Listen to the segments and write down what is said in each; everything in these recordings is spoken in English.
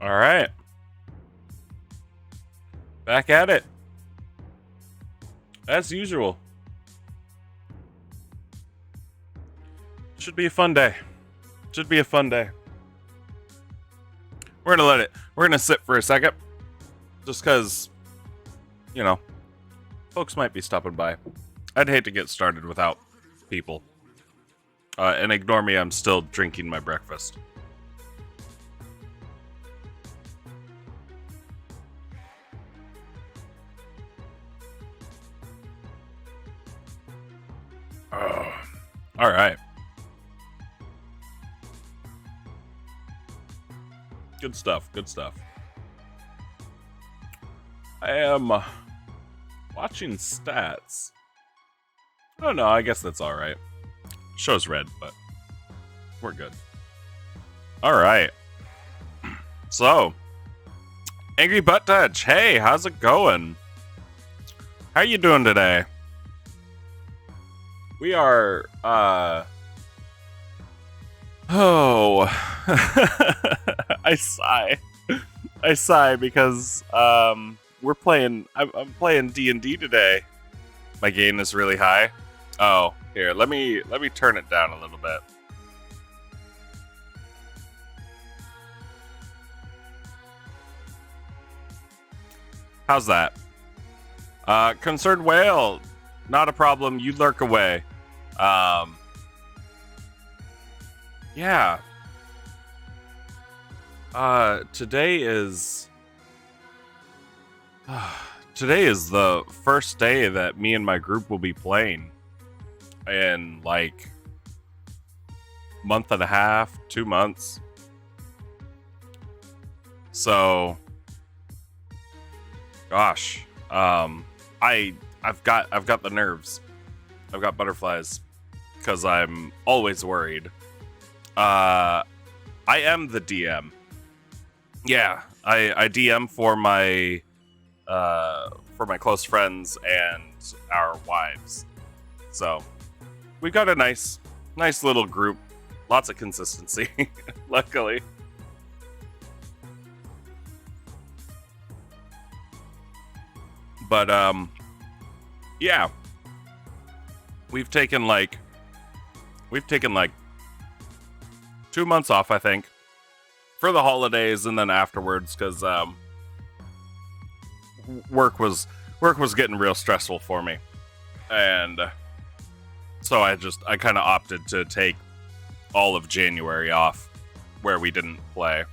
All right. Back at it. As usual. Should be a fun day. Should be a fun day. We're gonna sit for a second. Just because, folks might be stopping by. I'd hate to get started without people. And ignore me, I'm still drinking my breakfast. All right. Good stuff. Good stuff. I am watching stats. Oh no, I guess that's all right. Show's red, but we're good. All right. So, Angry Butt Touch. Hey, how's it going? How you doing today? We are, oh, I sigh. I sigh because, we're playing, I'm playing D&D today. My gain is really high. Oh, here, let me turn it down a little bit. How's that? Concerned Whale, not a problem. You lurk away. Yeah. Today is the first day that me and my group will be playing in like month and a half, 2 months. So, gosh, I've got the nerves. I've got butterflies because I'm always worried. I am the DM. Yeah, I DM for my close friends and our wives. So we got a nice little group. Lots of consistency, luckily. But yeah, we've taken like 2 months off, I think, for the holidays, and then afterwards, because work was getting real stressful for me, and so I kind of opted to take all of January off, where we didn't play,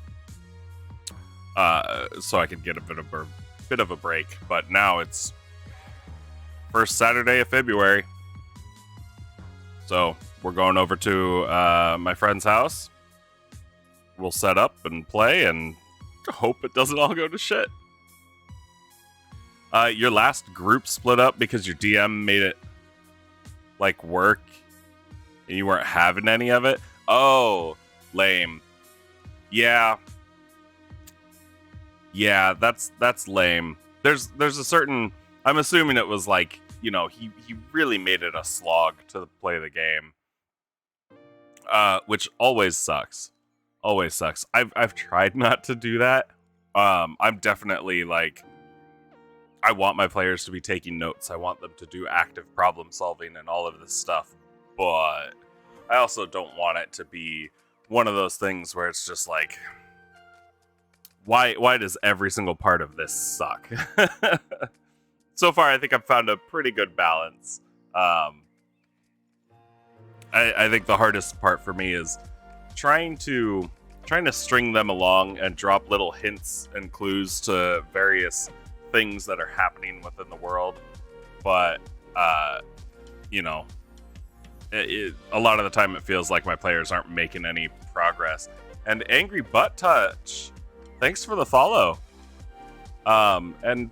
so I could get a bit of a break. But now it's first Saturday of February, so we're going over to my friend's house. We'll set up and play and hope it doesn't all go to shit. Your last group split up because your DM made it like work and you weren't having any of it. Oh, lame. Yeah, that's lame. There's a certain, I'm assuming it was like, he really made it a slog to play the game. Which always sucks. Always sucks. I've tried not to do that. I'm definitely like, I want my players to be taking notes. I want them to do active problem solving and all of this stuff. But I also don't want it to be one of those things where it's just like, why does every single part of this suck? So far, I think I've found a pretty good balance. I think the hardest part for me is trying to string them along and drop little hints and clues to various things that are happening within the world. But a lot of the time it feels like my players aren't making any progress. And Angry Butt Touch, thanks for the follow. And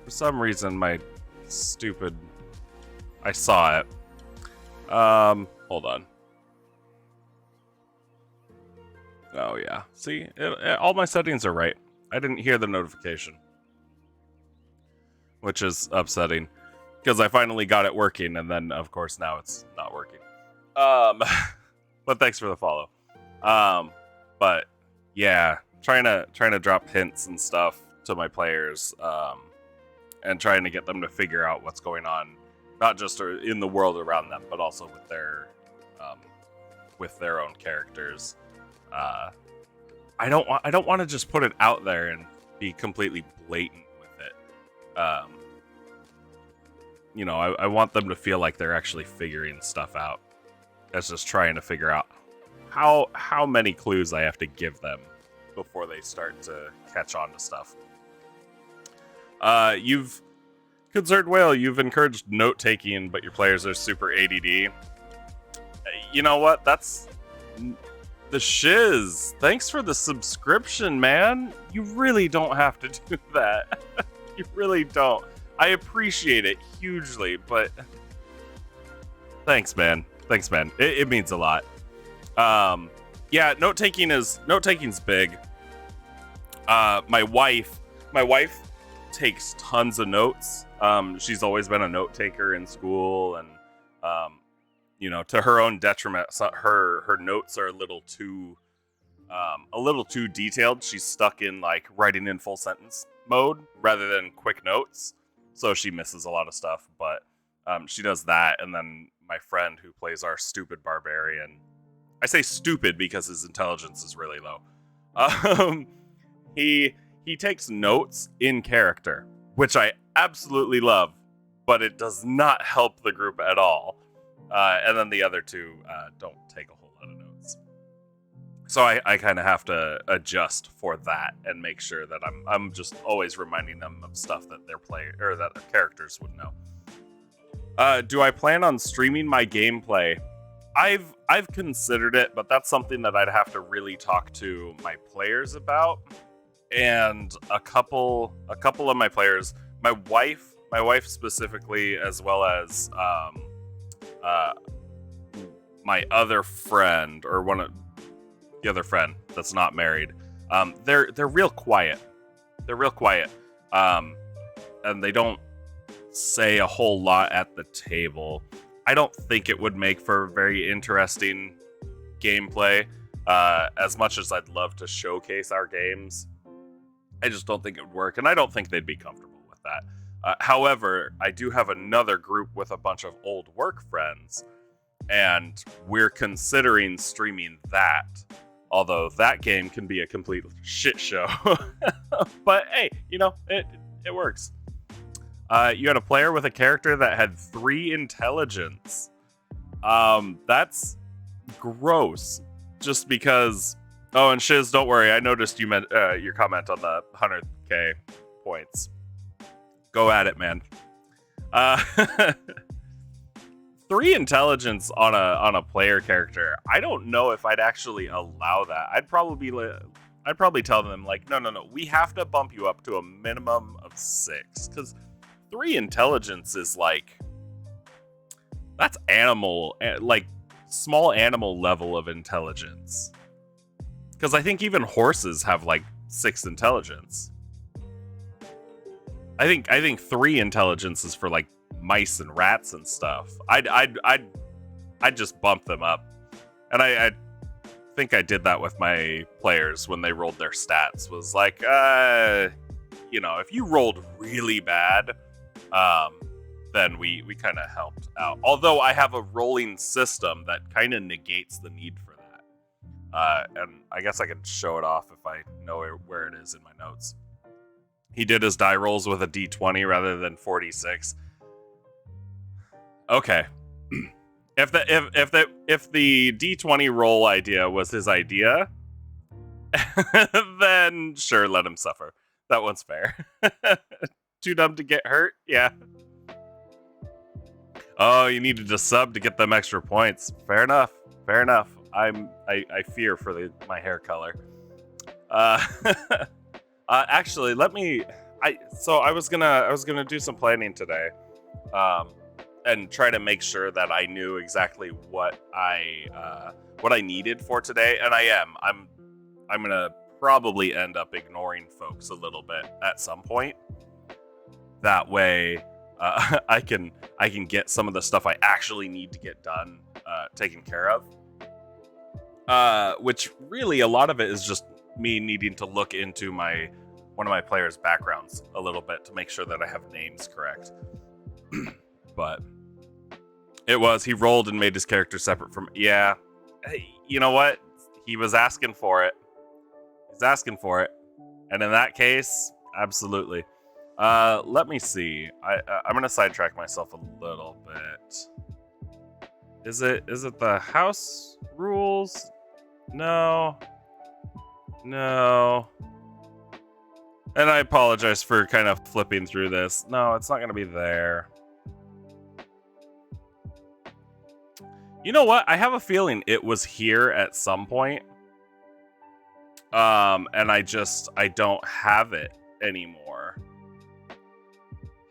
for some reason my stupid, I saw it. Hold on. Oh yeah, see, all my settings are right. I didn't hear the notification, which is upsetting because I finally got it working, and then of course now it's not working. But thanks for the follow. But But yeah, trying to drop hints and stuff to my players, and trying to get them to figure out what's going on, not just in the world around them, but also with their own characters. I don't want to just put it out there and be completely blatant with it. I want them to feel like they're actually figuring stuff out. That's just trying to figure out how many clues I have to give them before they start to catch on to stuff. You've Concerned Whale, you've encouraged note-taking, but your players are super ADD. You know what? That's the shiz. Thanks for the subscription, man. You really don't have to do that. You really don't. I appreciate it hugely, but thanks, man. Thanks, man. It means a lot. Yeah, note-taking's big. My wife takes tons of notes. She's always been a note taker in school, and to her own detriment, her notes are a little too detailed. She's stuck in like writing in full sentence mode rather than quick notes, so she misses a lot of stuff. But she does that, and then my friend who plays our stupid barbarian, I say stupid because his intelligence is really low. He takes notes in character, which I absolutely love, but it does not help the group at all. And then the other two don't take a whole lot of notes. So I kind of have to adjust for that and make sure that I'm just always reminding them of stuff that their characters would know. Do I plan on streaming my gameplay? I've considered it, but that's something that I'd have to really talk to my players about. And a couple of my players, my wife specifically, as well as my other friend, or one of the other friend that's not married. They're real quiet. They're real quiet. And they don't say a whole lot at the table. I don't think it would make for very interesting gameplay. As much as I'd love to showcase our games, I just don't think it would work, and I don't think they'd be comfortable with that. However, I do have another group with a bunch of old work friends, and we're considering streaming that. Although that game can be a complete shit show. But hey, it works. You had a player with a character that had 3 intelligence. That's gross. Just because... Oh, and Shiz, don't worry. I noticed you meant your comment on the 100k points. Go at it, man. 3 intelligence on a player character. I don't know if I'd actually allow that. I'd probably tell them like, no. We have to bump you up to a minimum of 6, because 3 intelligence is like, that's animal, like small animal level of intelligence. Because I think even horses have like 6 intelligence. I think 3 intelligence is for like mice and rats and stuff. I'd just bump them up, and I think I did that with my players when they rolled their stats. Was like, if you rolled really bad, then we kind of helped out. Although I have a rolling system that kind of negates the need for that. And I guess I could show it off if I know where it is in my notes. He did his die rolls with a d20 rather than 46. Okay. If the d20 roll idea was his idea, then sure, let him suffer. That one's fair. Too dumb to get hurt? Yeah. Oh, you needed to sub to get them extra points. Fair enough. I fear for my hair color. Actually, I was gonna do some planning today, and try to make sure that I knew exactly what I needed for today, and I'm gonna probably end up ignoring folks a little bit at some point. That way, I can get some of the stuff I actually need to get done taken care of. which really a lot of it is just me needing to look into one of my players' backgrounds a little bit to make sure that I have names correct. But he rolled and made his character separate from. Yeah, hey, you know what? He was asking for it. He's asking for it, and in that case, absolutely. Let me see. I'm gonna sidetrack myself a little bit. Is it the house rules? No. And I apologize for kind of flipping through this. No, it's not gonna be there. You know what? I have a feeling it was here at some point. And I don't have it anymore.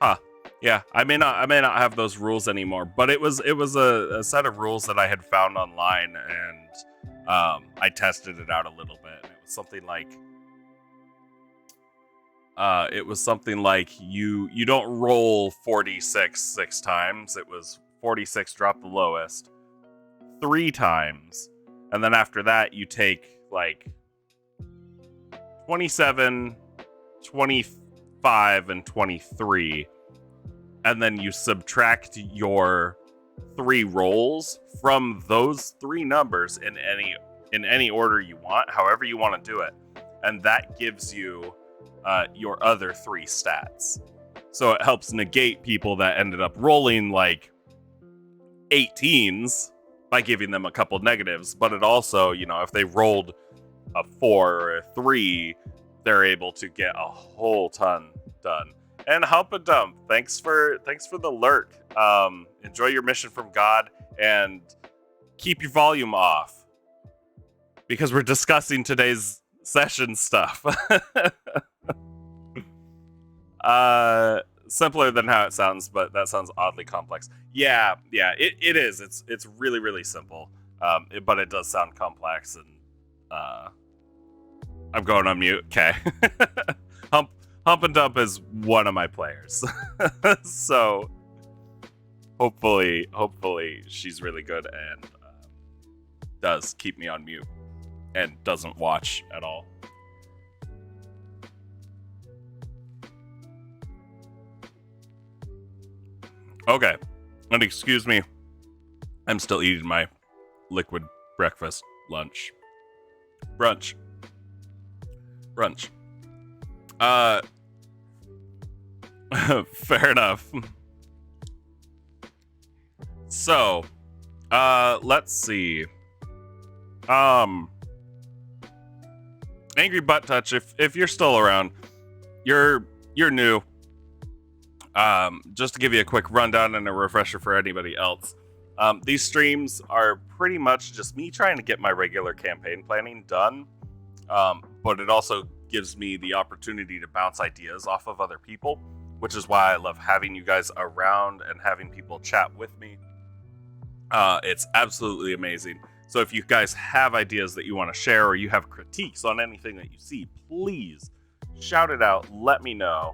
Huh. Yeah, I may not have those rules anymore, but it was a set of rules that I had found online, and I tested it out a little bit. And it was something like you don't roll 46 6 times. It was 46 drop the lowest 3 times, and then after that you take like 27, 25, and 23, and then you subtract your 3 rolls from those 3 numbers in any order you want, however you want to do it, and that gives you your other 3 stats. So it helps negate people that ended up rolling like 18s by giving them a couple negatives, but it also, if they rolled a 4 or a 3, they're able to get a whole ton done. And Hump and Dump, thanks for the lurk. Enjoy your mission from God, and keep your volume off because we're discussing today's session stuff. Simpler than how it sounds, but that sounds oddly complex. Yeah, it is. It's really, really simple, but it does sound complex, and I'm going on mute. Okay. Hump and Dump is one of my players. So hopefully she's really good and does keep me on mute and doesn't watch at all. Okay. And excuse me, I'm still eating my liquid breakfast brunch. Fair enough. So, let's see. Angry Butt Touch, if you're still around, you're new. Just to give you a quick rundown and a refresher for anybody else. These streams are pretty much just me trying to get my regular campaign planning done. But it also gives me the opportunity to bounce ideas off of other people, which is why I love having you guys around and having people chat with me. It's absolutely amazing. So if you guys have ideas that you want to share, or you have critiques on anything that you see, please shout it out. Let me know.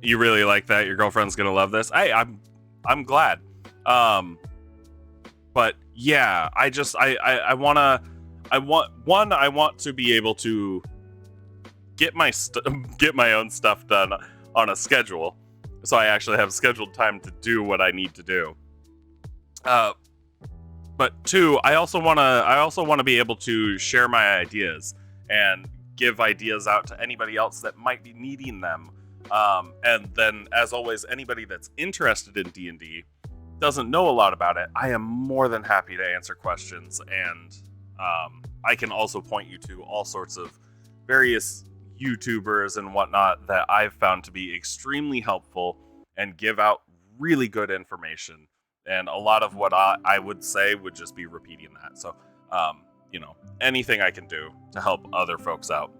You really like that? Your girlfriend's gonna love this. I'm glad. But yeah, I want to be able to get my own stuff done on a schedule, so I actually have scheduled time to do what I need to do. But 2, I also want to be able to share my ideas and give ideas out to anybody else that might be needing them. And then, as always, anybody that's interested in D&D doesn't know a lot about it, I am more than happy to answer questions, and I can also point you to all sorts of various YouTubers and whatnot that I've found to be extremely helpful and give out really good information. And a lot of what I would say would just be repeating that. So, anything I can do to help other folks out.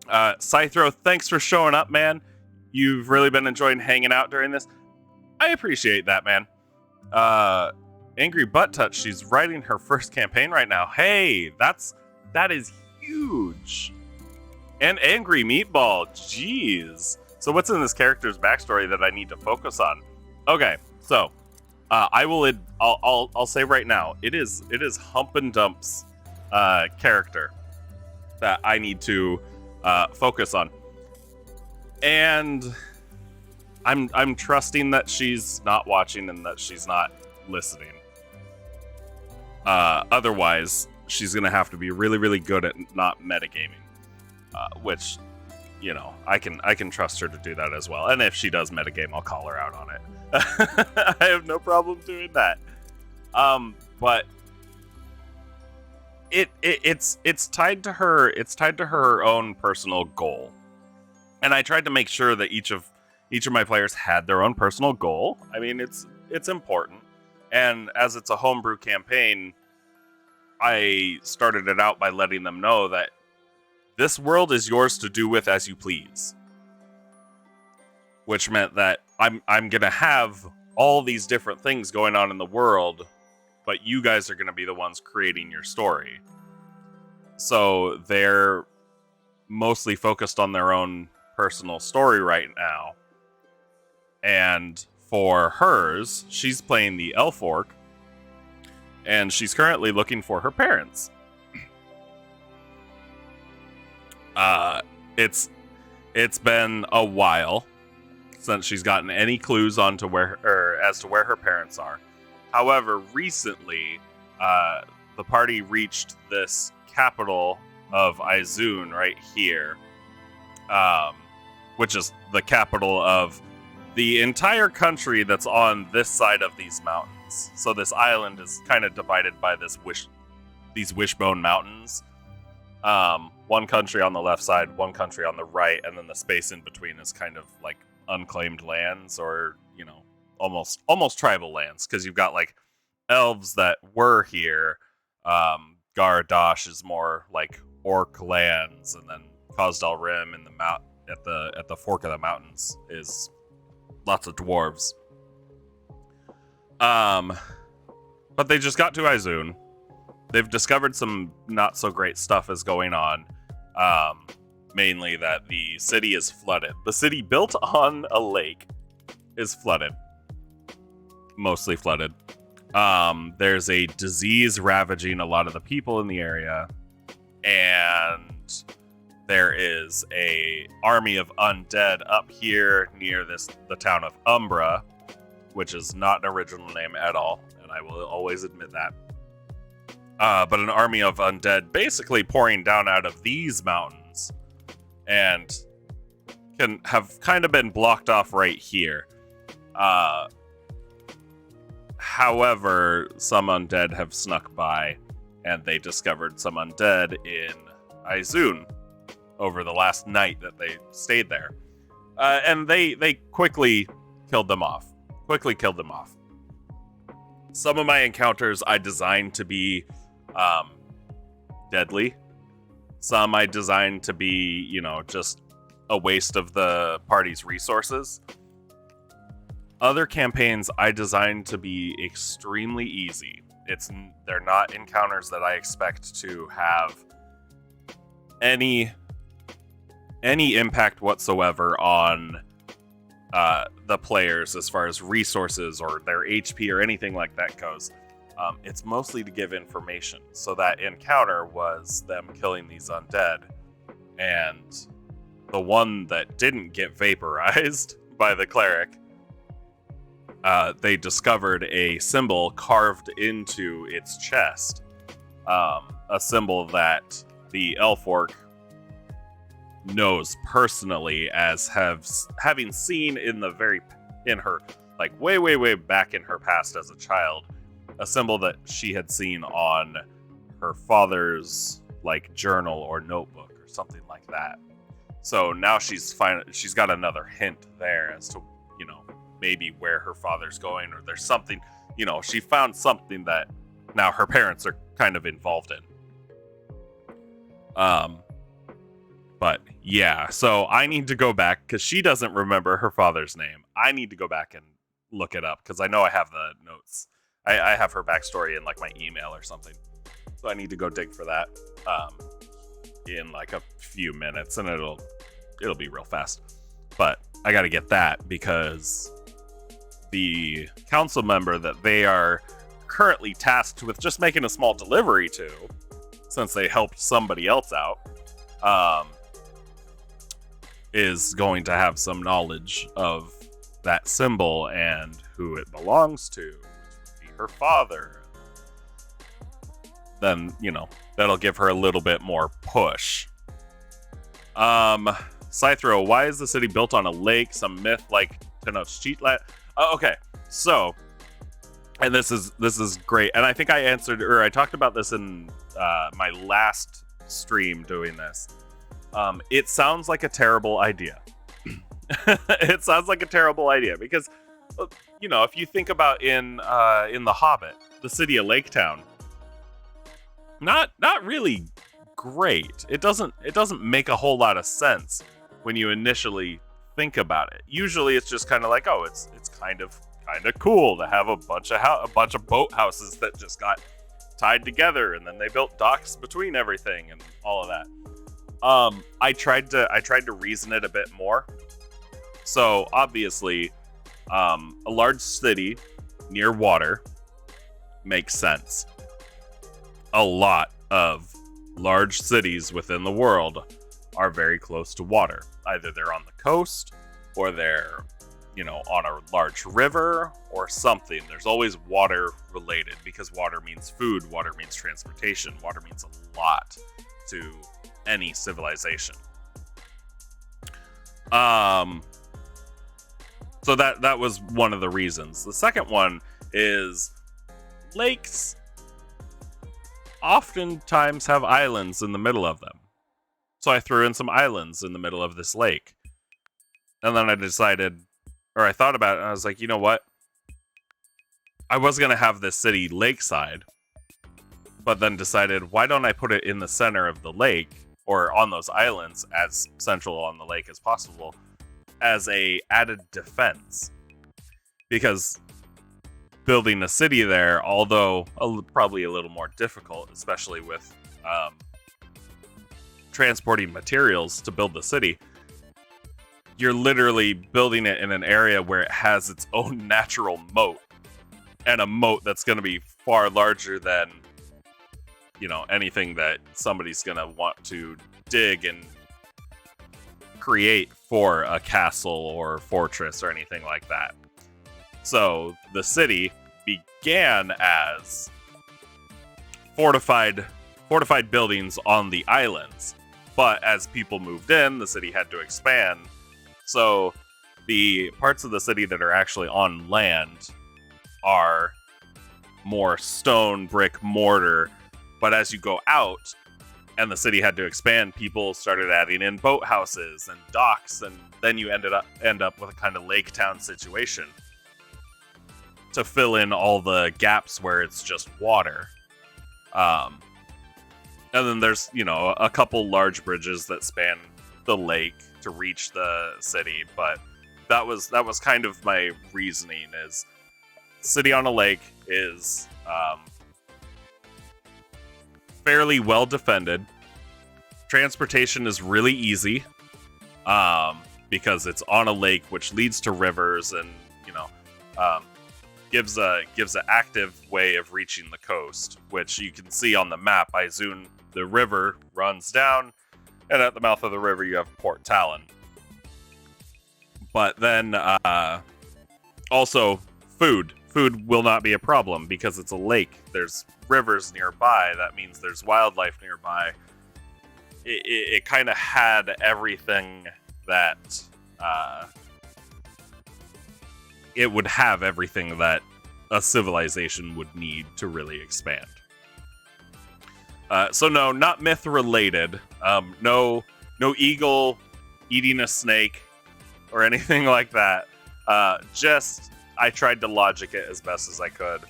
Scythro, thanks for showing up, man. You've really been enjoying hanging out during this. I appreciate that, man. Angry Butt Touch, she's writing her first campaign right now. Hey, that is huge. And Angry Meatball, jeez. So what's in this character's backstory that I need to focus on? Okay, so I will. I'll say right now, it is Hump and Dump's character that I need to focus on, and I'm trusting that she's not watching and that she's not listening. Otherwise, she's gonna have to be really, really good at not metagaming, which, you know, I can trust her to do that as well. And if she does metagame, I'll call her out on it. I have no problem doing that. But it's tied to her. It's tied to her own personal goal, and I tried to make sure that each of my players had their own personal goal. I mean, it's important, and as it's a homebrew campaign, I started it out by letting them know that this world is yours to do with as you please. Which meant that I'm gonna have all these different things going on in the world, but you guys are gonna be the ones creating your story. So they're mostly focused on their own personal story right now. And for hers, she's playing the elf orc, and she's currently looking for her parents. It's been a while since she's gotten any clues as to where her parents are. However, recently, the party reached this capital of Izun right here, which is the capital of the entire country that's on this side of these mountains. So this island is kind of divided by these wishbone mountains. One country on the left side, one country on the right, and then the space in between is kind of like unclaimed lands, or, you know, almost tribal lands, because you've got like elves that were here. Gardash is more like orc lands, and then Kosdal Rim in the at the fork of the mountains is lots of dwarves. But they just got to Izun. They've discovered some not so great stuff is going on. Mainly that the city is flooded. The city built on a lake is flooded. Mostly flooded. There's a disease ravaging a lot of the people in the area. And there is a army of undead up here near the town of Umbra, which is not an original name at all, and I will always admit that. But an army of undead basically pouring down out of these mountains, and can have kind of been blocked off right here. However, some undead have snuck by, and they discovered some undead in Izun over the last night that they stayed there. And they quickly killed them off. Some of my encounters I designed to be deadly. Some I designed to be, you know, just a waste of the party's resources. Other campaigns I designed to be extremely easy. They're not encounters that I expect to have any impact whatsoever on the players as far as resources or their HP or anything like that goes. It's mostly to give information. So that encounter was them killing these undead, and the one that didn't get vaporized by the cleric, they discovered a symbol carved into its chest. A symbol that the elf orc knows personally as having seen in her, like way back in her past as a child, a symbol that she had seen on her father's like journal or notebook or something like that. So now she's got another hint there as to, you know, maybe where her father's going, or there's something, you know, she found something that now her parents are kind of involved in. But yeah, so I need to go back because she doesn't remember her father's name. I need to go back and look it up because I know I have the notes. I have her backstory in like my email or something. So I need to go dig for that in like a few minutes, and it'll be real fast. But I got to get that because the council member that they are currently tasked with just making a small delivery to, since they helped somebody else out, is going to have some knowledge of that symbol and who it belongs to, which would be her father. Then, that'll give her a little bit more push. Scythro, why is the city built on a lake? Some myth like Tenochtitlan. Okay, so, and this is great, and I think I answered, or I talked about this in my last stream doing this. It sounds like a terrible idea. It sounds like a terrible idea because, if you think about in The Hobbit, the city of Lake Town, not really great. It doesn't make a whole lot of sense when you initially think about it. Usually, it's just kind of like, oh, it's kind of cool to have a bunch of boat houses that just got tied together, and then they built docks between everything and all of that. I tried to reason it a bit more. So obviously, a large city near water makes sense. A lot of large cities within the world are very close to water. Either they're on the coast, or they're, on a large river or something. There's always water related, because water means food, water means transportation, water means a lot to any civilization. So that was one of the reasons. The second one is lakes oftentimes have islands in the middle of them. So I threw in some islands in the middle of this lake. And then I thought about it, and I was like, you know what? I was going to have this city lakeside, but then decided, why don't I put it in the center of the lake, or on those islands, as central on the lake as possible, as a added defense? Because building a city there, although probably a little more difficult, especially with transporting materials to build the city, you're literally building it in an area where it has its own natural moat, and a moat that's going to be far larger than anything that somebody's going to want to dig and create for a castle or fortress or anything like that. So the city began as fortified buildings on the islands, but as people moved in, the city had to expand. So the parts of the city that are actually on land are more stone, brick, mortar. But as you go out, and the city had to expand, people started adding in boat houses and docks, and then you end up with a kind of lake town situation to fill in all the gaps where it's just water. And then there's, a couple large bridges that span the lake to reach the city, but that was kind of my reasoning. Is city on a lake is fairly well defended. Transportation is really easy because it's on a lake, which leads to rivers, and gives an active way of reaching the coast, which you can see on the map. I zoom, the river runs down, and at the mouth of the river you have Port Talon. But then also food will not be a problem because it's a lake. There's rivers nearby. That means there's wildlife nearby. It kind of had everything that it would have everything that a civilization would need to really expand. So no, not myth related. No eagle eating a snake or anything like that. Just I tried to logic it as best as I could.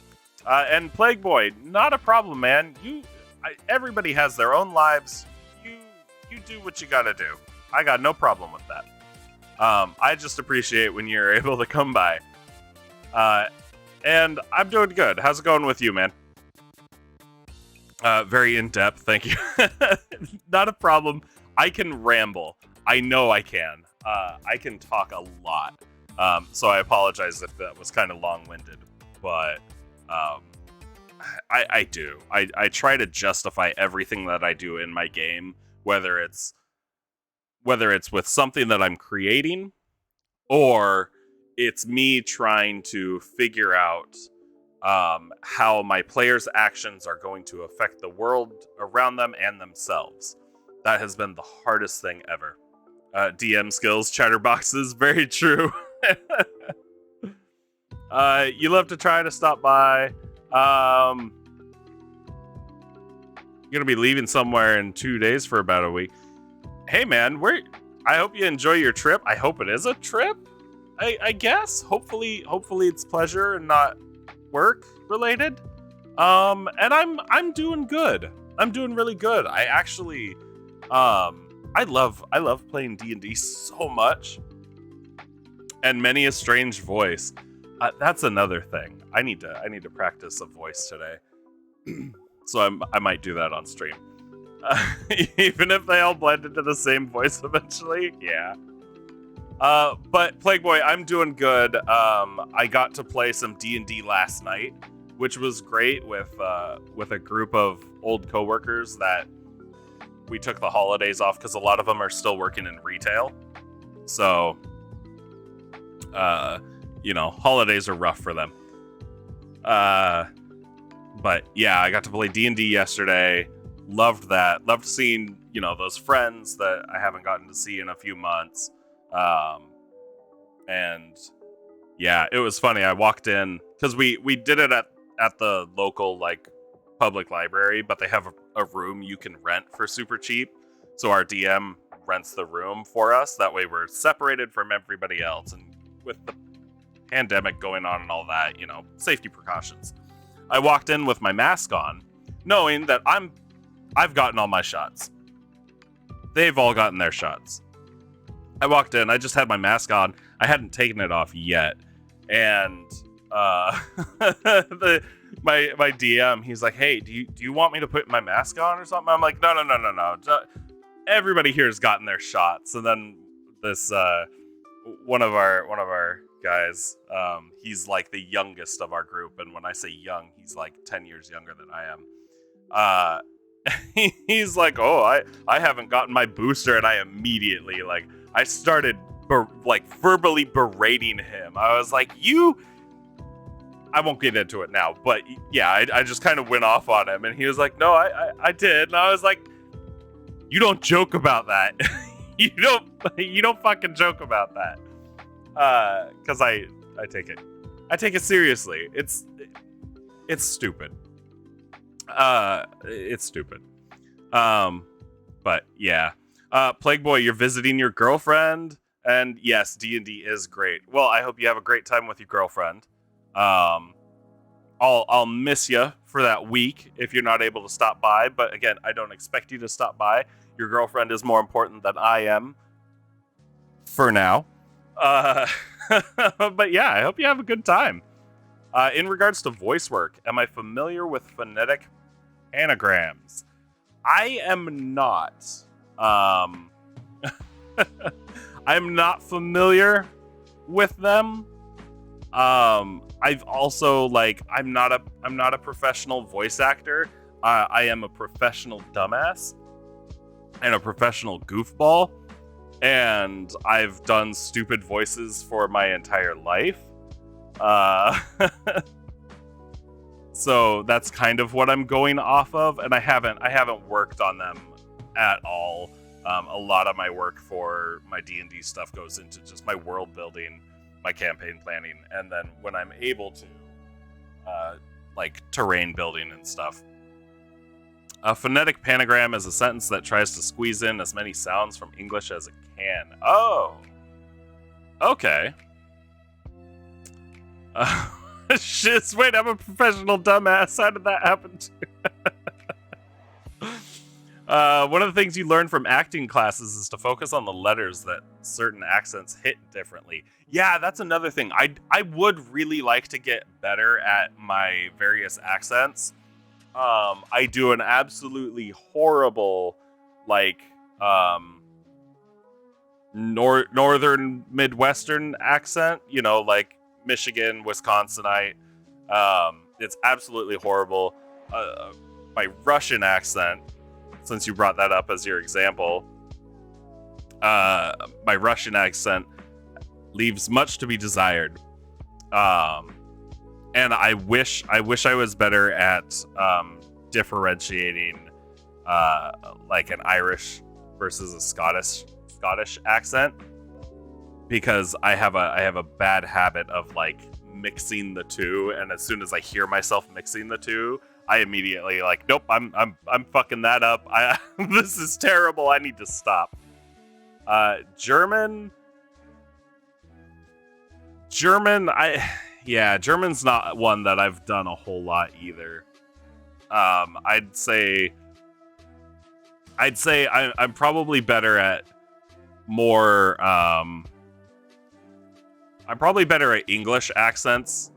And Plague Boy, not a problem, man. Everybody has their own lives. You do what you gotta do. I got no problem with that. I just appreciate when you're able to come by. And I'm doing good. How's it going with you, man? Very in-depth, thank you. Not a problem. I can ramble. I know I can. I can talk a lot. So I apologize if that was kind of long-winded, but I do. I try to justify everything that I do in my game, whether it's with something that I'm creating or it's me trying to figure out how my players' actions are going to affect the world around them and themselves. That has been the hardest thing ever. DM skills, chatterboxes, very true. You love to try to stop by. You're gonna be leaving somewhere in 2 days for about a week. Hey man, I hope you enjoy your trip. I hope it is a trip. I guess. Hopefully it's pleasure and not work related. And I'm doing good. I'm doing really good. I actually I love playing D&D so much. And many a strange voice. That's another thing. I need to practice a voice today. So I might do that on stream. Even if they all blend into the same voice eventually. Yeah. But Plague Boy, I'm doing good. I got to play some D&D last night, which was great with a group of old coworkers that we took the holidays off because a lot of them are still working in retail. So, holidays are rough for them. But yeah, I got to play D&D yesterday. Loved that. Loved seeing, those friends that I haven't gotten to see in a few months. And yeah, it was funny. I walked in because we did it at the local public library, but they have a room you can rent for super cheap. So our DM rents the room for us. That way we're separated from everybody else. And with the pandemic going on and all that, safety precautions. I walked in with my mask on, knowing that I've gotten all my shots. They've all gotten their shots. I walked in, I just had my mask on. I hadn't taken it off yet. And my DM, he's like, "Hey, do you want me to put my mask on or something?" I'm like, No. Everybody here has gotten their shots. And then this one of our guys, he's like the youngest of our group, and when I say young, he's like 10 years younger than I am. He's like, "Oh, I haven't gotten my booster," and I immediately I started verbally berating him. I was like, I won't get into it now, but yeah, I just kind of went off on him, and he was like, "No, I did," and I was like, "You don't joke about that." you don't fucking joke about that. Because I take it seriously. It's stupid. It's stupid. But yeah. Plague Boy, you're visiting your girlfriend, and yes, D&D is great. Well, I hope you have a great time with your girlfriend. I'll miss you for that week if you're not able to stop by. But again, I don't expect you to stop by. Your girlfriend is more important than I am. For now. But yeah, I hope you have a good time. In regards to voice work, am I familiar with phonetic anagrams? I am not. I'm not familiar with them. I've also I'm not a professional voice actor. I am a professional dumbass and a professional goofball. And I've done stupid voices for my entire life. So that's kind of what I'm going off of, and I haven't worked on them at all. A lot of my work for my D&D stuff goes into just my world building, my campaign planning, and then when I'm able to, terrain building and stuff. A phonetic panagram is a sentence that tries to squeeze in as many sounds from English as it can. Oh. Okay. Shit, wait, I'm a professional dumbass. How did that happen one of the things you learn from acting classes is to focus on the letters that certain accents hit differently. Yeah, that's another thing. I would really like to get better at my various accents. I do an absolutely horrible, northern Midwestern accent, like Michigan, Wisconsinite. It's absolutely horrible. My Russian accent, since you brought that up as your example, my Russian accent leaves much to be desired. And I wish I was better at differentiating like an Irish versus a Scottish accent, because I have a bad habit of like mixing the two, and as soon as I hear myself mixing the two, I immediately like, nope, I'm fucking that up. This is terrible. I need to stop. German's not one that I've done a whole lot either. I'd say I'm probably better at more. I'm probably better at English accents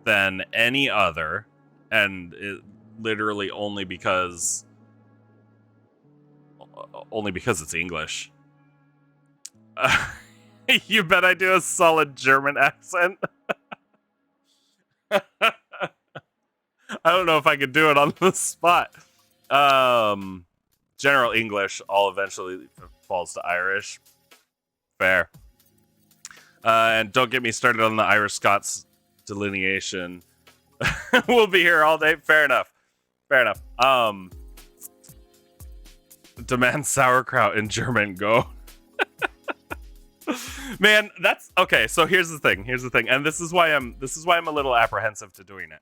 than any other, and literally only because it's English. You bet I do a solid German accent. I don't know if I could do it on the spot. General English all eventually falls to Irish. Fair. And don't get me started on the Irish Scots delineation. We'll be here all day. Fair enough. Demand sauerkraut in German. Go. Man, that's okay. So here's the thing, and this is why I'm a little apprehensive to doing it.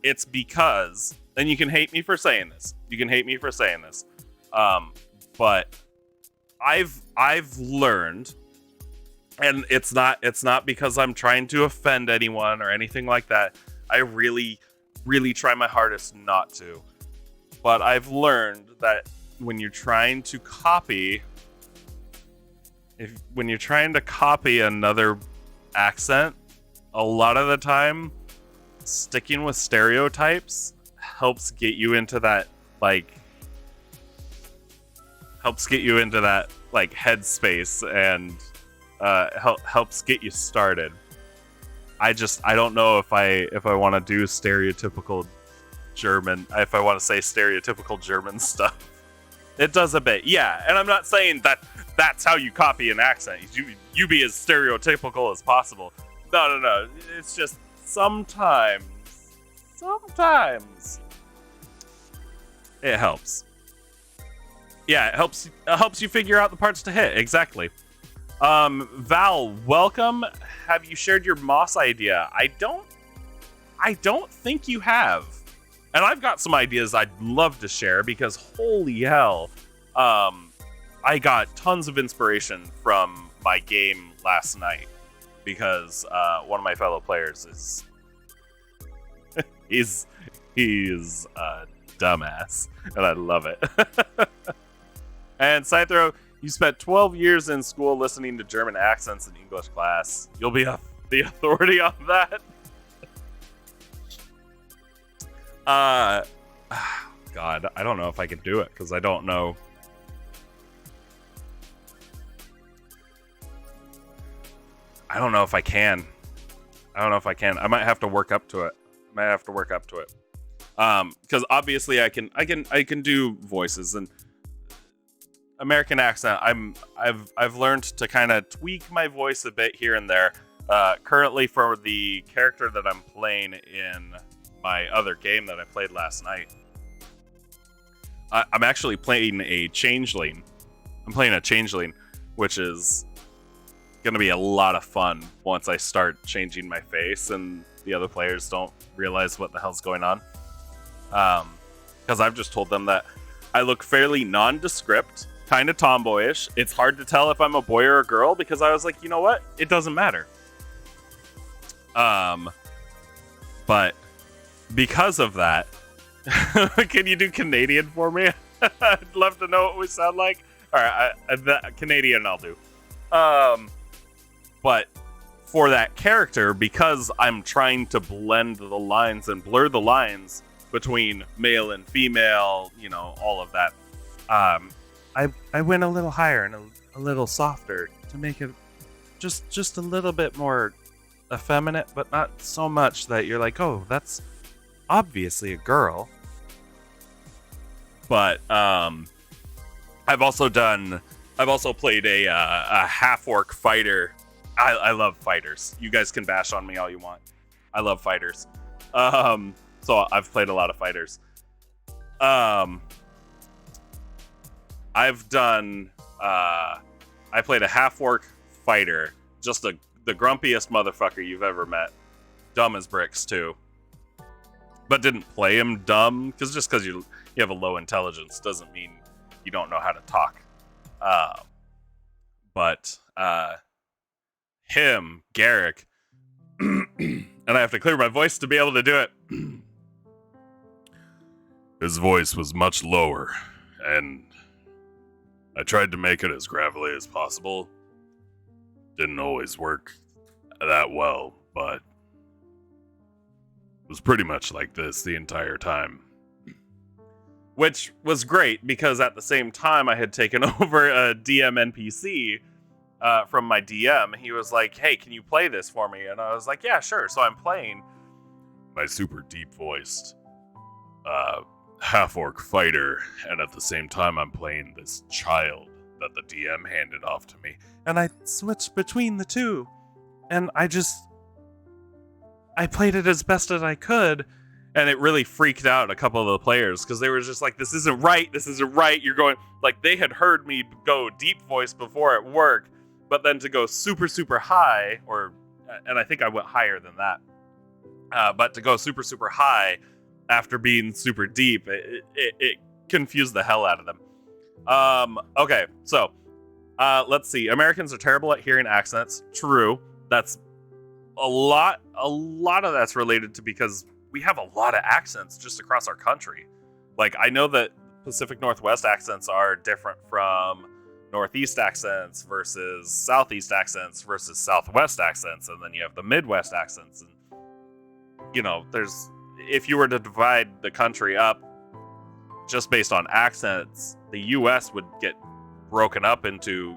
It's because, and you can hate me for saying this. But I've learned, and it's not because I'm trying to offend anyone or anything like that. I really, really try my hardest not to. But I've learned that when you're trying to copy another accent, a lot of the time sticking with stereotypes helps get you into that headspace and helps get you started. I don't know if I want to do stereotypical German, if I want to say stereotypical German stuff. It does a bit, yeah. And I'm not saying that's how you copy an accent. You be as stereotypical as possible. No. It's just sometimes it helps. Yeah, it helps you figure out the parts to hit. Exactly. Val, welcome. Have you shared your Moss idea? I don't think you have. And I've got some ideas I'd love to share, because holy hell, I got tons of inspiration from my game last night, because one of my fellow players is he's a dumbass, and I love it. And Scythro, you spent 12 years in school listening to German accents in English class. You'll be the authority on that. God, I don't know if I can do it, because I don't know. I don't know if I can. I might have to work up to it. Because obviously I can do voices, and American accent. I've learned to kind of tweak my voice a bit here and there. Currently, for the character that I'm playing in my other game that I played last night, I'm actually playing a changeling. Which is gonna be a lot of fun once I start changing my face and the other players don't realize what the hell's going on. Because I've just told them that I look fairly nondescript, kind of tomboyish. It's hard to tell if I'm a boy or a girl, because I was like, you know what? It doesn't matter. But because of that, can you do Canadian for me? I'd love to know what we sound like. All right, Canadian I'll do. But for that character, because I'm trying to blend the lines and blur the lines between male and female, all of that, I went a little higher and a little softer to make it just a little bit more effeminate, but not so much that you're like, oh, that's obviously a girl. But I've also played a half-orc fighter. I love fighters. You guys can bash on me all you want. I love fighters. So I've played a lot of fighters. I've done I played a half-orc fighter, just the grumpiest motherfucker you've ever met. Dumb as bricks too. But didn't play him dumb, because you have a low intelligence doesn't mean you don't know how to talk. But him, Garrick, and I have to clear my voice to be able to do it. His voice was much lower, and I tried to make it as gravelly as possible. Didn't always work that well, but it was pretty much like this the entire time. Which was great, because at the same time I had taken over a DM NPC from my DM. He was like, hey, can you play this for me? And I was like, yeah, sure. So I'm playing my super deep-voiced half-orc fighter, and at the same time I'm playing this child that the DM handed off to me. And I switched between the two, and I played it as best as I could, and it really freaked out a couple of the players, because they were just like, this isn't right, you're going, like, they had heard me go deep voice before at work, but then to go super, super high, and I think I went higher than that, but to go super, super high after being super deep, it confused the hell out of them. Okay, so, let's see. Americans are terrible at hearing accents. True. That's a lot of that's related to because we have a lot of accents just across our country. Like, I know that Pacific Northwest accents are different from Northeast accents versus Southeast accents versus Southwest accents, and then you have the Midwest accents. And, if you were to divide the country up just based on accents, the U.S. would get broken up into,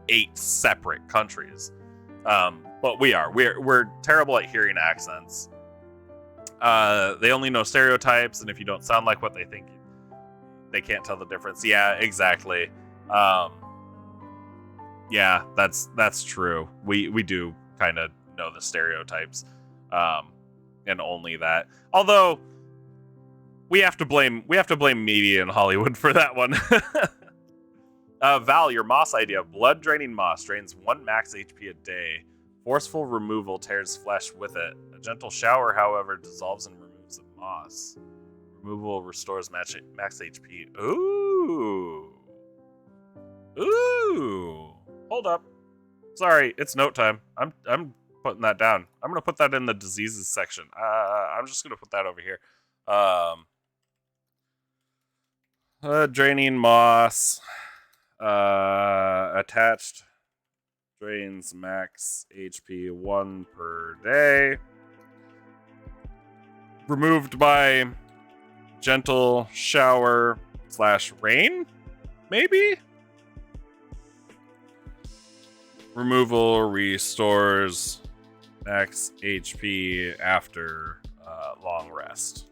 8 separate countries. But we're terrible at hearing accents. They only know stereotypes, and if you don't sound like what they think, they can't tell the difference. Yeah, exactly. Yeah, that's true. We do kind of know the stereotypes, and only that. Although we have to blame media in Hollywood for that one. Val, your moss idea: blood draining moss drains 1 max HP a day. Forceful removal tears flesh with it. A gentle shower, however, dissolves and removes the moss. Removal restores max HP. Ooh. Hold up. Sorry, it's note time. I'm putting that down. I'm gonna put that in the diseases section. I'm just gonna put that over here. Draining moss. Attached. Drains max HP 1 per day. Removed by gentle shower / rain? Maybe? Removal restores max HP after long rest.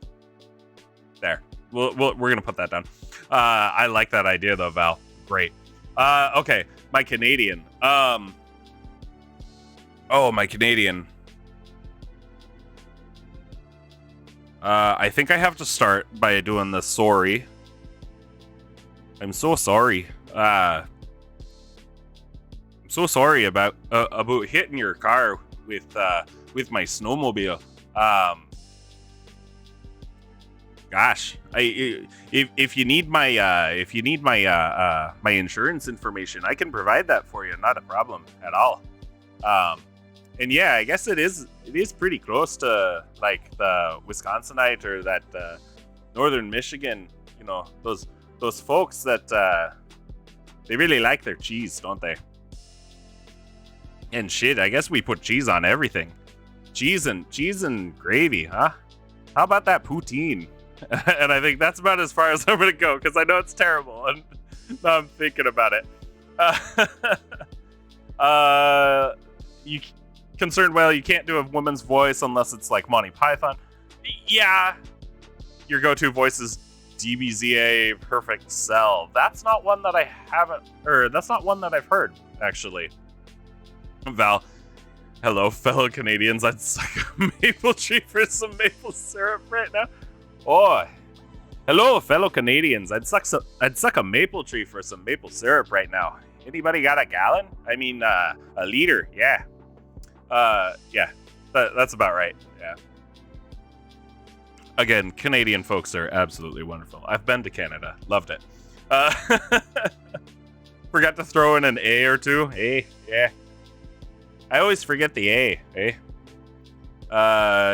There. We're going to put that down. I like that idea though, Val. Great. Okay. My Canadian. My Canadian. I think I have to start by doing the sorry. I'm so sorry. I'm so sorry about hitting your car with my snowmobile. Gosh, if you need my my insurance information, I can provide that for you. Not a problem at all. And yeah, I guess it is pretty close to like the Wisconsinite or that northern Michigan. Those folks that they really like their cheese, don't they? And shit, I guess we put cheese on everything. Cheese and gravy, huh? How about that poutine? And I think that's about as far as I'm gonna go, because I know it's terrible, and now I'm thinking about it. You concerned, well, you can't do a woman's voice unless it's like Monty Python. Yeah, your go-to voice is DBZA Perfect Cell. That's not one that I haven't, or that's not one that I've heard, actually. Val, hello, fellow Canadians. I'd suck a maple tree for some maple syrup right now. Oh, hello, fellow Canadians. I'd suck a maple tree for some maple syrup right now. Anybody got a gallon? I mean, a liter. Yeah. Yeah. That's about right. Yeah. Again, Canadian folks are absolutely wonderful. I've been to Canada. Loved it. Forgot to throw in an A or two. A, yeah. I always forget the A, eh?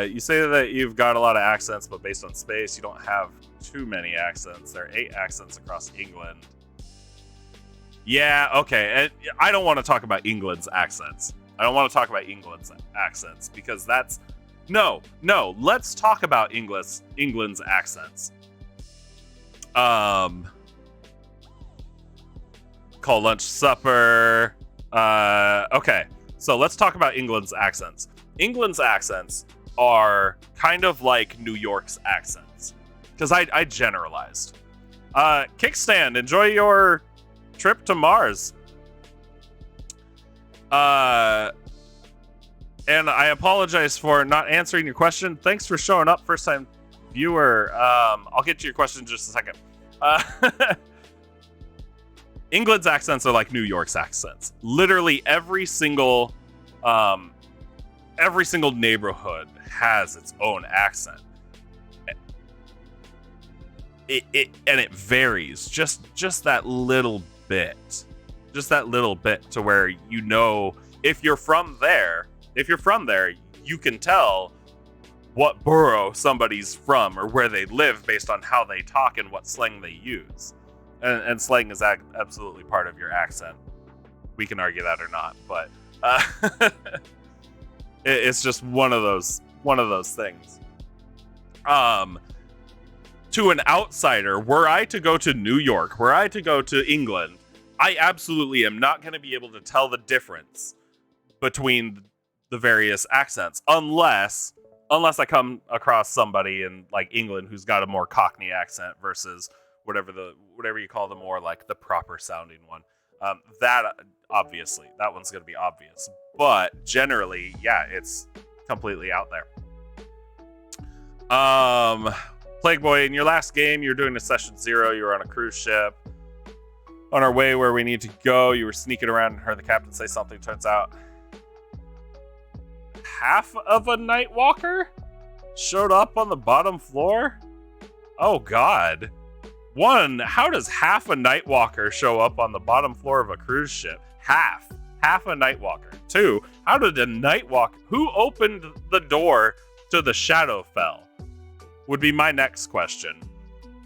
You say that you've got a lot of accents, but based on space, you don't have too many accents. There are 8 accents across England. Yeah, okay. And I don't want to talk about England's accents. I don't want to talk about England's accents because that's... No. Let's talk about England's accents. Call lunch supper. Okay. So let's talk about England's accents. England's accents are kind of like New York's accents. Because I generalized. Kickstand, enjoy your trip to Mars. And I apologize for not answering your question. Thanks for showing up, first time viewer. I'll get to your question in just a second. England's accents are like New York's accents. Literally every single neighborhood has its own accent. It varies just that little bit. Just that little bit to where you know if you're from there, you can tell what borough somebody's from or where they live based on how they talk and what slang they use. And slang is absolutely part of your accent. We can argue that or not, but it's just one of those things. To an outsider, were I to go to New York, were I to go to England, I absolutely am not going to be able to tell the difference between the various accents unless I come across somebody in like England who's got a more Cockney accent versus whatever you call the more like the proper sounding one. That obviously that one's going to be obvious, but generally, yeah, it's completely out there. Plague Boy, in your last game, you were doing a session 0. You were on a cruise ship. On our way where we need to go, you were sneaking around and heard the captain say something. Turns out half of a night walker showed up on the bottom floor? Oh, God. 1, how does half a night walker show up on the bottom floor of a cruise ship? Half a night walker. 2, how did a night walker... Who opened the door to the Shadowfell? Would be my next question.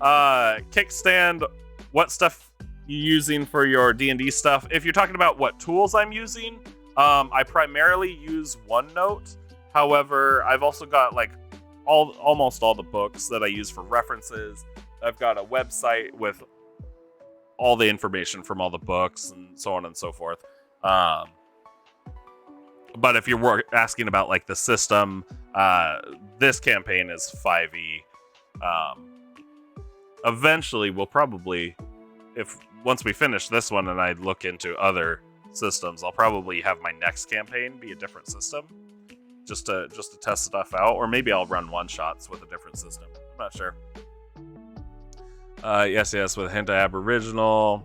Kickstand, what stuff you using for your D&D stuff? If you're talking about what tools I'm using, I primarily use OneNote. However, I've also got like almost all the books that I use for references. I've got a website with all the information from all the books and so on and so forth. But if you're asking about like the system, this campaign is 5e. Eventually, we'll probably, once we finish this one and I look into other systems, I'll probably have my next campaign be a different system, just to test stuff out, or maybe I'll run one-shots with a different system. I'm not sure. Yes, with hint of Aboriginal.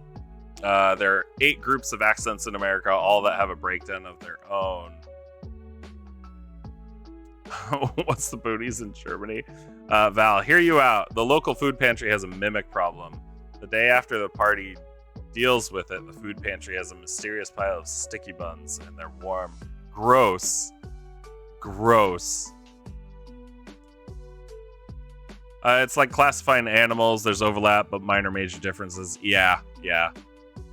There are 8 groups of accents in America, all that have a breakdown of their own. What's the booties in Germany? Val, hear you out. The local food pantry has a mimic problem. The day after the party deals with it, the food pantry has a mysterious pile of sticky buns, and they're warm. Gross. It's like classifying animals. There's overlap, but minor major differences. Yeah.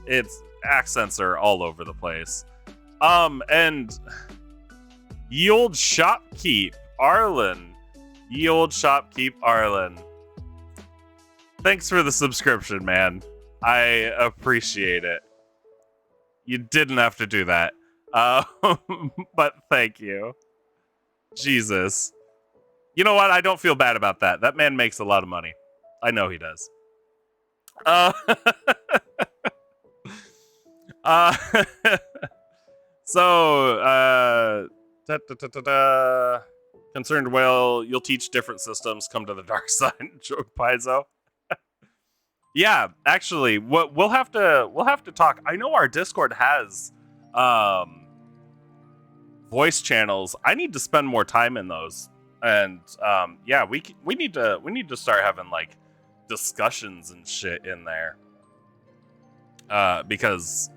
It's accents are all over the place. And ye old shopkeep, Arlen. Ye old shopkeep, Arlen. Thanks for the subscription, man. I appreciate it. You didn't have to do that. But thank you. Jesus. You know what? I don't feel bad about that. That man makes a lot of money. I know he does. Uh, uh, so, concerned whale, you'll teach different systems. Come to the dark side, joke Paizo. Yeah, actually, we'll have to talk. I know our Discord has voice channels. I need to spend more time in those, and yeah, we need to start having like discussions and shit in there, because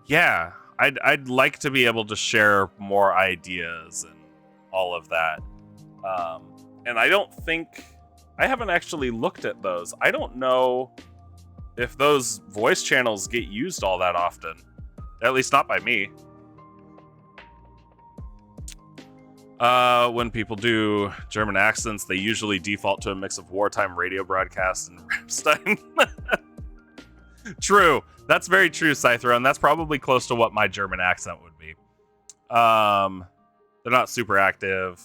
yeah, I'd like to be able to share more ideas and all of that, and I haven't actually looked at those. I don't know if those voice channels get used all that often, at least not by me. When people do German accents, they usually default to a mix of wartime radio broadcasts and Rammstein. True. That's very true, Scythro, and that's probably close to what my German accent would be. They're not super active.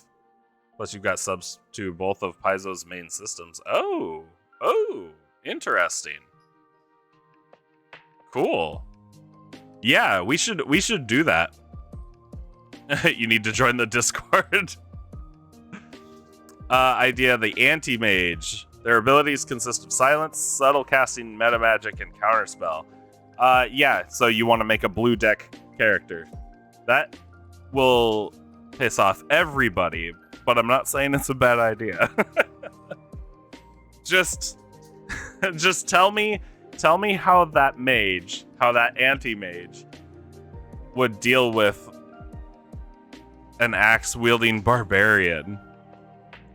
Plus, you've got subs to both of Paizo's main systems. Oh, interesting. Cool. Yeah, we should do that. You need to join the Discord. Idea: the anti-mage. Their abilities consist of silence, subtle casting, meta magic, and counterspell. Yeah. So you want to make a blue deck character. That will piss off everybody, but I'm not saying it's a bad idea. just tell me how that anti-mage would deal with an axe-wielding barbarian,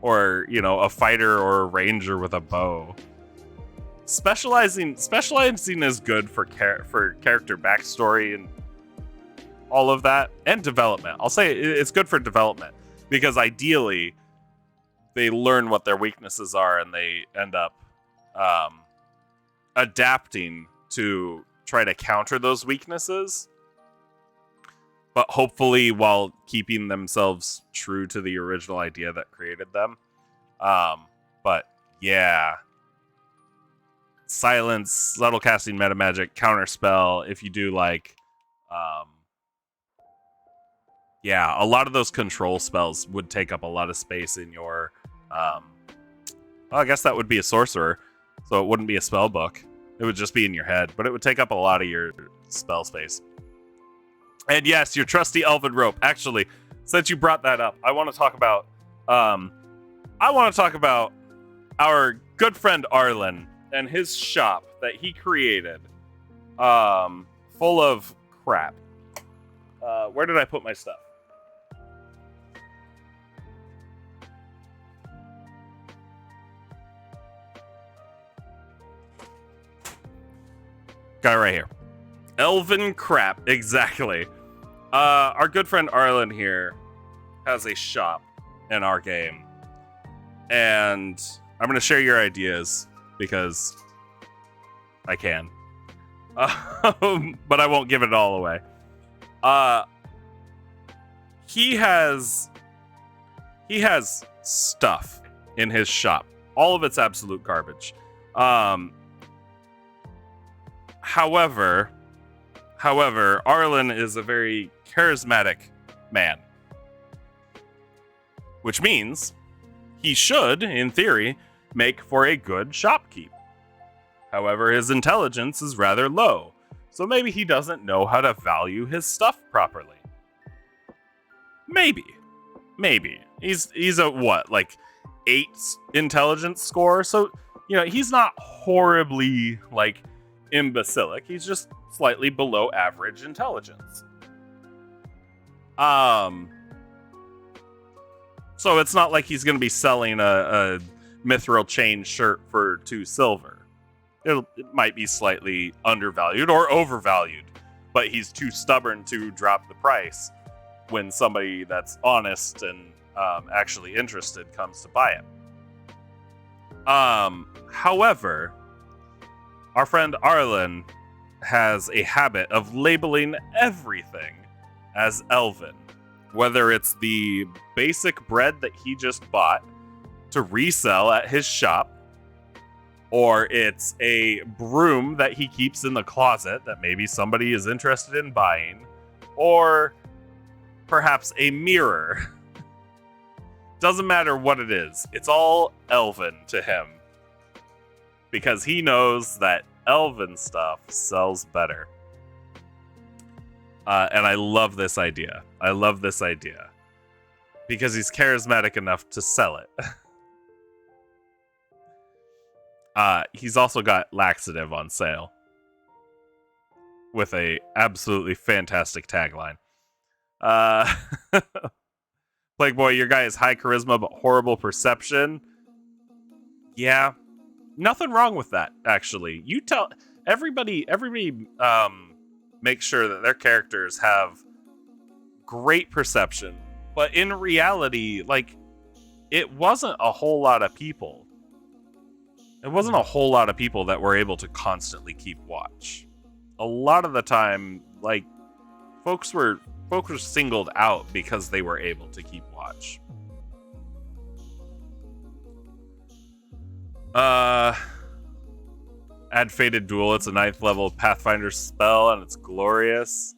or a fighter or a ranger with a bow. Specializing is good for character backstory and all of that, and development. I'll say it's good for development, because ideally they learn what their weaknesses are and they end up adapting to try to counter those weaknesses, but hopefully while keeping themselves true to the original idea that created them. But yeah, silence, subtle casting, meta magic, counterspell. If you do like yeah, a lot of those control spells would take up a lot of space in your well, I guess that would be a sorcerer, so it wouldn't be a spell book. It would just be in your head, but it would take up a lot of your spell space. And yes, your trusty elven rope. Actually, since you brought that up, I want to talk about our good friend Arlen and his shop that he created, full of crap. Where did I put my stuff? Got it right here. Elven crap, exactly. Our good friend Arlen here has a shop in our game, and I'm going to share your ideas because I can, but I won't give it all away. He has stuff in his shop. All of it's absolute garbage. However, Arlen is a very charismatic man, which means he should, in theory, make for a good shopkeep. However, his intelligence is rather low, so maybe he doesn't know how to value his stuff properly. Maybe. He's a what, like 8 intelligence score? So, he's not horribly, like, imbecilic. He's just slightly below average intelligence. So it's not like he's going to be selling a mithril chain shirt for 2 silver. It might be slightly undervalued or overvalued, but he's too stubborn to drop the price when somebody that's honest and actually interested comes to buy it. However, our friend Arlen has a habit of labeling everything as elven. Whether it's the basic bread that he just bought to resell at his shop, or it's a broom that he keeps in the closet that maybe somebody is interested in buying, or perhaps a mirror. Doesn't matter what it is, it's all elven to him. Because he knows that elven stuff sells better. And I love this idea. Because he's charismatic enough to sell it. He's also got laxative on sale. With a absolutely fantastic tagline. Plague Boy, your guy is high charisma but horrible perception. Yeah. Nothing wrong with that, actually. You tell everybody make sure that their characters have great perception, but in reality, like, it wasn't a whole lot of people. It wasn't a whole lot of people that were able to constantly keep watch. A lot of the time, like, folks were singled out because they were able to keep watch. Add Fated Duel. It's a 9th level Pathfinder spell, and it's glorious.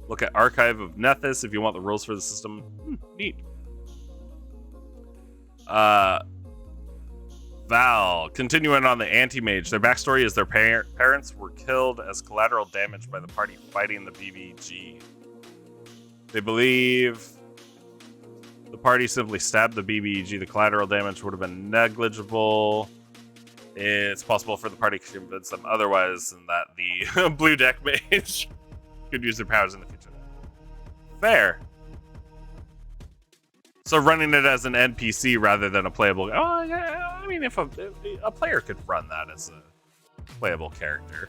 Look at Archive of Nethys if you want the rules for the system. Neat. Val. Continuing on the Anti-Mage. Their backstory is their parents were killed as collateral damage by the party fighting the BBG. They believe the party simply stabbed the BBG. The collateral damage would have been negligible. It's possible for the party to convince them otherwise, and that the blue deck mage could use their powers in the future. Fair. So running it as an NPC rather than a playable... Oh, yeah, I mean, if a player could run that as a playable character.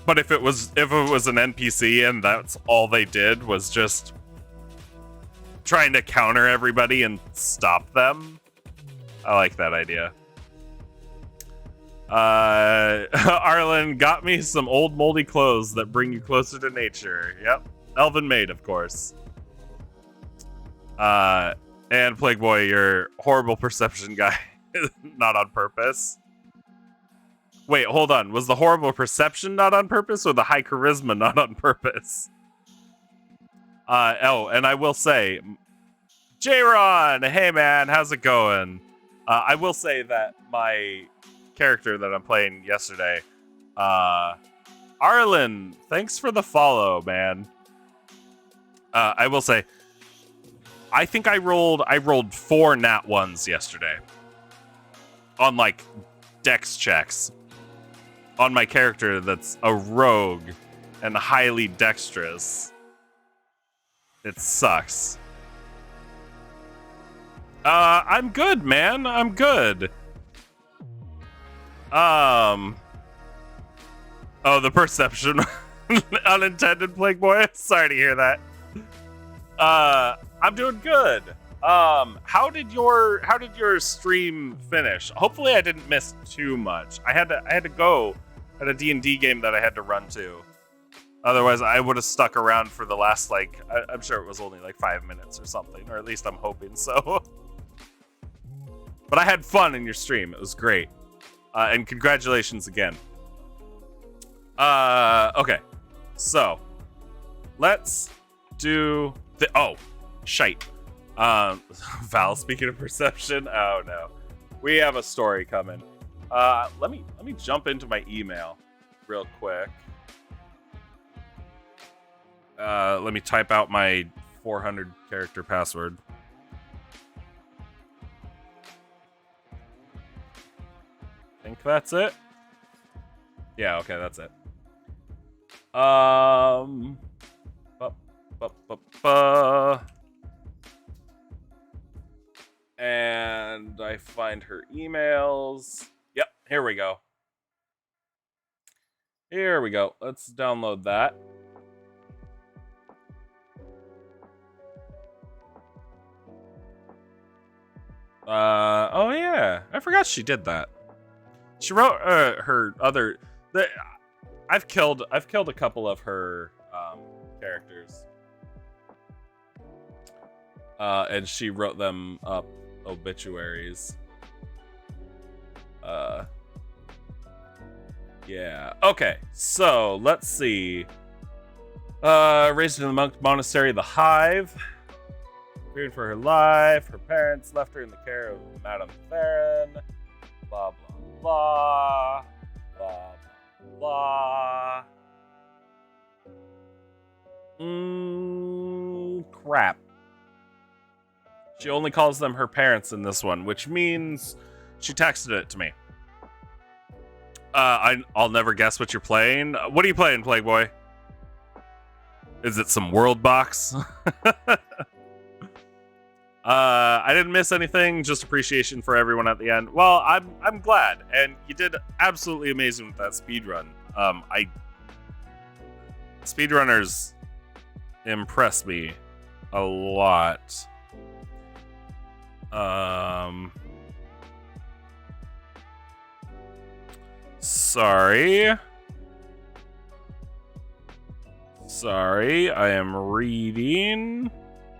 But if it was an NPC and that's all they did was just trying to counter everybody and stop them, I like that idea. Arlen got me some old moldy clothes that bring you closer to nature. Yep. Elven made, of course. And Plague Boy, your horrible perception guy. Not on purpose. Wait, hold on. Was the horrible perception not on purpose, or the high charisma not on purpose? And I will say, J-Ron, hey man, how's it going? I will say that my character that I'm playing yesterday, Arlen, thanks for the follow, man. I will say, I think I rolled 4 nat 1s yesterday on like dex checks on my character that's a rogue and highly dexterous. It sucks. I'm good, man. I'm good. Oh, the perception. Unintended, Plague Boy. Sorry to hear that. I'm doing good. How did your stream finish? Hopefully I didn't miss too much. I had to go at a D&D game that I had to run to. Otherwise, I would have stuck around for the last, like, I'm sure it was only like 5 minutes or something, or at least I'm hoping so. But I had fun in your stream. It was great. And congratulations again. Okay. So, let's do the... Oh, shite. Val, speaking of perception, oh no. We have a story coming. Let me jump into my email real quick. Let me type out my 400 character password. I think that's it. Yeah, okay, that's it. And I find her emails. Yep, here we go. Here we go. Let's download that. Oh yeah, I forgot she did that. She wrote her other. I've killed a couple of her characters, and she wrote them up obituaries. Yeah. Okay. So let's see. Raised in the monk monastery, the Hive. Feared for her life. Her parents left her in the care of Madame Theron. Blah blah blah. Blah blah. Crap. She only calls them her parents in this one, which means she texted it to me. I'll never guess what you're playing. What are you playing, Plague Boy? Is it some World Box? I didn't miss anything. Just appreciation for everyone at the end. Well, I'm glad, and you did absolutely amazing with that speedrun. Speedrunners impress me a lot. Sorry, I am reading.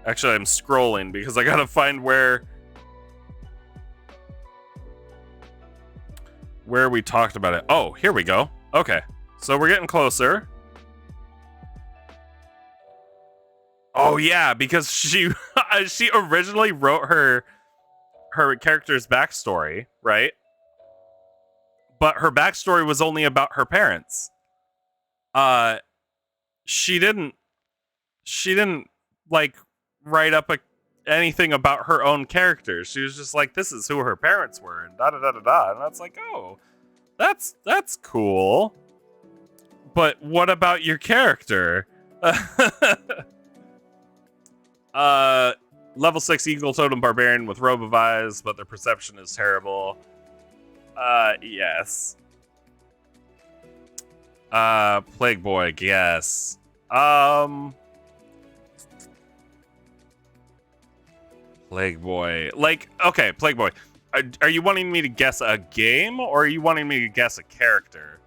Actually, I'm scrolling because I gotta find where we talked about it. Oh, here we go. Okay, so we're getting closer. Oh yeah, because she originally wrote her character's backstory, right? But her backstory was only about her parents. She didn't like write up anything about her own character. She was just like, this is who her parents were, and da da da da da. And that's like, oh, that's cool. But what about your character? Level 6 Eagle Totem Barbarian with Robe of Eyes, but their perception is terrible. Yes. Plague Boy, yes. Plague Boy. Like, okay, Plague Boy. Are you wanting me to guess a game, or are you wanting me to guess a character?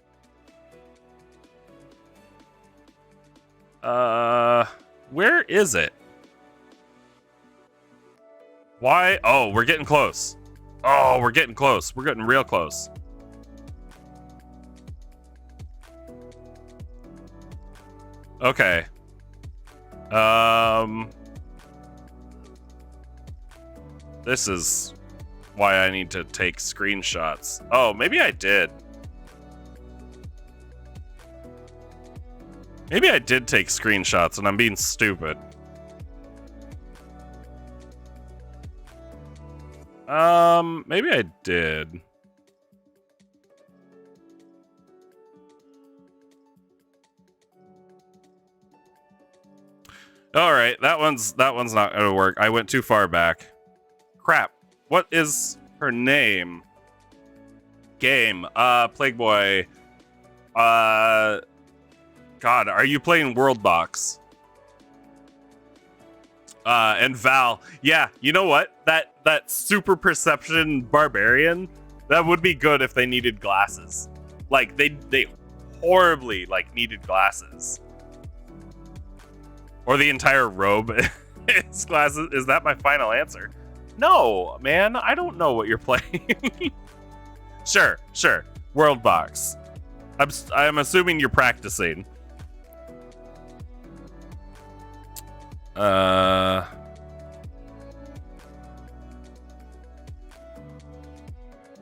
Where is it? Why? Oh, we're getting close. Oh, we're getting close. We're getting real close. Okay. This is why I need to take screenshots. Oh, maybe I did. Maybe I did take screenshots and I'm being stupid. Maybe I did. All right, that one's not gonna work. I went too far back. Crap. What is her name? Game. Plague Boy. God, are you playing World Box? And Val. Yeah, you know what? That super perception barbarian, that would be good if they needed glasses. Like they horribly needed glasses. Or the entire robe is glasses. Is that my final answer? No, man, I don't know what you're playing. Sure. World Box. I'm assuming you're practicing.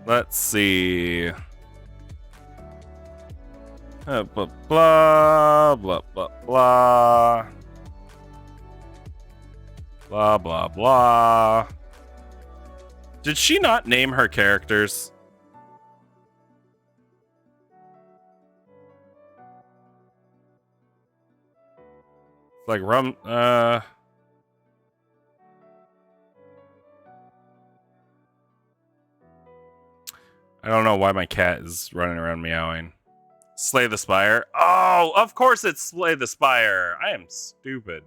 Let's see. Blah blah blah blah. Blah blah blah. Did she not name her characters? Like I don't know why my cat is running around meowing. Slay the Spire. Oh, of course it's Slay the Spire. I am stupid.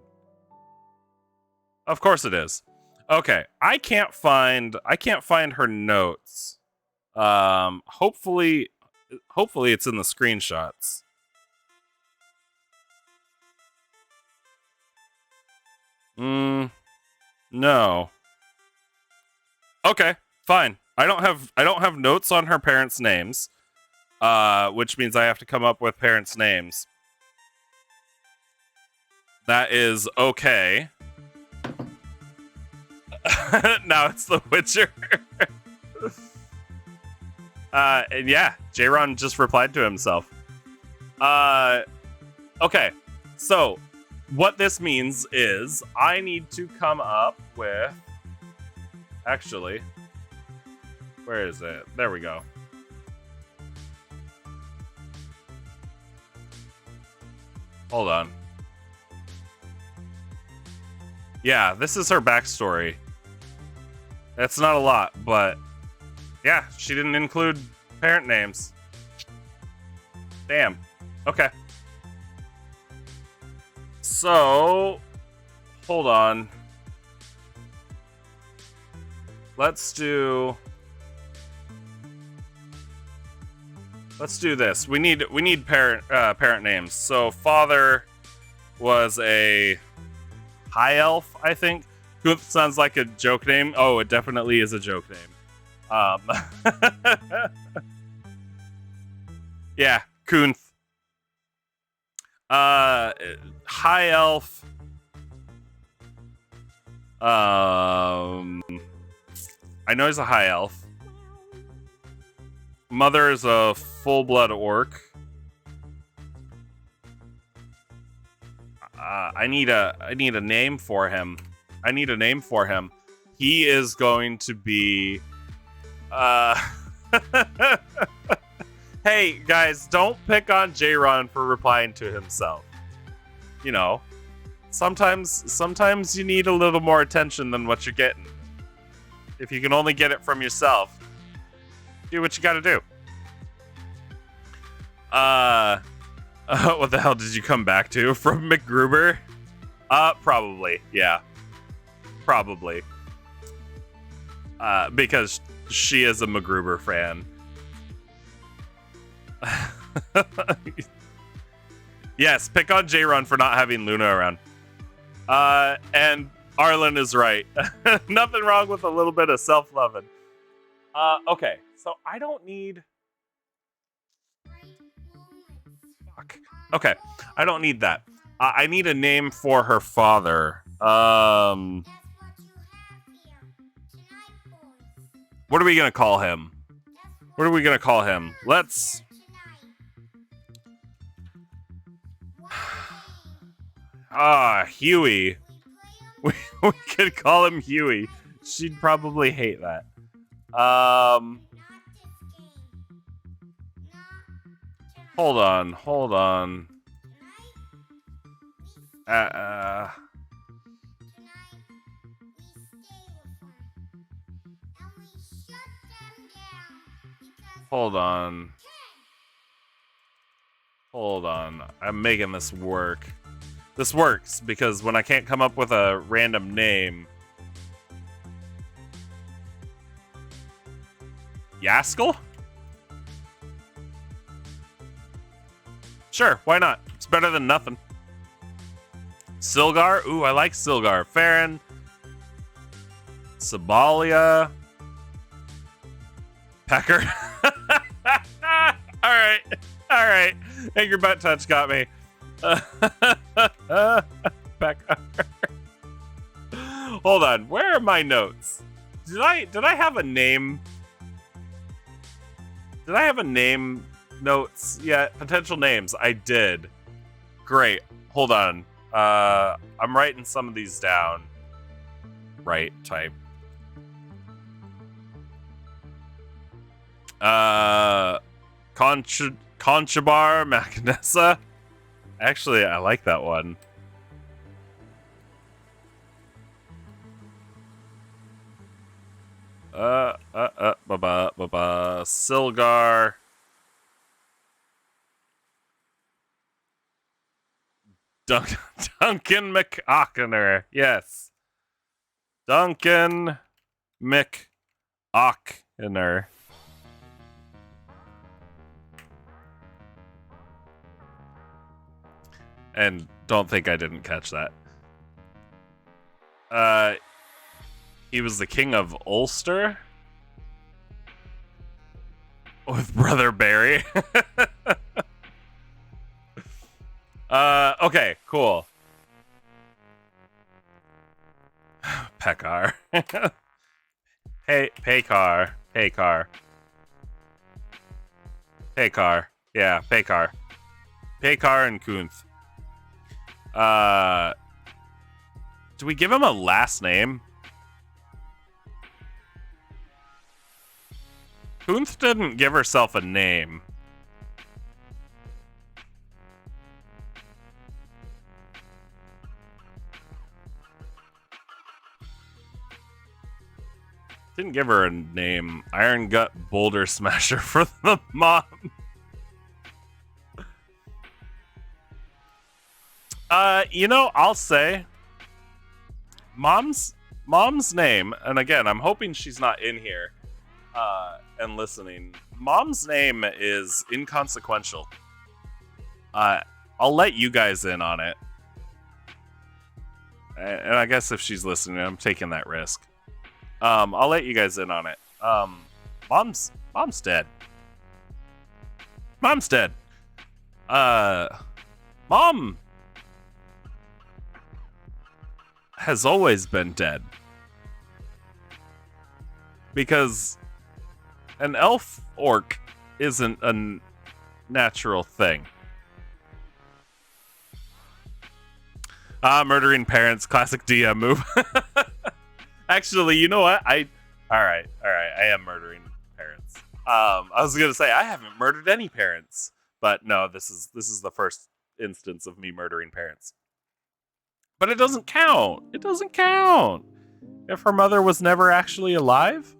Of course it is. Okay, I can't find her notes. Hopefully it's in the screenshots. No. Okay, fine. I don't have notes on her parents' names. Which means I have to come up with parents' names. That is okay. Now it's The Witcher. And yeah, J-Ron just replied to himself. Okay, so what this means is I need to come up with... Actually, where is it? There we go. Hold on. Yeah, this is her backstory. That's not a lot, but yeah, she didn't include parent names. Damn. Okay. So, hold on. Let's do this. We need parent names. So father was a high elf, I think. Kunth sounds like a joke name. Oh, it definitely is a joke name. Yeah, Kunth. High elf. I know he's a high elf. Mother is a full-blood orc. I need a name for him. He is going to be Hey guys, don't pick on J-Ron for replying to himself. You know, sometimes you need a little more attention than what you're getting. If you can only get it from yourself, do what you gotta do. What the hell did you come back to? From McGruber? Probably, yeah. Probably. Because she is a McGruber fan. Yes, pick on J-Ron for not having Luna around. And Arlen is right. Nothing wrong with a little bit of self-loving. Okay, so I don't need... Fuck. Okay, I don't need that. I need a name for her father. What are we gonna call him? Let's... Huey. We could call him Huey. She'd probably hate that. Hold on. Hold on. I'm making this work. This works because when I can't come up with a random name... Yaskell? Sure, why not? It's better than nothing. Silgar? Ooh, I like Silgar. Farron. Sabalia. Pecker. Alright. Angry Butt Touch got me. Pecker. Hold on, where are my notes? Did I have a name? Did I have a name notes yet? Potential names. I did. Great. Hold on. I'm writing some of these down. Right type. Conchabar Machinessa. Actually, I like that one. Silgar. Duncan McAukener. Yes. Duncan McAukener. And don't think I didn't catch that. He was the king of Ulster with Brother Barry. Okay, cool. Pekar. Pekar. Yeah, Pekar. Pekar and Kunth. Do we give him a last name? Kunth didn't give herself a name. Didn't give her a name. Iron Gut Boulder Smasher for the mom. I'll say mom's name, and again, I'm hoping she's not in here and listening. Mom's name is inconsequential. I'll let you guys in on it. And I guess if she's listening, I'm taking that risk. I'll let you guys in on it. Mom's dead. Mom's dead. Mom has always been dead. Because an elf orc isn't a natural thing. Murdering parents, classic DM move. Actually, you know what? All right. I am murdering parents. I was gonna say I haven't murdered any parents, but no, this is the first instance of me murdering parents. But it doesn't count. It doesn't count if her mother was never actually alive.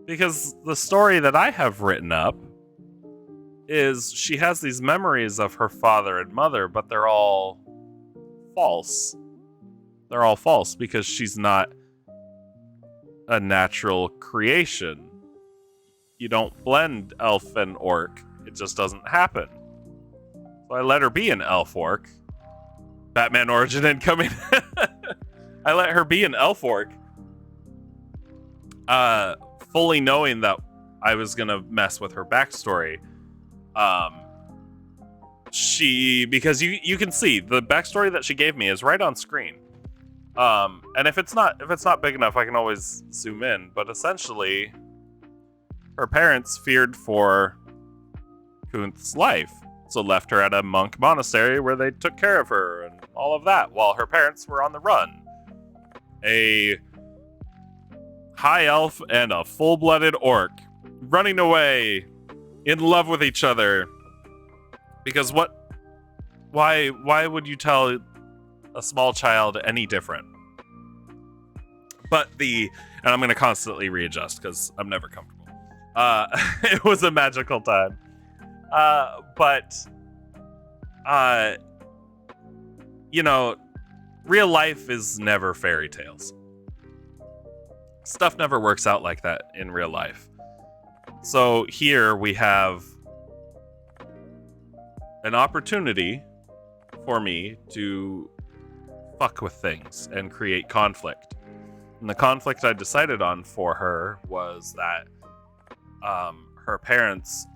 Because the story that I have written up is she has these memories of her father and mother, but they're all false. They're all false because she's not a natural creation. You don't blend elf and orc. It just doesn't happen. So I let her be an elf orc. Batman origin incoming. I let her be an elf orc. Fully knowing that I was gonna mess with her backstory. Because you can see the backstory that she gave me is right on screen. And if it's not big enough, I can always zoom in. But essentially, her parents feared for Kunth's life, so left her at a monk monastery where they took care of her and all of that, while her parents were on the run. A high elf and a full-blooded orc running away, in love with each other. Because why would you tell a small child any different? But and I'm going to constantly readjust because I'm never comfortable. It was a magical time. Real life is never fairy tales. Stuff never works out like that in real life. So here we have an opportunity for me to fuck with things and create conflict. And the conflict I decided on for her was that her parents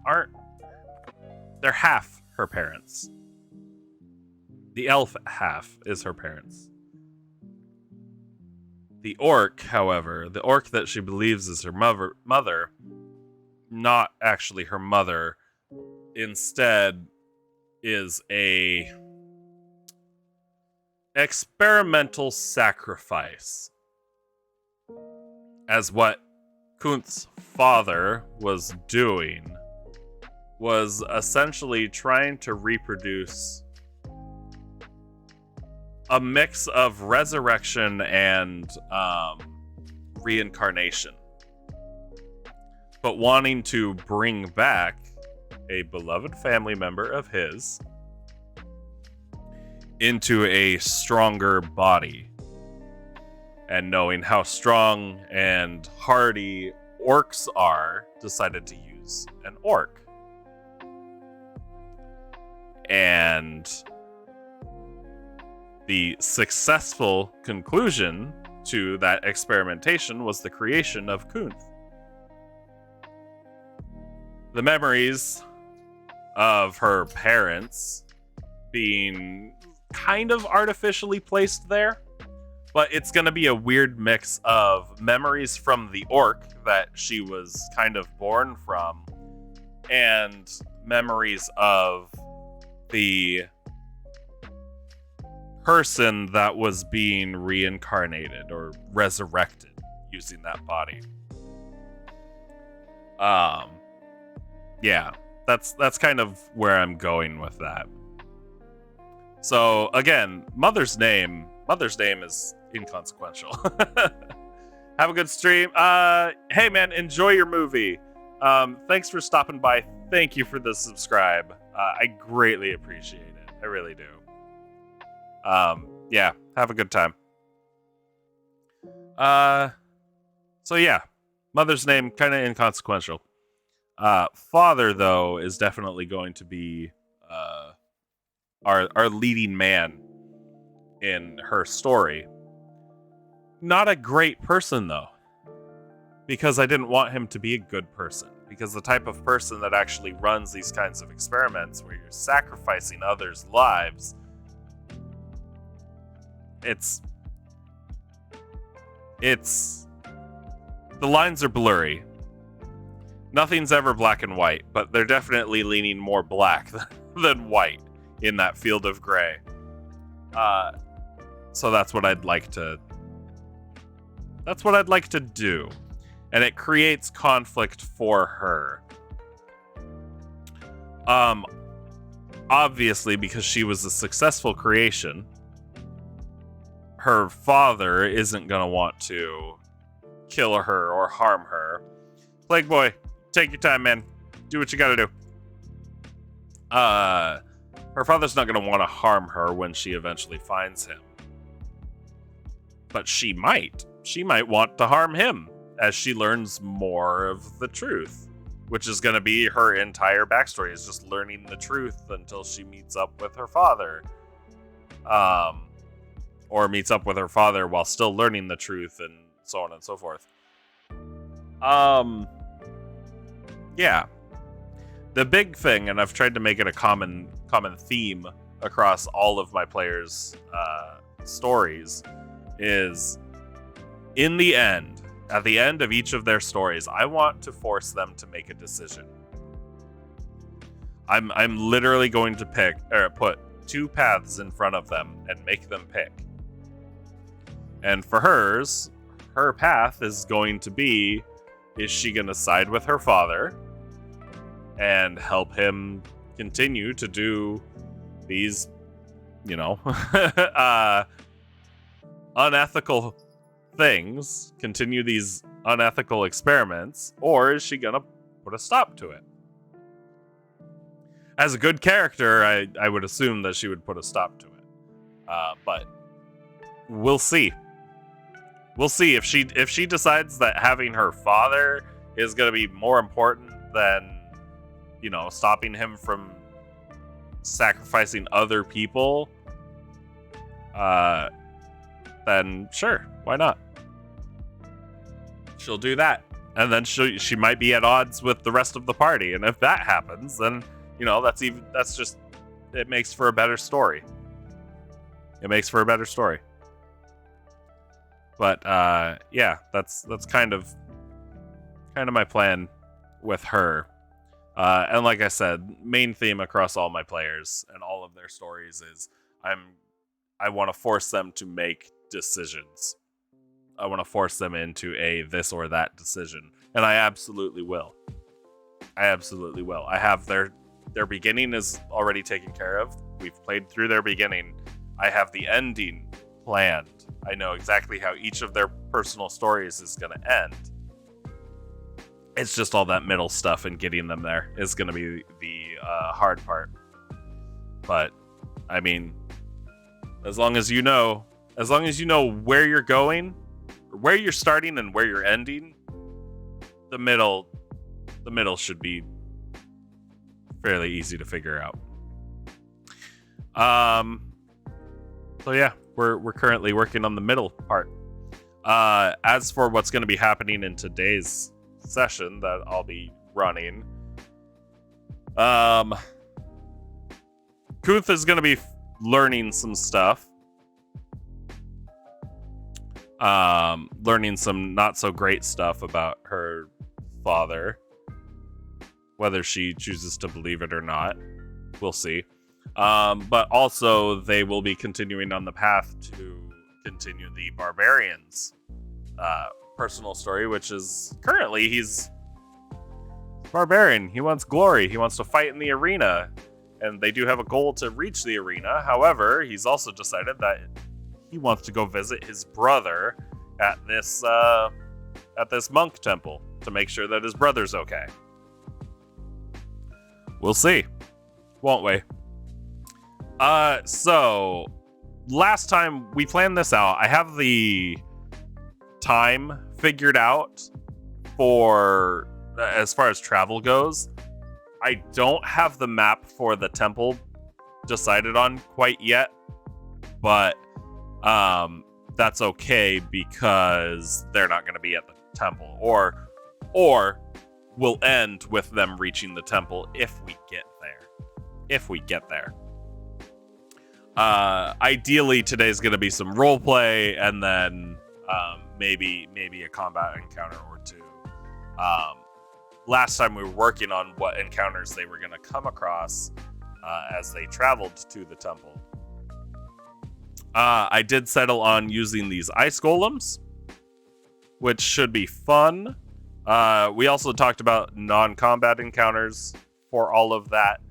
they're half her parents. The elf half is her parents. The orc, however, the orc that she believes is her mother, not actually her mother, instead is a experimental sacrifice. As what Kunth's father was doing was essentially trying to reproduce a mix of resurrection and reincarnation, but wanting to bring back a beloved family member of his into a stronger body. And knowing how strong and hardy orcs are, decided to use an orc. And the successful conclusion to that experimentation was the creation of Kunth. The memories of her parents being kind of artificially placed there, but it's going to be a weird mix of memories from the orc that she was kind of born from and memories of the person that was being reincarnated or resurrected using that body. Yeah, that's kind of where I'm going with that. So again, Mother's name is inconsequential. Have a good stream. Hey man, enjoy your movie. Thanks for stopping by. Thank you for the subscribe. I greatly appreciate it. I really do. Yeah, have a good time. So yeah, Mother's name kind of inconsequential. Father though is definitely going to be our leading man in her story. Not a great person though, because I didn't want him to be a good person. Because the type of person that actually runs these kinds of experiments where you're sacrificing others' lives, it's the lines are blurry. Nothing's ever black and white, but they're definitely leaning more black than white in that field of gray. So that's what I'd like to do. And it creates conflict for her. Obviously, because she was a successful creation, her father isn't going to want to kill her or harm her. Plague Boy, take your time, man. Do what you gotta do. Her father's not going to want to harm her when she eventually finds him. But she might. She might want to harm him as she learns more of the truth, which is going to be her entire backstory, is just learning the truth until she meets up with her father. Or meets up with her father while still learning the truth, and so on and so forth. Yeah. The big thing, and I've tried to make it a common theme across all of my players' stories, is in the end, at the end of each of their stories, I want to force them to make a decision. I'm literally going to put two paths in front of them and make them pick. And for hers, her path is going to be, is she going to side with her father and help him continue to do these, unethical things, continue these unethical experiments, or is she going to put a stop to it? As a good character, I would assume that she would put a stop to it. But we'll see. We'll see if she decides that having her father is going to be more important than, stopping him from sacrificing other people. Then sure, why not? She'll do that, and then she might be at odds with the rest of the party. And if that happens, then it makes for a better story. It makes for a better story. But yeah, that's kind of my plan with her. And like I said, main theme across all my players and all of their stories is I want to force them to make decisions. I want to force them into a this or that decision, and I absolutely will. I have their beginning is already taken care of. We've played through their beginning. I have the ending planned. I know exactly how each of their personal stories is going to end. It's just all that middle stuff and getting them there is going to be the hard part. But I mean, as long as you know where you're going, where you're starting and where you're ending, the middle should be fairly easy to figure out. So yeah, we're currently working on the middle part. As for what's going to be happening in today's session that I'll be running, Kuth is going to be learning some stuff. Learning some not so great stuff about her father. Whether she chooses to believe it or not, we'll see. But also, they will be continuing on the path to continue the barbarian's personal story, which is currently he's barbarian. He wants glory. He wants to fight in the arena, and they do have a goal to reach the arena. However, he's also decided that he wants to go visit his brother at this monk temple to make sure that his brother's okay. We'll see, won't we? So last time we planned this out, I have the time figured out for as far as travel goes. I don't have the map for the temple decided on quite yet, but that's okay because they're not going to be at the temple, or we'll end with them reaching the temple if we get there. Ideally, today's going to be some roleplay, and then maybe a combat encounter or two. Last time we were working on what encounters they were going to come across as they traveled to the temple. I did settle on using these ice golems, which should be fun. We also talked about non-combat encounters for all of that.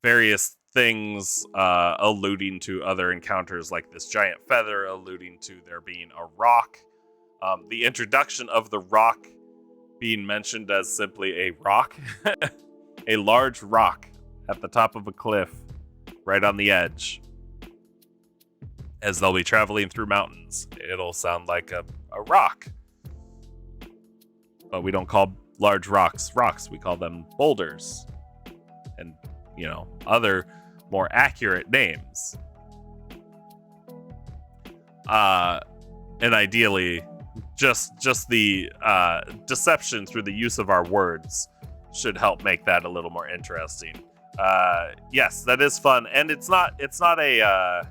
Various things alluding to other encounters, like this giant feather alluding to there being a rock. The introduction of the rock being mentioned as simply a rock. A large rock at the top of a cliff, right on the edge. As they'll be traveling through mountains, it'll sound like a rock. But we don't call large rocks, we call them boulders. And, other more accurate names. And ideally, just the deception through the use of our words should help make that a little more interesting. Yes, that is fun, and it's not a.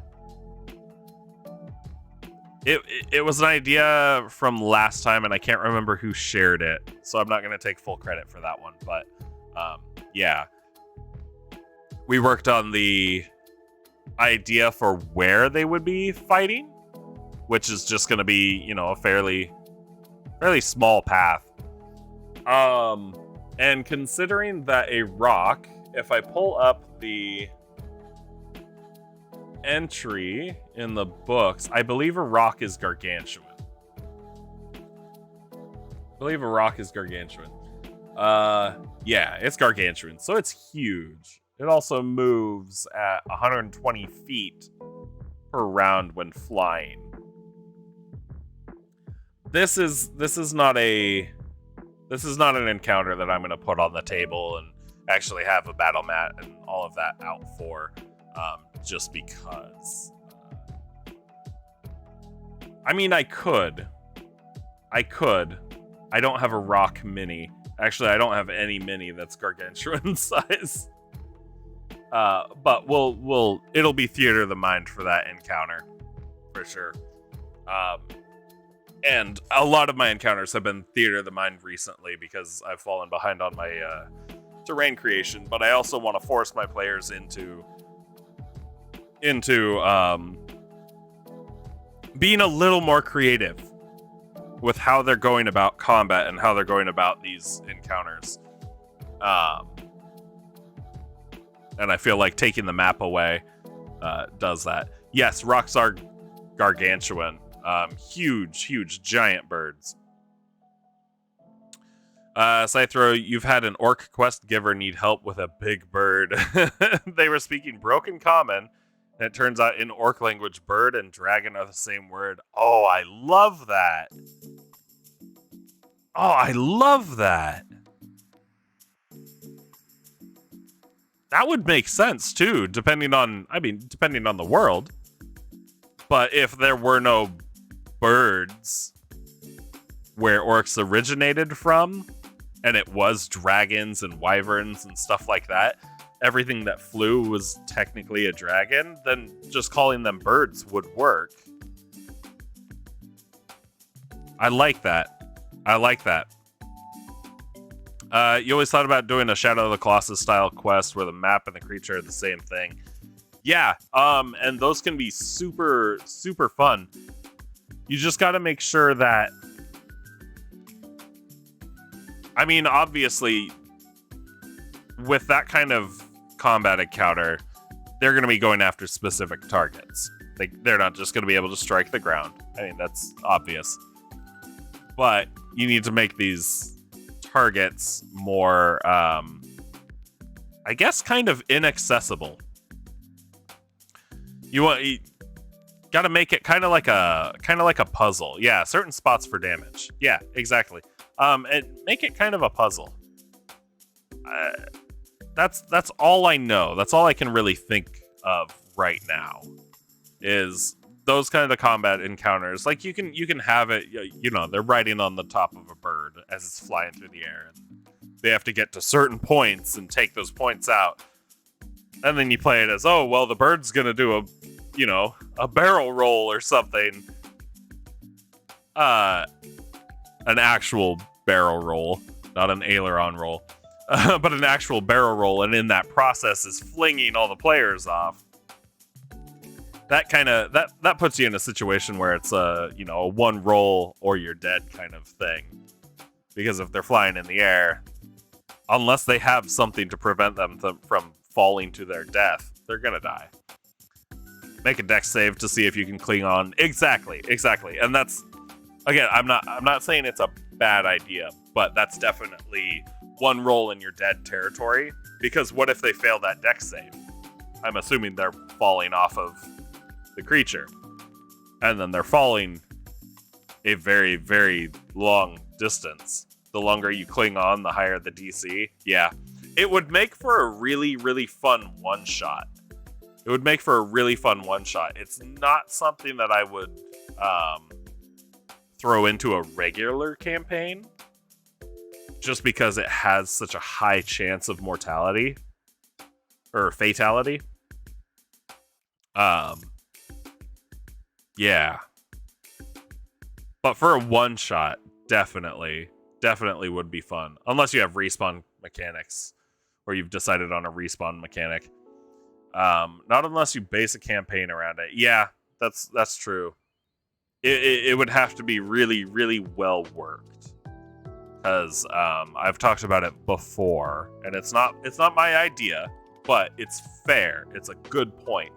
It was an idea from last time, and I can't remember who shared it, so I'm not going to take full credit for that one. But yeah, we worked on the idea for where they would be fighting, which is just going to be, a fairly small path. And considering that a rock, if I pull up the entry in the books, I believe a rock is gargantuan. Yeah, it's gargantuan, so it's huge. It also moves at 120 feet per round when flying. This is not an encounter that I'm going to put on the table and actually have a battle mat and all of that out for, just because. I mean, I could. I don't have a rock mini. Actually, I don't have any mini that's gargantuan size. But it'll be theater of the mind for that encounter, for sure. And a lot of my encounters have been theater of the mind recently because I've fallen behind on my terrain creation. But I also want to force my players into being a little more creative with how they're going about combat and how they're going about these encounters. And I feel like taking the map away does that. Yes, rocks are gargantuan. Huge, giant birds. Scythro, you've had an orc quest giver need help with a big bird. They were speaking broken common, and it turns out in orc language, bird and dragon are the same word. Oh, I love that. That would make sense too, depending on the world. But if there were no birds where orcs originated from, and it was dragons and wyverns and stuff like that, everything that flew was technically a dragon, then just calling them birds would work. I like that. You always thought about doing a Shadow of the Colossus style quest where the map and the creature are the same thing. Yeah, and those can be super, super fun. You just got to make sure that... I mean, obviously, with that kind of combat encounter, they're going to be going after specific targets. They're not just going to be able to strike the ground. I mean, that's obvious. But you need to make these targets more, I guess, kind of inaccessible. You got to make it kind of like a puzzle. Yeah, certain spots for damage. Yeah, exactly. And make it kind of a puzzle. That's all I know. That's all I can really think of right now. Is those kind of combat encounters. Like you can have it. You know, they're riding on the top of a bird as it's flying through the air, and they have to get to certain points and take those points out. And then you play it as, oh well, the bird's gonna do a barrel roll or something. An actual barrel roll, not an aileron roll, but an actual barrel roll, and in that process is flinging all the players off. That puts you in a situation where it's a one roll or you're dead kind of thing, because if they're flying in the air, unless they have something to prevent them from falling to their death, they're gonna die. Make a dex save to see if you can cling on. Exactly. And that's, again, I'm not saying it's a bad idea, but that's definitely one roll in your dead territory, because what if they fail that dex save? I'm assuming they're falling off of the creature, and then they're falling a very, very long distance. The longer you cling on, the higher the DC. Yeah. It would make for a really, really fun one-shot. It's not something that I would throw into a regular campaign, just because it has such a high chance of mortality or fatality. Yeah. But for a one shot, definitely would be fun. Unless you have respawn mechanics, or you've decided on a respawn mechanic. Not unless you base a campaign around it. Yeah, that's true. It would have to be really, really well worked. Because I've talked about it before, and it's not my idea, but it's fair. It's a good point.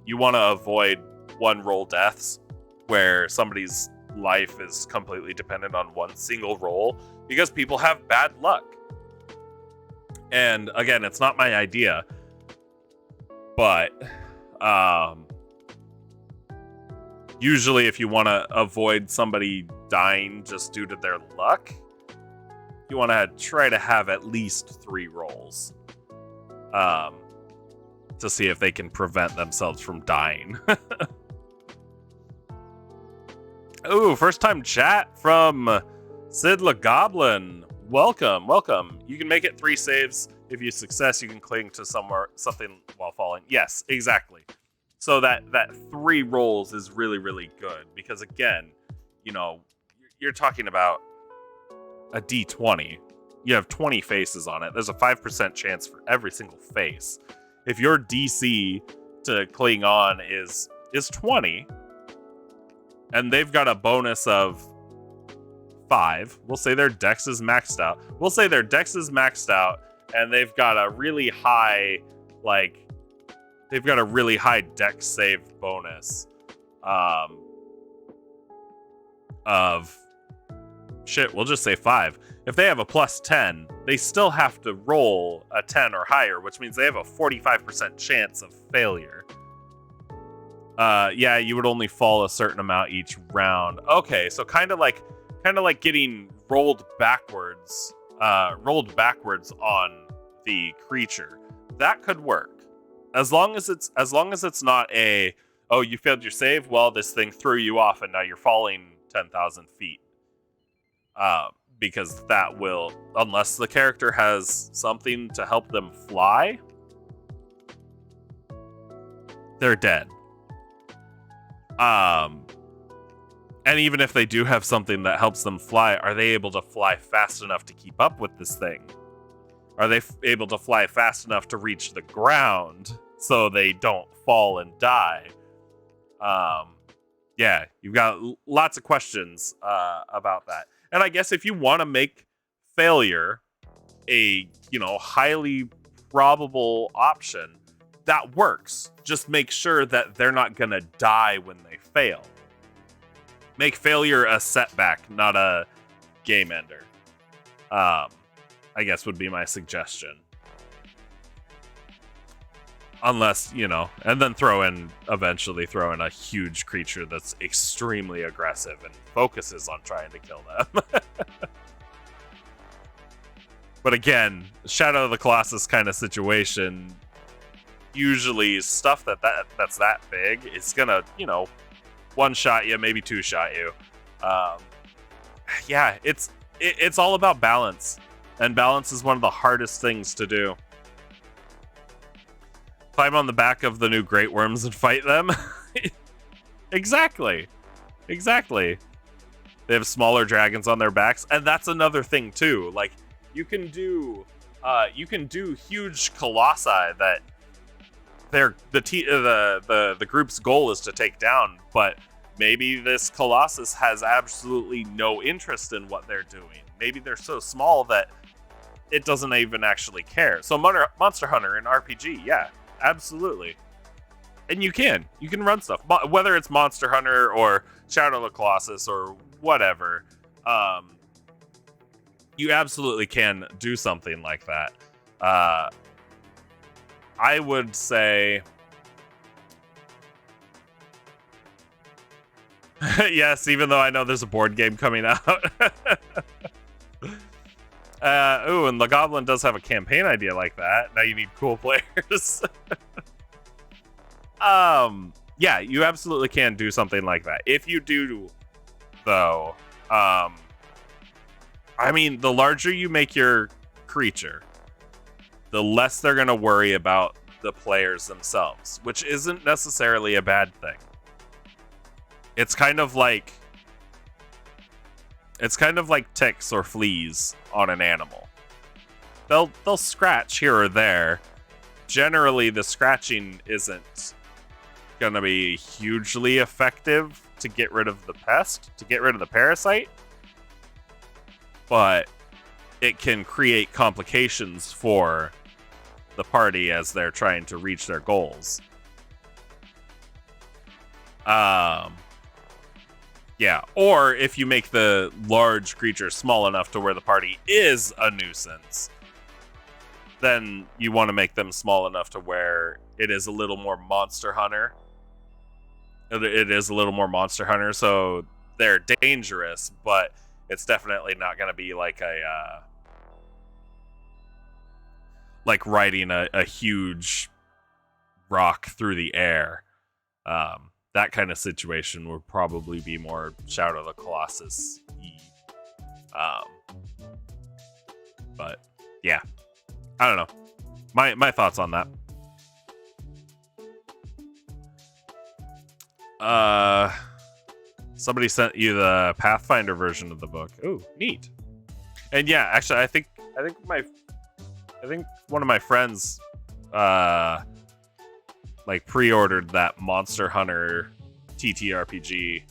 You want to avoid one roll deaths, where somebody's life is completely dependent on one single roll, because people have bad luck. And again, it's not my idea, but usually if you want to avoid somebody dying just due to their luck, you want to try to have at least 3 rolls to see if they can prevent themselves from dying. Ooh, first time chat from Sid LeGoblin. Welcome. You can make it 3 saves. If you success, you can cling to something while falling. Yes, exactly. So that 3 rolls is really, really good, because again, you're talking about a D20. You have 20 faces on it. There's a 5% chance for every single face. If your DC to cling on is 20, and they've got a bonus of 5, we'll say their dex is maxed out. And they've got a really high, dex save bonus of, we'll just say 5. If they have a plus 10, they still have to roll a 10 or higher, which means they have a 45% chance of failure. Yeah, you would only fall a certain amount each round. Okay, so kind of like getting rolled backwards on the creature. that could work. As long as it's not a, oh, you failed your save, well, this thing threw you off and now you're falling 10,000 feet. Because that will, unless the character has something to help them fly, they're dead. And even if they do have something that helps them fly, are they able to fly fast enough to keep up with this thing? Are they able to fly fast enough to reach the ground so they don't fall and die? Yeah, you've got lots of questions about that. And I guess if you want to make failure a, highly probable option, that works. Just make sure that they're not going to die when they fail. Make failure a setback, not a game ender. I guess would be my suggestion. Unless, and then eventually throw in a huge creature that's extremely aggressive and focuses on trying to kill them. But again, Shadow of the Colossus kind of situation, usually stuff that's that big is gonna, one shot you, maybe two shot you. Yeah, it's all about balance, and balance is one of the hardest things to do. Climb on the back of the new Great Worms and fight them. Exactly. They have smaller dragons on their backs, and that's another thing too. Like, you can do huge colossi that the group's goal is to take down, but maybe this Colossus has absolutely no interest in what they're doing. Maybe they're so small that it doesn't even actually care. So Monster Hunter in RPG, yeah, absolutely. And you can run stuff, whether it's Monster Hunter or Shadow of the Colossus or whatever. You absolutely can do something like that. I would say, yes, even though I know there's a board game coming out. And the Goblin does have a campaign idea like that. Now you need cool players. Yeah, you absolutely can do something like that. If you do, though, the larger you make your creature, the less they're going to worry about the players themselves, which isn't necessarily a bad thing. It's kind of like ticks or fleas on an animal. They'll scratch here or there. Generally, the scratching isn't going to be hugely effective to get rid of the pest, to get rid of the parasite, but it can create complications for the party as they're trying to reach their goals. Yeah, or if you make the large creature small enough to where the party is a nuisance, then you want to make them small enough to where it is a little more Monster Hunter. It is a little more Monster Hunter, so they're dangerous, but it's definitely not going to be like like riding a huge rock through the air. That kind of situation would probably be more Shadow of the Colossus-y. But yeah, I don't know. My thoughts on that. Somebody sent you the Pathfinder version of the book. Ooh, neat. And yeah, actually, I think one of my friends pre-ordered that Monster Hunter TTRPG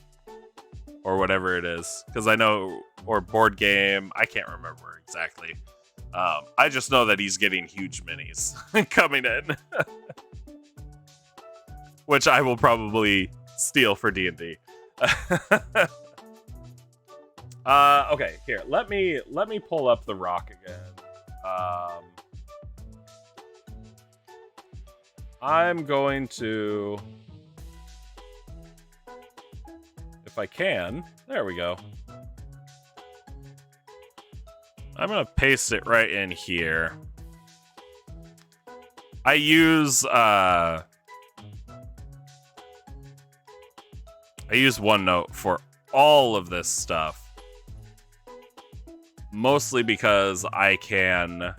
or whatever it is, because I know, or board game, I can't remember exactly. I just know that he's getting huge minis coming in, which I will probably steal for D&D. Okay, here, let me pull up the rock again. I'm going to, if I can, there we go. I'm going to paste it right in here. I use OneNote for all of this stuff, mostly because I can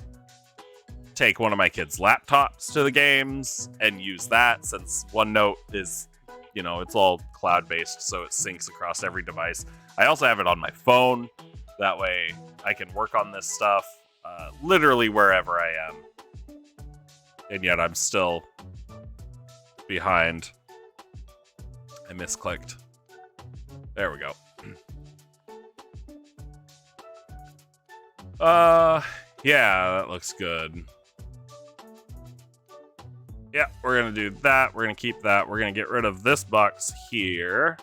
take one of my kids' laptops to the games and use that, since OneNote is, it's all cloud-based, so it syncs across every device. I also have it on my phone. That way I can work on this stuff literally wherever I am. And yet I'm still behind. I misclicked. There we go. Yeah, that looks good. Yeah, we're gonna do that. We're gonna keep that. We're gonna get rid of this box here,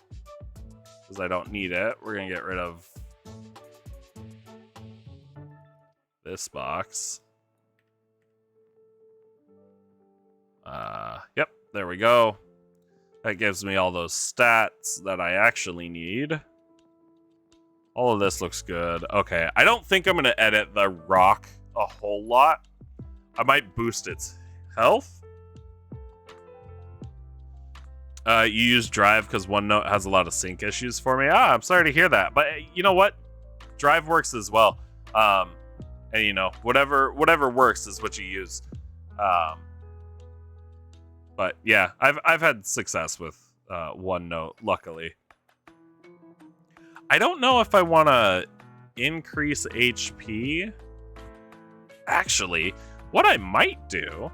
because I don't need it. We're gonna get rid of this box. Yep, there we go. That gives me all those stats that I actually need. All of this looks good. Okay, I don't think I'm gonna edit the rock a whole lot. I might boost its health. You use Drive because OneNote has a lot of sync issues for me. I'm sorry to hear that, but you know what? Drive works as well. And whatever works is what you use. But yeah, I've had success with OneNote, luckily. I don't know if I want to increase HP. Actually, what I might do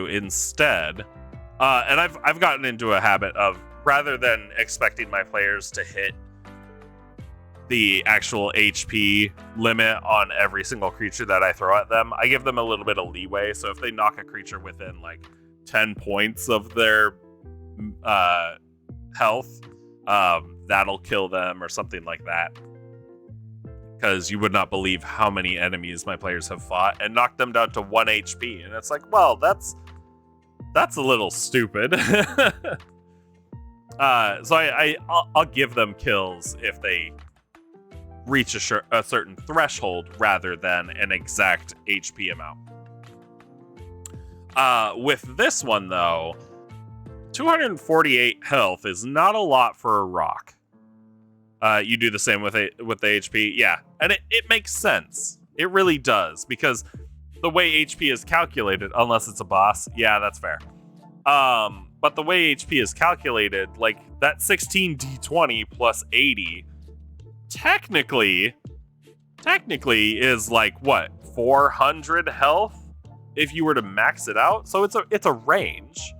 instead, and I've gotten into a habit of, rather than expecting my players to hit the actual HP limit on every single creature that I throw at them, I give them a little bit of leeway. So if they knock a creature within like 10 points of their health, that'll kill them or something like that. Because you would not believe how many enemies my players have fought and knocked them down to 1 HP. And it's like, well, that's a little stupid. So I'll give them kills if they reach a certain threshold rather than an exact HP amount. With this one, though, 248 health is not a lot for a rock. You do the same with the HP, yeah, and it makes sense. It really does, because the way HP is calculated, unless it's a boss, yeah, that's fair. But the way HP is calculated, like that 16d20 plus 80, technically is like what, 400 health if you were to max it out. So it's a range.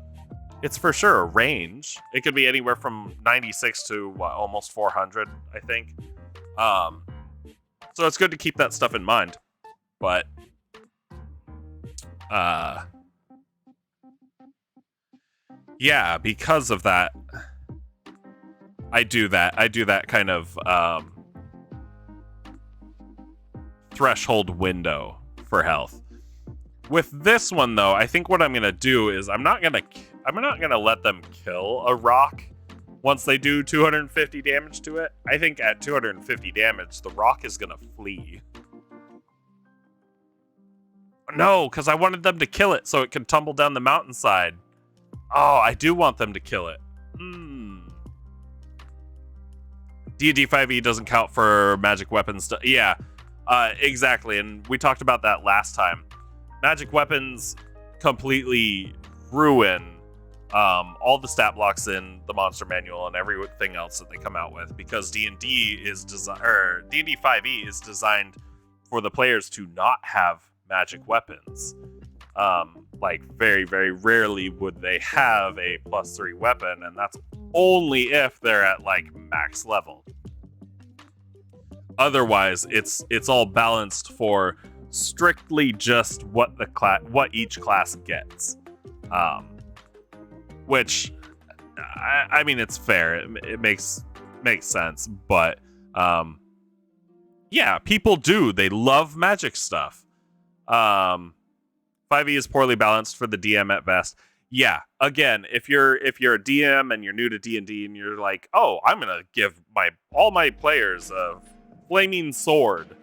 It's for sure a range. It could be anywhere from 96 to almost 400, I think. So it's good to keep that stuff in mind. But yeah, because of that, I do that kind of threshold window for health. With this one, though, I think what I'm gonna do is I'm not gonna let them kill a rock once they do 250 damage to it. I think at 250 damage, the rock is gonna flee. No, because I wanted them to kill it so it can tumble down the mountainside. Oh, I do want them to kill it. D&D 5e doesn't count for magic weapons. Yeah, exactly. And we talked about that last time. Magic weapons completely ruin all the stat blocks in the monster manual and everything else that they come out with, because D&D 5e is designed for the players to not have magic weapons. Like very, very rarely would they have a +3 weapon, and that's only if they're at like max level. Otherwise, it's all balanced for strictly just what each class gets. Which I mean, it's fair. It makes sense, but yeah, people do. They love magic stuff. 5e is poorly balanced for the DM at best. Yeah, again, if you're a DM and you're new to D&D and you're like, oh, I'm gonna give all my players a flaming sword,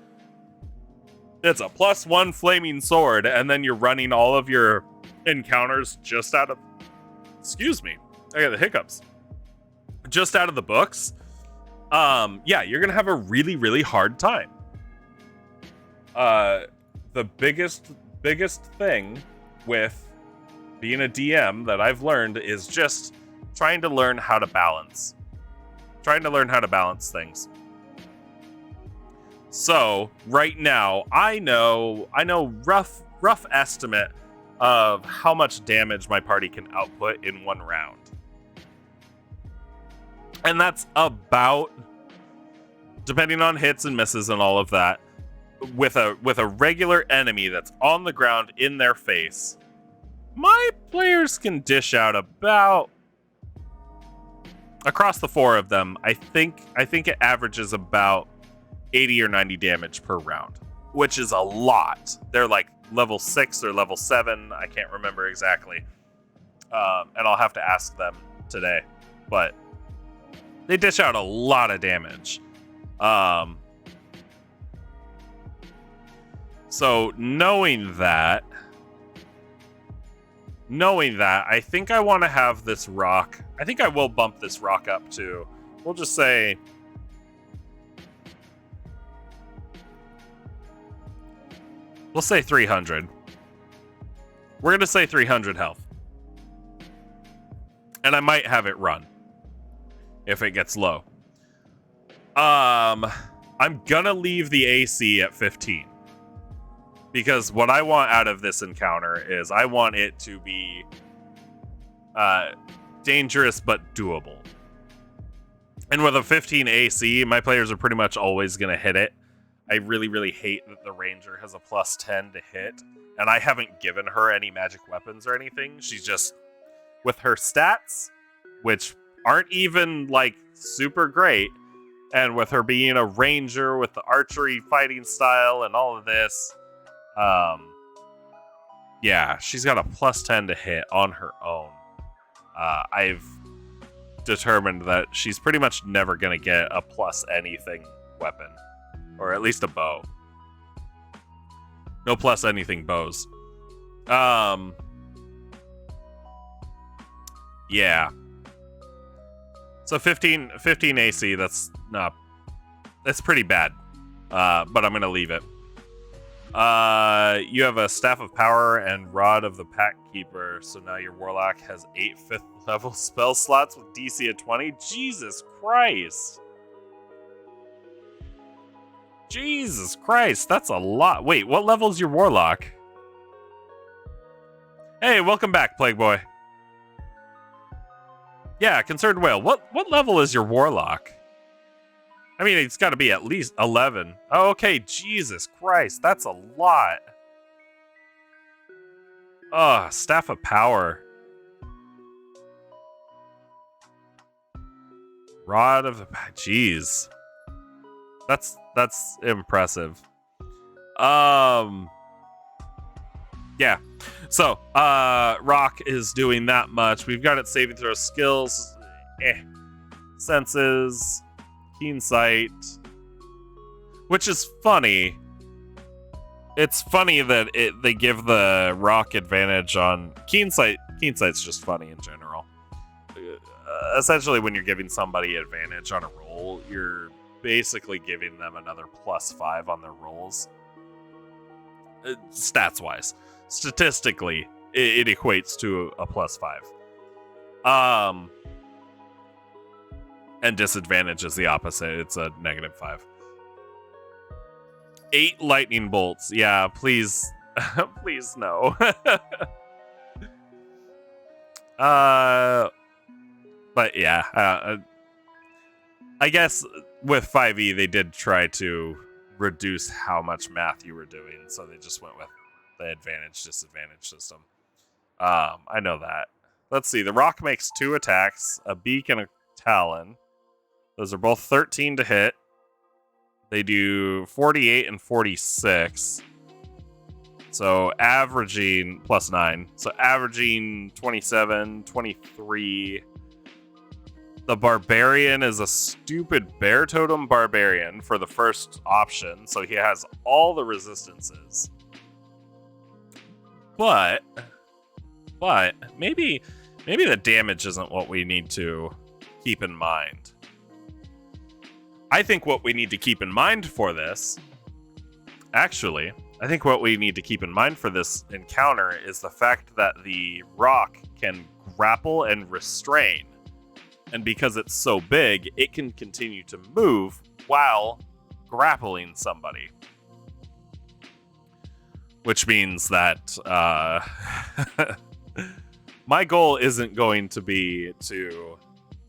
It's a +1 flaming sword, and then you're running all of your encounters just out of... Excuse me. I got the hiccups. Just out of the books. Yeah, you're going to have a really, really hard time. The biggest thing with being a DM that I've learned is just trying to learn how to balance. Trying to learn how to balance things. So, right now, I know rough estimate of how much damage my party can output in one round. And that's about, depending on hits and misses and all of that, with a regular enemy that's on the ground in their face, my players can dish out about, across the 4 of them, I think it averages about 80 or 90 damage per round, which is a lot. They're like level 6 or level 7, I can't remember exactly. And I'll have to ask them today, but they dish out a lot of damage. So knowing that, I think I want to have this rock. I think I will bump this rock up to, we'll just say, we'll say 300. We're going to say 300 health. And I might have it run if it gets low. I'm going to leave the AC at 15. Because what I want out of this encounter is I want it to be dangerous but doable. And with a 15 AC, my players are pretty much always going to hit it. I really, really hate that the ranger has a +10 to hit, and I haven't given her any magic weapons or anything. She's just, with her stats, which aren't even, like, super great, and with her being a ranger with the archery fighting style and all of this, yeah, she's got a +10 to hit on her own. I've determined that she's pretty much never going to get a plus anything weapon. Or at least a bow. No plus anything bows. Yeah. So 15 AC, that's pretty bad. But I'm going to leave it. You have a Staff of Power and Rod of the Pack Keeper, so now your Warlock has 8 5th level spell slots with DC of 20. Jesus Christ. Jesus Christ, that's a lot. Wait, what level's your Warlock? Hey, welcome back, Plague Boy. Yeah, Concerned Whale. What level is your Warlock? I mean, it's got to be at least 11. Oh, okay, Jesus Christ, that's a lot. Staff of Power. Rod of the... Jeez. That's impressive. Yeah. So, Rock is doing that much. We've got its saving throw skills. Senses. Keen Sight. Which is funny. It's funny that they give the Rock advantage on... Keen Sight. Keen Sight's just funny in general. Essentially, when you're giving somebody advantage on a roll, you're basically giving them another +5 on their rolls. Stats wise. Statistically, it equates to a +5. And disadvantage is the opposite. It's a -5. 8 lightning bolts. Yeah, please. Please no. But yeah, I guess with 5e, they did try to reduce how much math you were doing, so they just went with the advantage-disadvantage system. I know that. Let's see. The Rock makes 2 attacks, a beak and a talon. Those are both 13 to hit. They do 48 and 46. So averaging +9. So averaging 27, 23. The barbarian is a stupid bear totem barbarian for the first option, so he has all the resistances. But maybe the damage isn't what we need to keep in mind. I think what we need to keep in mind for this, actually, I think what we need to keep in mind for this encounter is the fact that the rock can grapple and restrain. And because it's so big, it can continue to move while grappling somebody. Which means that my goal isn't going to be to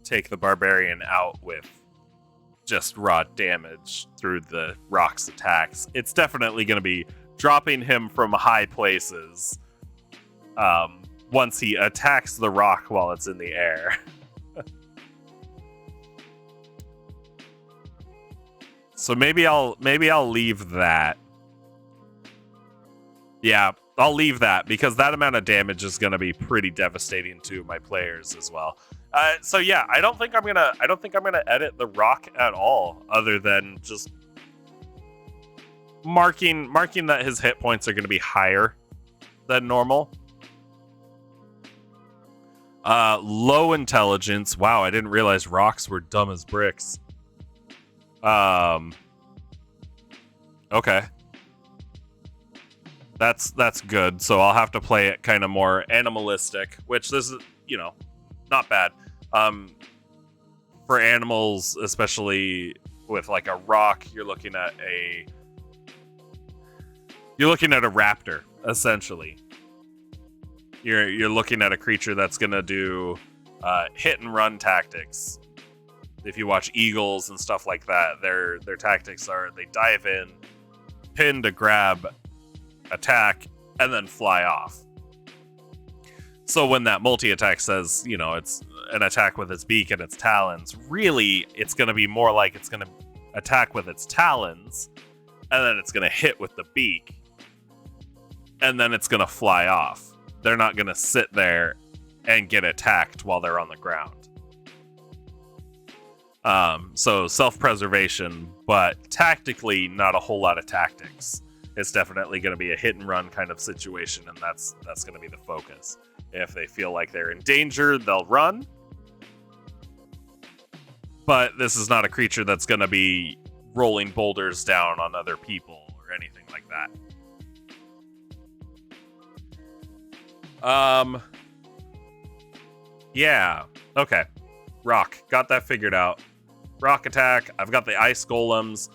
take the barbarian out with just raw damage through the rock's attacks. It's definitely going to be dropping him from high places once he attacks the rock while it's in the air. So maybe I'll leave that. Yeah, I'll leave that because that amount of damage is going to be pretty devastating to my players as well. So yeah, I don't think I'm gonna edit the rock at all, other than just marking that his hit points are going to be higher than normal. Low intelligence. Wow, I didn't realize rocks were dumb as bricks. Okay. That's good. So I'll have to play it kind of more animalistic, which this is, not bad. For animals, especially with like a rock, you're looking at a raptor, essentially. You're looking at a creature that's gonna do hit and run tactics. If you watch eagles and stuff like that, their tactics are they dive in, pin to grab, attack, and then fly off. So when that multi-attack says, it's an attack with its beak and its talons, really it's going to be more like it's going to attack with its talons, and then it's going to hit with the beak, and then it's going to fly off. They're not going to sit there and get attacked while they're on the ground. So self-preservation, but tactically not a whole lot of tactics. It's definitely going to be a hit and run kind of situation, and that's going to be the focus. If they feel like they're in danger, they'll run. But this is not a creature that's going to be rolling boulders down on other people or anything like that. Yeah. Okay. Rock. Got that figured out. Rock attack. I've got the ice golems.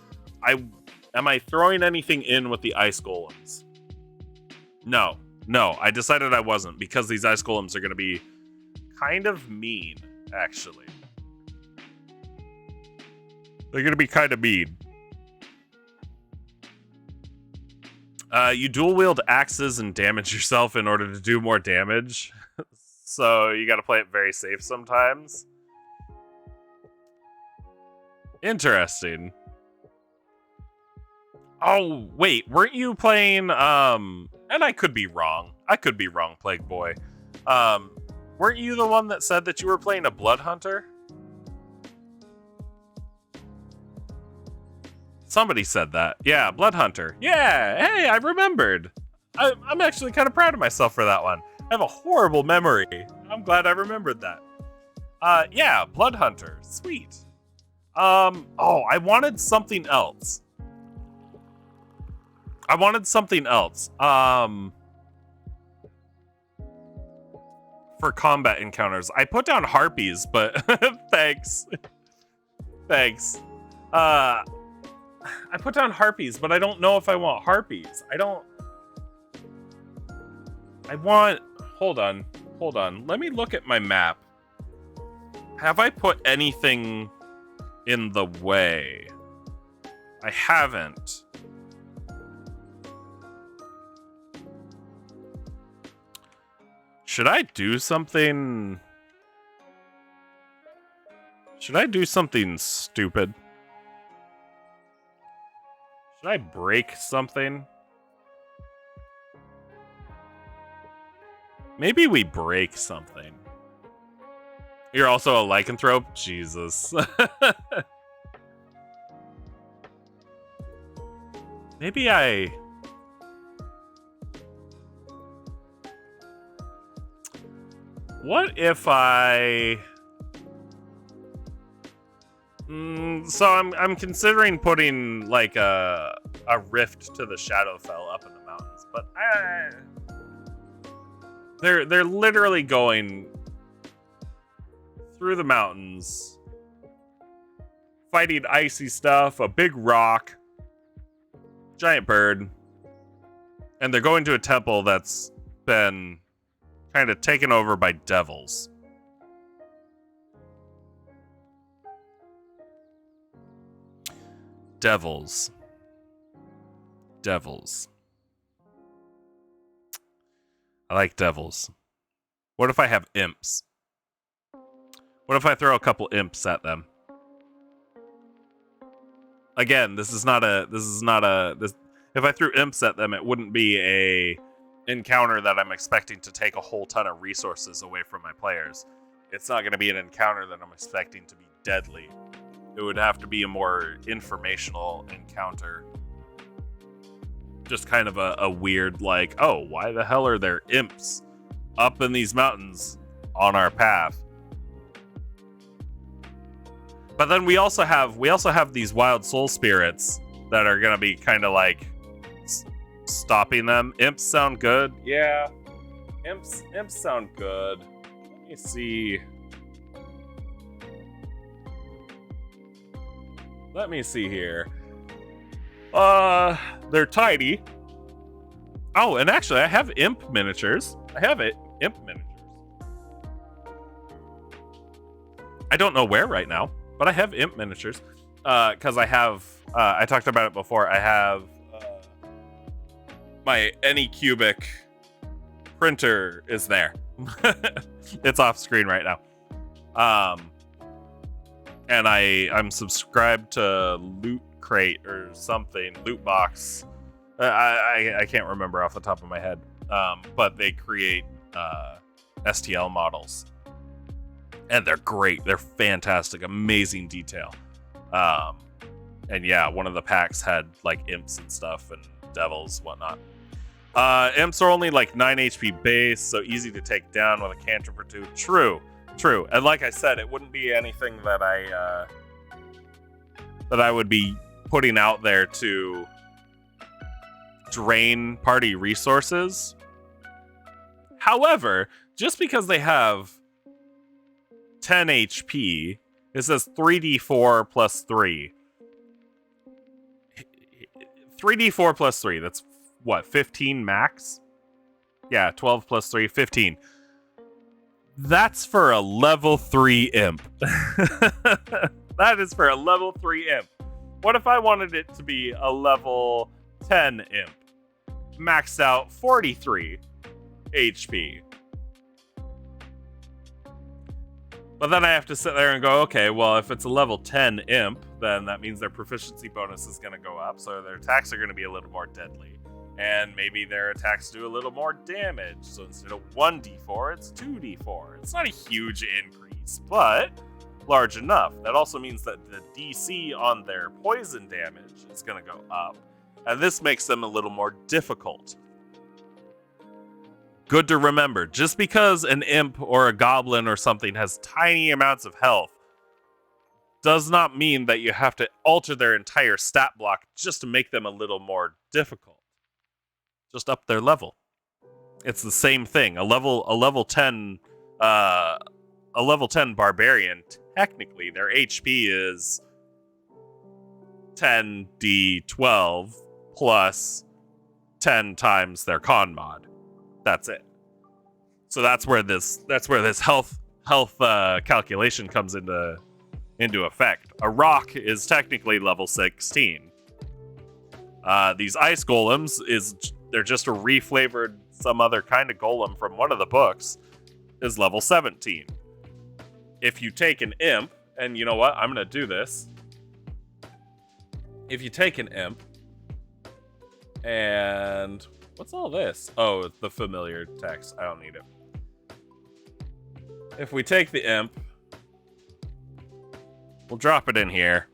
Am I throwing anything in with the ice golems? No, I decided I wasn't, because these ice golems are going to be kind of mean, actually. They're going to be kind of mean. You dual wield axes and damage yourself in order to do more damage. So you got to play it very safe sometimes. Interesting. Oh, wait, weren't you playing, and I could be wrong, Plague Boy. Weren't you the one that said that you were playing a Blood Hunter? Somebody said that. Yeah, Blood Hunter. Yeah, hey, I remembered. I'm actually kind of proud of myself for that one. I have a horrible memory. I'm glad I remembered that. Yeah, Blood Hunter. Sweet. I wanted something else. For combat encounters. I put down harpies, but thanks. I put down harpies, but I don't know if I want harpies. Hold on. Let me look at my map. Have I put anything in the way? I haven't. Should I do something stupid? Should I break something? Maybe we break something. You're also a lycanthrope? Jesus. Maybe I... What if I... So I'm considering putting like a rift to the Shadowfell up in the mountains, but they're literally going through the mountains, fighting icy stuff, a big rock, giant bird, and they're going to a temple that's been kind of taken over by devils. Devils. I like devils. What if I have imps? What if I throw a couple imps at them? Again, this is not a if I threw imps at them, it wouldn't be a encounter that I'm expecting to take a whole ton of resources away from my players. It's not going to be an encounter that I'm expecting to be deadly. It would have to be a more informational encounter. Just kind of a weird, like, oh, why the hell are there imps up in these mountains on our path? But then we also have these wild soul spirits that are gonna be kind of like stopping them. Imps sound good, yeah. Imps sound good. Let me see. Let me see here. They're tiny. Oh, and actually, I have imp miniatures. Imp miniatures. I don't know where right now, but I have imp miniatures. Because I have, I talked about it before. I have my Anycubic printer is there. It's off screen right now. And I'm subscribed to Loot Crate or something, Loot Box. I can't remember off the top of my head. But they create STL models, and they're great. They're fantastic, amazing detail. And yeah, one of the packs had like imps and stuff and devils, whatnot. Imps are only like 9 HP base, so easy to take down with a cantrip or two. True. And like I said, it wouldn't be anything that I would be putting out there to drain party resources. However, just because they have 10 HP, it says 3d4 plus 3. 3d4 plus 3, that's what, 15 max? Yeah, 12 plus 3, 15. That's for a level 3 imp. That is for a level 3 imp. What if I wanted it to be a level 10 imp? Maxed out 43 HP. But then I have to sit there and go, okay, well, if it's a level 10 imp, then that means their proficiency bonus is going to go up, so their attacks are going to be a little more deadly. And maybe their attacks do a little more damage. So instead of 1d4, it's 2d4. It's not a huge increase, but large enough. That also means that the DC on their poison damage is going to go up. And this makes them a little more difficult. Good to remember, just because an imp or a goblin or something has tiny amounts of health does not mean that you have to alter their entire stat block just to make them a little more difficult. Just up their level. It's the same thing. A level 10 barbarian, technically their HP is 10d12 plus 10 times their con mod. That's it. So that's where this health calculation comes into effect. A rock is technically level 16. These ice golems they're just a reflavored some other kind of golem from one of the books, is level 17. If you take an imp, and you know what, I'm gonna do this. If you take an imp, and what's all this? Oh, it's the familiar text. I don't need it. If we take the imp, We'll drop it in here.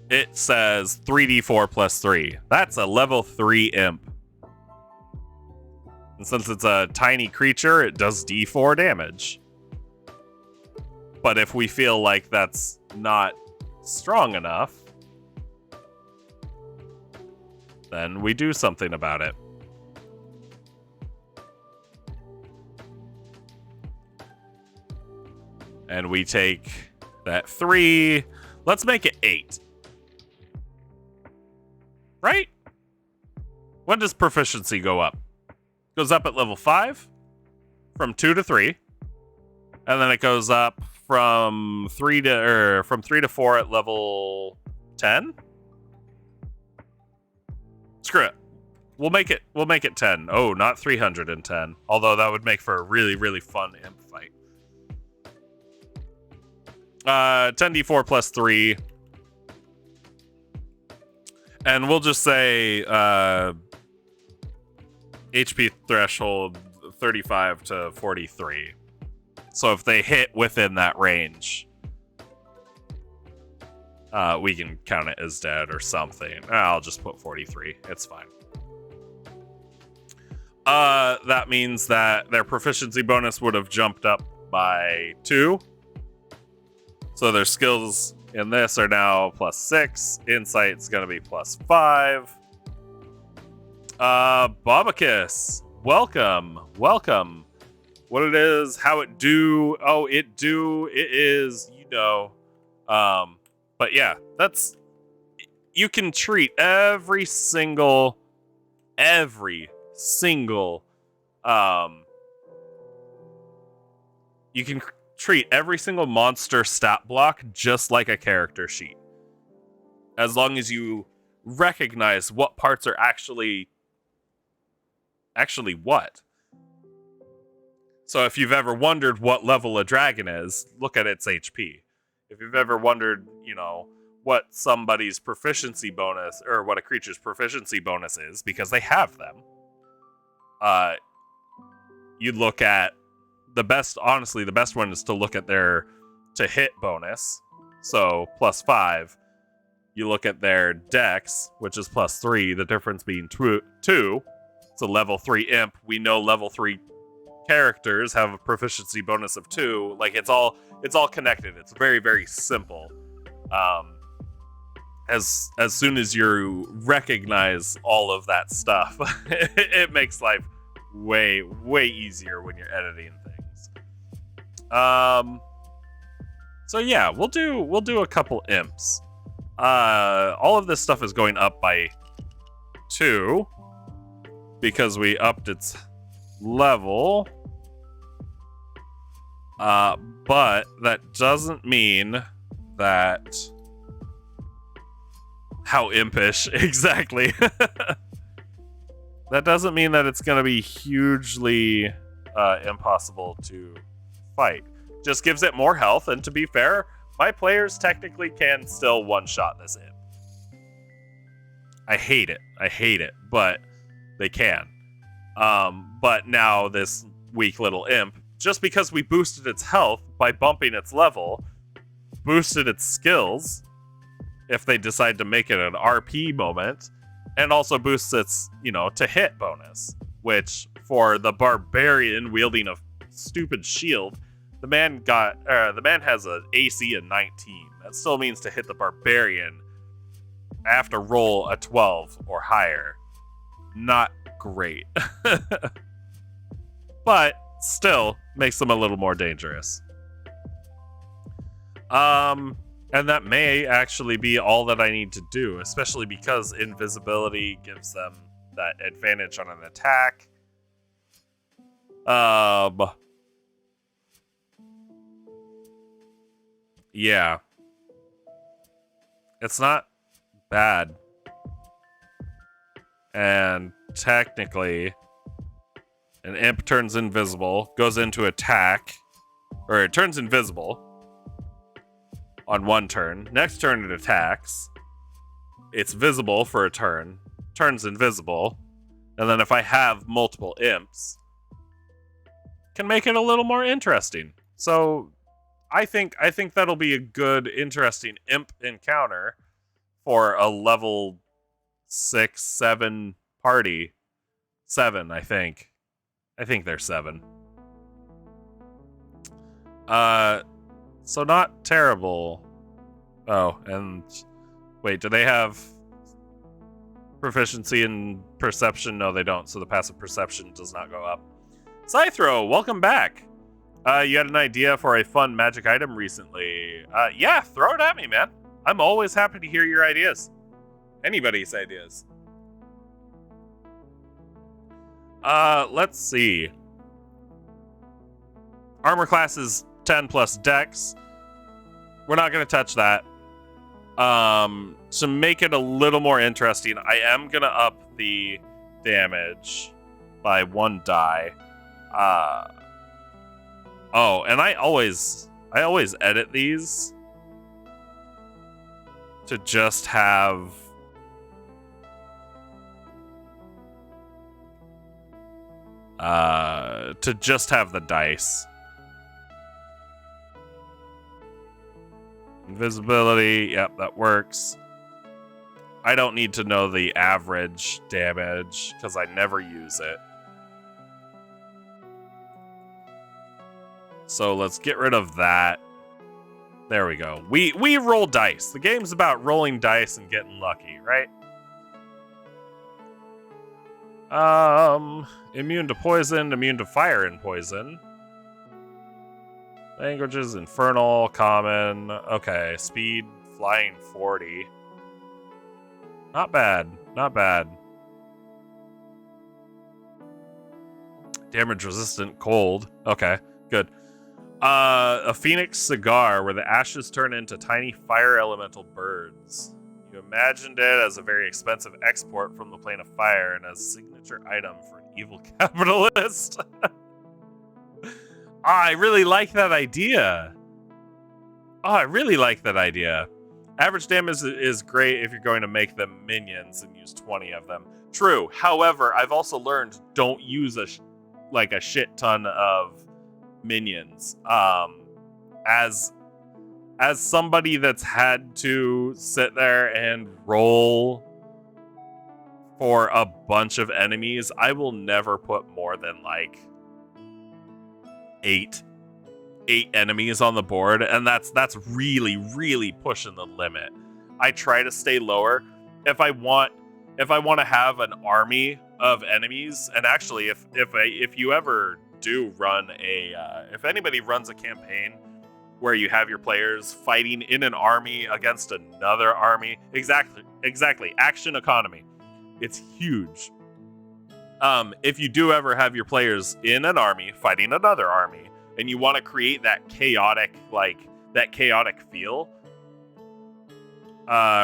It says 3d4 plus 3. That's a level 3 imp. And since it's a tiny creature, it does d4 damage. But if we feel like that's not strong enough, then we do something about it. And we take that 3. Let's make it 8. Right? When does proficiency go up? It goes up at level 5 from 2 to 3. And then it goes up from 3 to 4 at level 10. Screw it. We'll make it 10. Oh, not 310. Although that would make for a really, really fun imp fight. 10d4 plus 3. And we'll just say HP threshold 35 to 43. So if they hit within that range, we can count it as dead or something. I'll just put 43. It's fine. That means that their proficiency bonus would have jumped up by 2. So their skills in this are now plus 6. Insight's gonna be plus 5. Bobacus, welcome. What it is, how it do. Oh, it is, but yeah, that's, you can treat every single, you can treat every single monster stat block just like a character sheet. As long as you recognize what parts are actually what. So if you've ever wondered what level a dragon is, look at its HP. If you've ever wondered, what somebody's proficiency bonus, or what a creature's proficiency bonus is, because they have them, you look at the best one is to look at their to hit bonus. So plus 5. You look at their dex, which is plus 3, the difference being 2. It's a level 3 imp. We know level 3 characters have a proficiency bonus of 2. Like, it's all connected. It's very, very simple. As soon as you recognize all of that stuff, it makes life way, way easier when you're editing things. So yeah, we'll do a couple imps. All of this stuff is going up by 2 because we upped its level. But that doesn't mean that how impish exactly. That doesn't mean that it's going to be hugely impossible to fight. Just gives it more health, and to be fair, my players technically can still one-shot this imp. I hate it, but they can. But now this weak little imp, just because we boosted its health by bumping its level, boosted its skills, if they decide to make it an RP moment, and also boosts its, to hit bonus, which for the barbarian wielding a stupid shield, the man has an AC of 19. That still means to hit the barbarian, I have to roll a 12 or higher. Not great. But still makes them a little more dangerous. And that may actually be all that I need to do, especially because invisibility gives them that advantage on an attack. Yeah. It's not bad. And technically, an imp turns invisible, goes into attack, or it turns invisible on one turn. Next turn it attacks. It's visible for a turn, turns invisible, and then if I have multiple imps, can make it a little more interesting. So I think that'll be a good, interesting imp encounter for a level 6, 7 party. 7, I think. I think they're 7. So not terrible. Oh, and wait, do they have proficiency in perception? No, they don't. So the passive perception does not go up. Scythro, welcome back. You had an idea for a fun magic item recently. Yeah, throw it at me, man. I'm always happy to hear your ideas. Anybody's ideas. Let's see. Armor class is 10 plus dex. We're not going to touch that. To make it a little more interesting, I am going to up the damage by 1 die. Oh, and I always edit these to just have the dice. Invisibility, yep, that works. I don't need to know the average damage because I never use it. So let's get rid of that. There we go. We roll dice. The game's about rolling dice and getting lucky, right? Immune to poison, immune to fire and poison. Languages, infernal, common. Okay, speed, flying 40. Not bad, not bad. Damage resistant, cold. Okay, good. A phoenix cigar where the ashes turn into tiny fire elemental birds. You imagined it as a very expensive export from the plane of fire and as a signature item for an evil capitalist. I really like that idea. I really like that idea. Average damage is great if you're going to make them minions and use 20 of them. True. However, I've also learned don't use a shit ton of minions. As somebody that's had to sit there and roll for a bunch of enemies, I will never put more than like 8 enemies on the board, and that's really, really pushing the limit. I try to stay lower. If I want to have an army of enemies, and actually if you ever do run if anybody runs a campaign where you have your players fighting in an army against another army, exactly action economy, it's huge. If you do ever have your players in an army fighting another army, and you want to create that chaotic feel,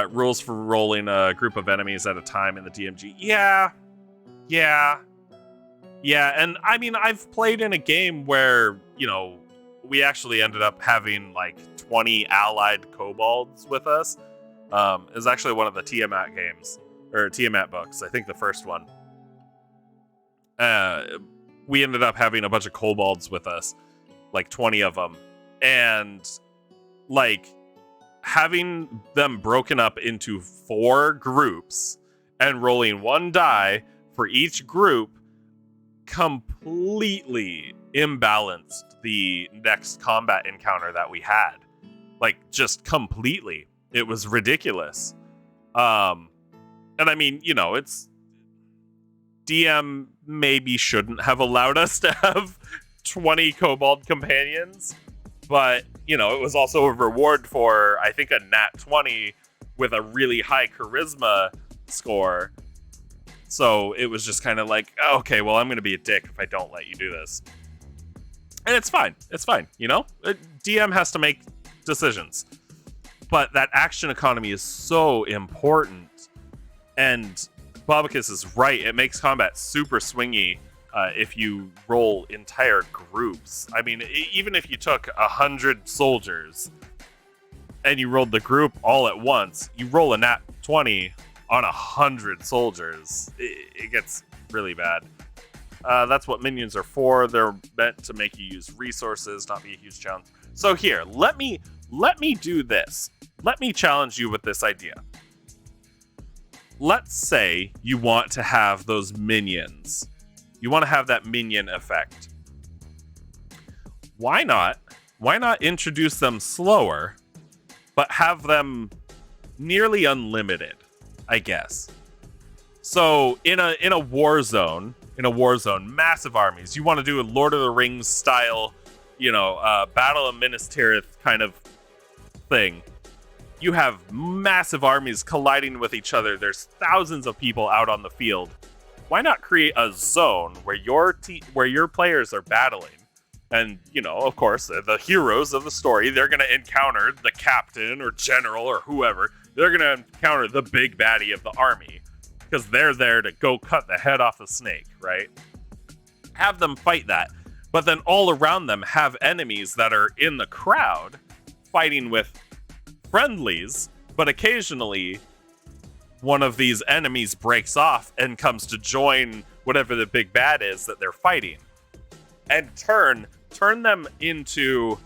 rules for rolling a group of enemies at a time in the DMG. Yeah. And I mean, I've played in a game where, we actually ended up having like 20 allied kobolds with us. It was actually one of the Tiamat games, or Tiamat books, I think the first one. We ended up having a bunch of kobolds with us, like 20 of them, and like having them broken up into 4 groups and rolling 1 die for each group completely imbalanced the next combat encounter that we had. Like, just completely. It was ridiculous. And I mean, it's DM maybe shouldn't have allowed us to have 20 kobold companions, but it was also a reward for, I think, a nat 20 with a really high charisma score. So it was just kind of like, oh, okay, well, I'm going to be a dick if I don't let you do this. And it's fine. DM has to make decisions. But that action economy is so important. And Bobicus is right. It makes combat super swingy if you roll entire groups. I mean, even if you took 100 soldiers and you rolled the group all at once, you roll a nat 20 on 100 soldiers. It gets really bad. That's what minions are for. They're meant to make you use resources, not be a huge challenge. So here, let me do this. Let me challenge you with this idea. Let's say you want to have those minions. You want to have that minion effect. Why not? Why not introduce them slower, but have them nearly unlimited, I guess. So in a war zone, massive armies, you want to do a Lord of the Rings style, Battle of Minas Tirith kind of thing. You have massive armies colliding with each other. There's thousands of people out on the field. Why not create a zone where your players are battling? And, of course, the heroes of the story, they're going to encounter the captain or general or whoever. They're going to encounter the big baddie of the army because they're there to go cut the head off the snake, right? Have them fight that. But then all around them have enemies that are in the crowd fighting with friendlies, but occasionally one of these enemies breaks off and comes to join whatever the big bad is that they're fighting. And turn them into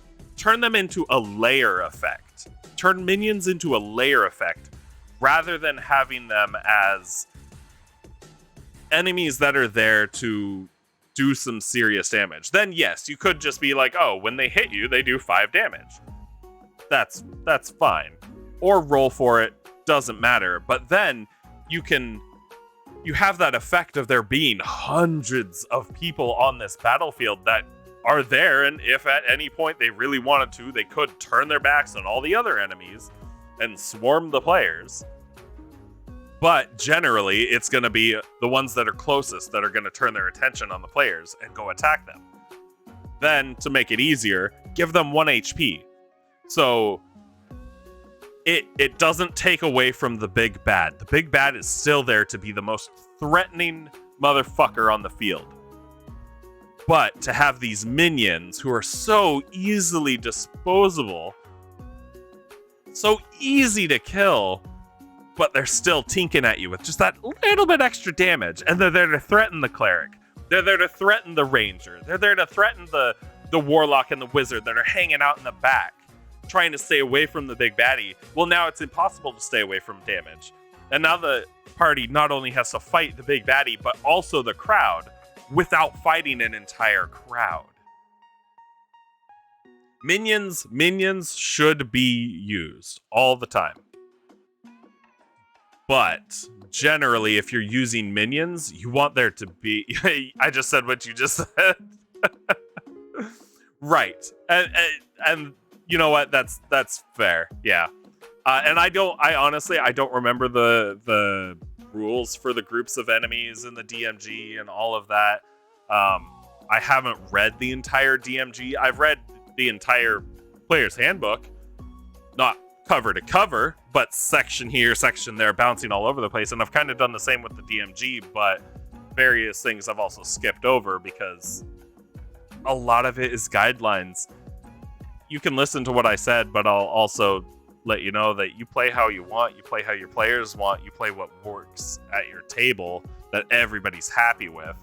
a layer effect. Turn minions into a layer effect rather than having them as enemies that are there to do some serious damage. Then yes, you could just be like, oh, when they hit you, they do 5 damage. That's fine. Or roll for it, doesn't matter. But then you have that effect of there being hundreds of people on this battlefield that are there, and if at any point they really wanted to, they could turn their backs on all the other enemies and swarm the players. But generally, it's going to be the ones that are closest that are going to turn their attention on the players and go attack them. Then, to make it easier, give them 1 HP. So it doesn't take away from the big bad. The big bad is still there to be the most threatening motherfucker on the field. But to have these minions who are so easily disposable, so easy to kill, but they're still tinking at you with just that little bit extra damage, and they're there to threaten the cleric. They're there to threaten the ranger. They're there to threaten the warlock and the wizard that are hanging out in the back, trying to stay away from the big baddie. Well, now it's impossible to stay away from damage. And now the party not only has to fight the big baddie, but also the crowd without fighting an entire crowd. Minions should be used all the time. But generally, if you're using minions, you want there to be... I just said what you just said. Right. And you know what? That's fair. Yeah. And I honestly don't remember the rules for the groups of enemies and the DMG and all of that. I haven't read the entire DMG. I've read the entire player's handbook, not cover to cover, but section here, section there, bouncing all over the place. And I've kind of done the same with the DMG, but various things I've also skipped over because a lot of it is guidelines. You can listen to what I said, but I'll also let you know that you play how you want, you play how your players want, you play what works at your table that everybody's happy with.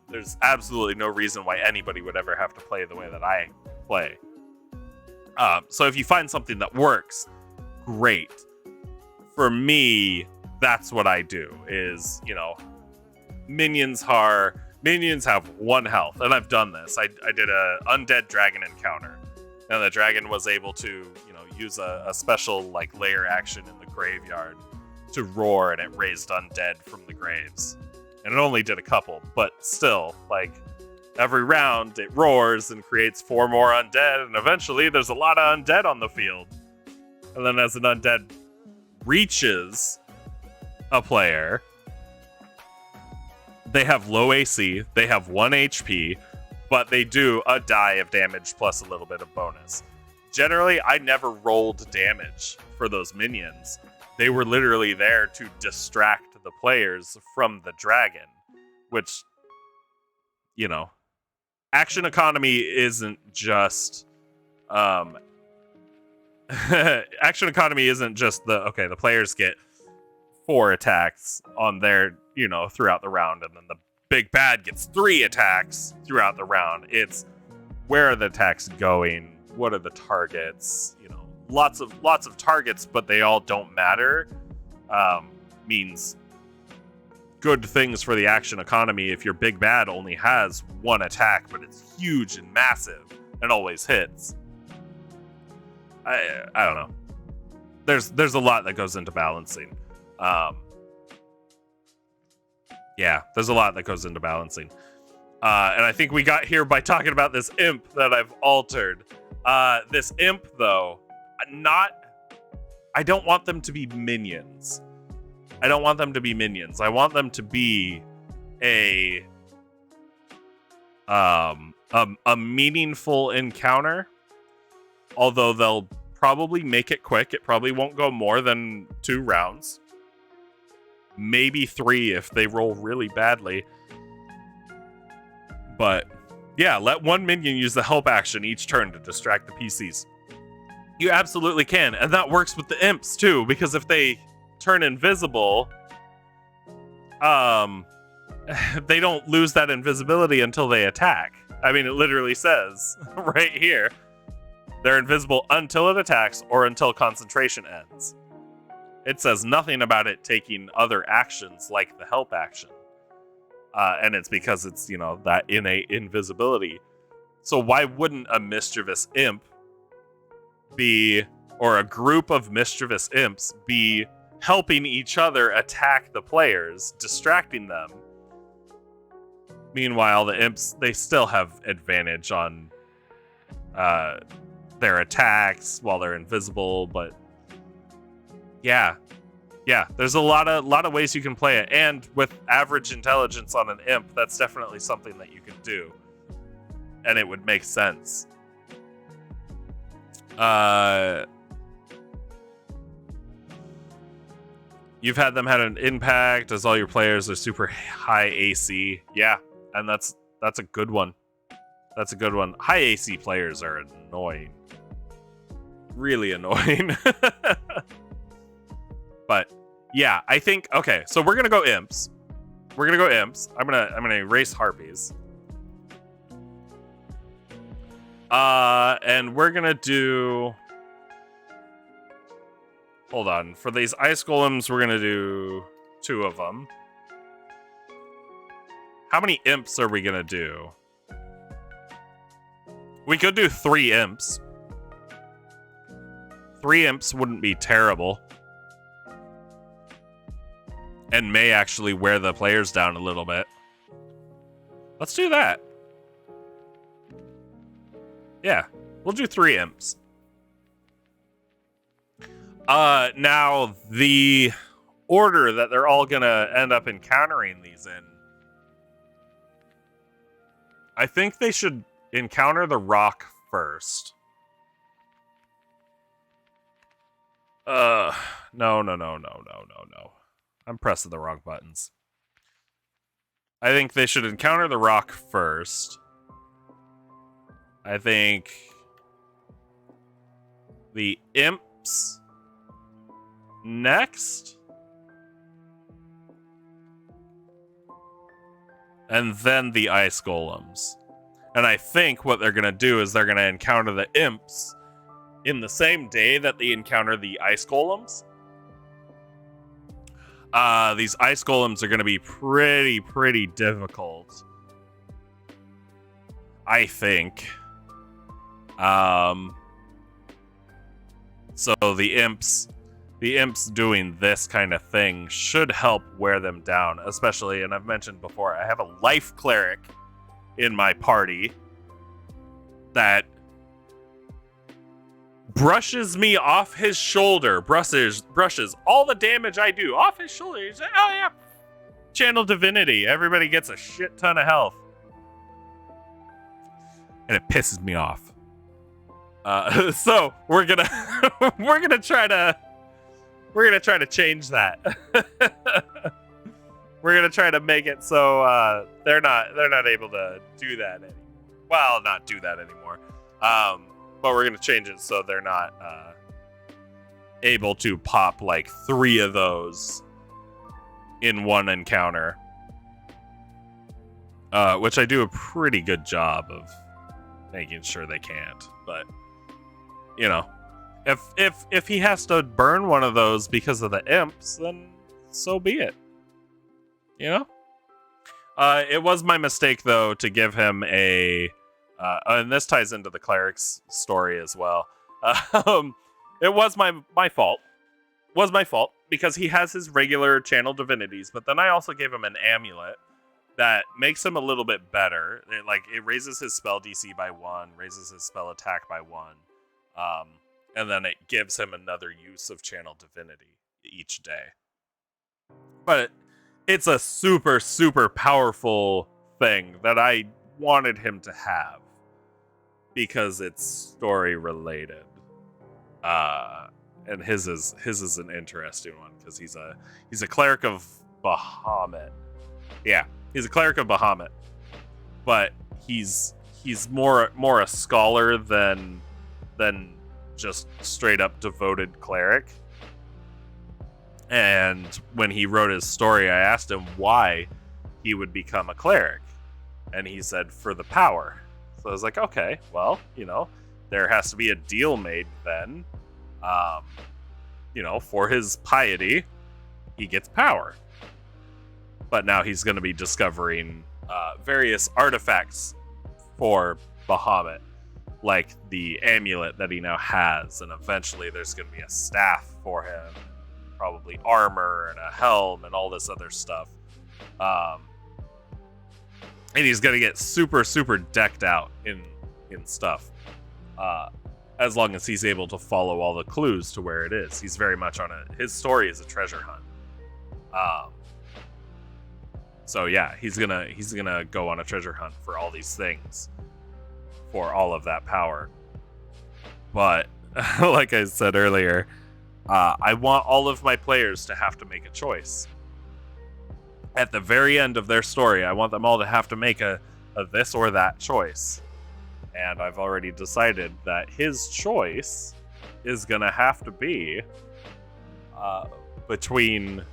There's absolutely no reason why anybody would ever have to play the way that I play. So if you find something that works, great. For me, that's what I do is, minions have 1 health, and I've done this. I did a undead dragon encounter, and the dragon was able to, use a special layer action in the graveyard to roar, and it raised undead from the graves. And it only did a couple, but still, every round it roars and creates 4 more undead, and eventually there's a lot of undead on the field. And then as an undead reaches a player, they have low AC, they have 1 HP, but they do a die of damage plus a little bit of bonus. Generally, I never rolled damage for those minions. They were literally there to distract the players from the dragon, which, action economy isn't just action economy isn't just the players get 4 attacks on their throughout the round, and then the big bad gets 3 attacks throughout the round. It's where are the attacks going? What are the targets? You know, lots of targets, but they all don't matter. Means good things for the action economy if your big bad only has 1 attack, but it's huge and massive and always hits. I don't know. There's a lot that goes into balancing. Yeah, there's a lot that goes into balancing. And I think we got here by talking about this imp that I've altered. This imp, though, I don't want them to be minions. I don't want them to be minions. I want them to be a meaningful encounter. Although they'll probably make it quick. It probably won't go more than 2 rounds. Maybe 3 if they roll really badly. But yeah, let 1 minion use the help action each turn to distract the PCs. You absolutely can. And that works with the imps too, because if they turn invisible, they don't lose that invisibility until they attack. I mean, it literally says right here, they're invisible until it attacks or until concentration ends. It says nothing about it taking other actions like the help action. And it's because it's, you know, that innate invisibility. So why wouldn't a mischievous imp be, or a group of mischievous imps be helping each other attack the players, distracting them? Meanwhile, the imps, they still have advantage on their attacks while they're invisible, but yeah, there's a lot of ways you can play it, and with average intelligence on an imp, that's definitely something that you can do, and it would make sense. You've had them had an impact as all your players are super high AC. Yeah, and that's a good one. That's a good one. High AC players are annoying. Really annoying. But yeah, I think, okay, so we're gonna go imps. I'm gonna erase harpies. And we're gonna do, hold on, for these ice golems, we're gonna do 2 of them. How many imps are we gonna do? We could do 3 imps. 3 imps wouldn't be terrible. And may actually wear the players down a little bit. Let's do that. Yeah, we'll do 3 imps. Now, the order that they're all gonna end up encountering these in, I think they should encounter the rock first. No. I'm pressing the wrong buttons. I think they should encounter the rock first. I think the imps next. And then the ice golems. And I think what they're going to do is they're going to encounter the imps in the same day that they encounter the ice golems. These ice golems are going to be pretty difficult, I think. So the imps doing this kind of thing should help wear them down, especially, and I've mentioned before, I have a life cleric in my party that brushes me off his shoulder, brushes all the damage I do off his shoulder. He's like, oh yeah, channel divinity. Everybody gets a shit ton of health. And it pisses me off. So we're gonna try to change that. We're gonna try to make it so they're not able to do that anymore. Well, not do that anymore. But we're gonna change it so they're not able to pop like 3 of those in one encounter. which I do a pretty good job of making sure they can't. But you know, if he has to burn one of those because of the imps, then so be it. You know? It was my mistake, though, to give him a... and this ties into the cleric's story as well. It was my fault. Was my fault, because he has his regular channel divinities, but then I also gave him an amulet that makes him a little bit better. It raises his spell DC by 1, raises his spell attack by 1, and then it gives him another use of channel divinity each day. But it's a super, super powerful thing that I wanted him to have because it's story related. And his is an interesting one because he's a cleric of Bahamut. Yeah, he's a cleric of Bahamut, but he's more a scholar than just straight up devoted cleric. And when he wrote his story, I asked him why he would become a cleric. And he said, for the power. So I was like, okay, well, there has to be a deal made then. For his piety, he gets power. But now he's going to be discovering various artifacts for Bahamut, like the amulet that he now has. And eventually there's going to be a staff for him. Probably armor and a helm and all this other stuff. And he's gonna get super, super decked out in stuff. As long as he's able to follow all the clues to where it is. He's very much on his story is a treasure hunt. So yeah, he's gonna go on a treasure hunt for all these things. For all of that power. But like I said earlier, I want all of my players to have to make a choice. At the very end of their story, I want them all to have to make a this or that choice. And I've already decided that his choice is going to have to be between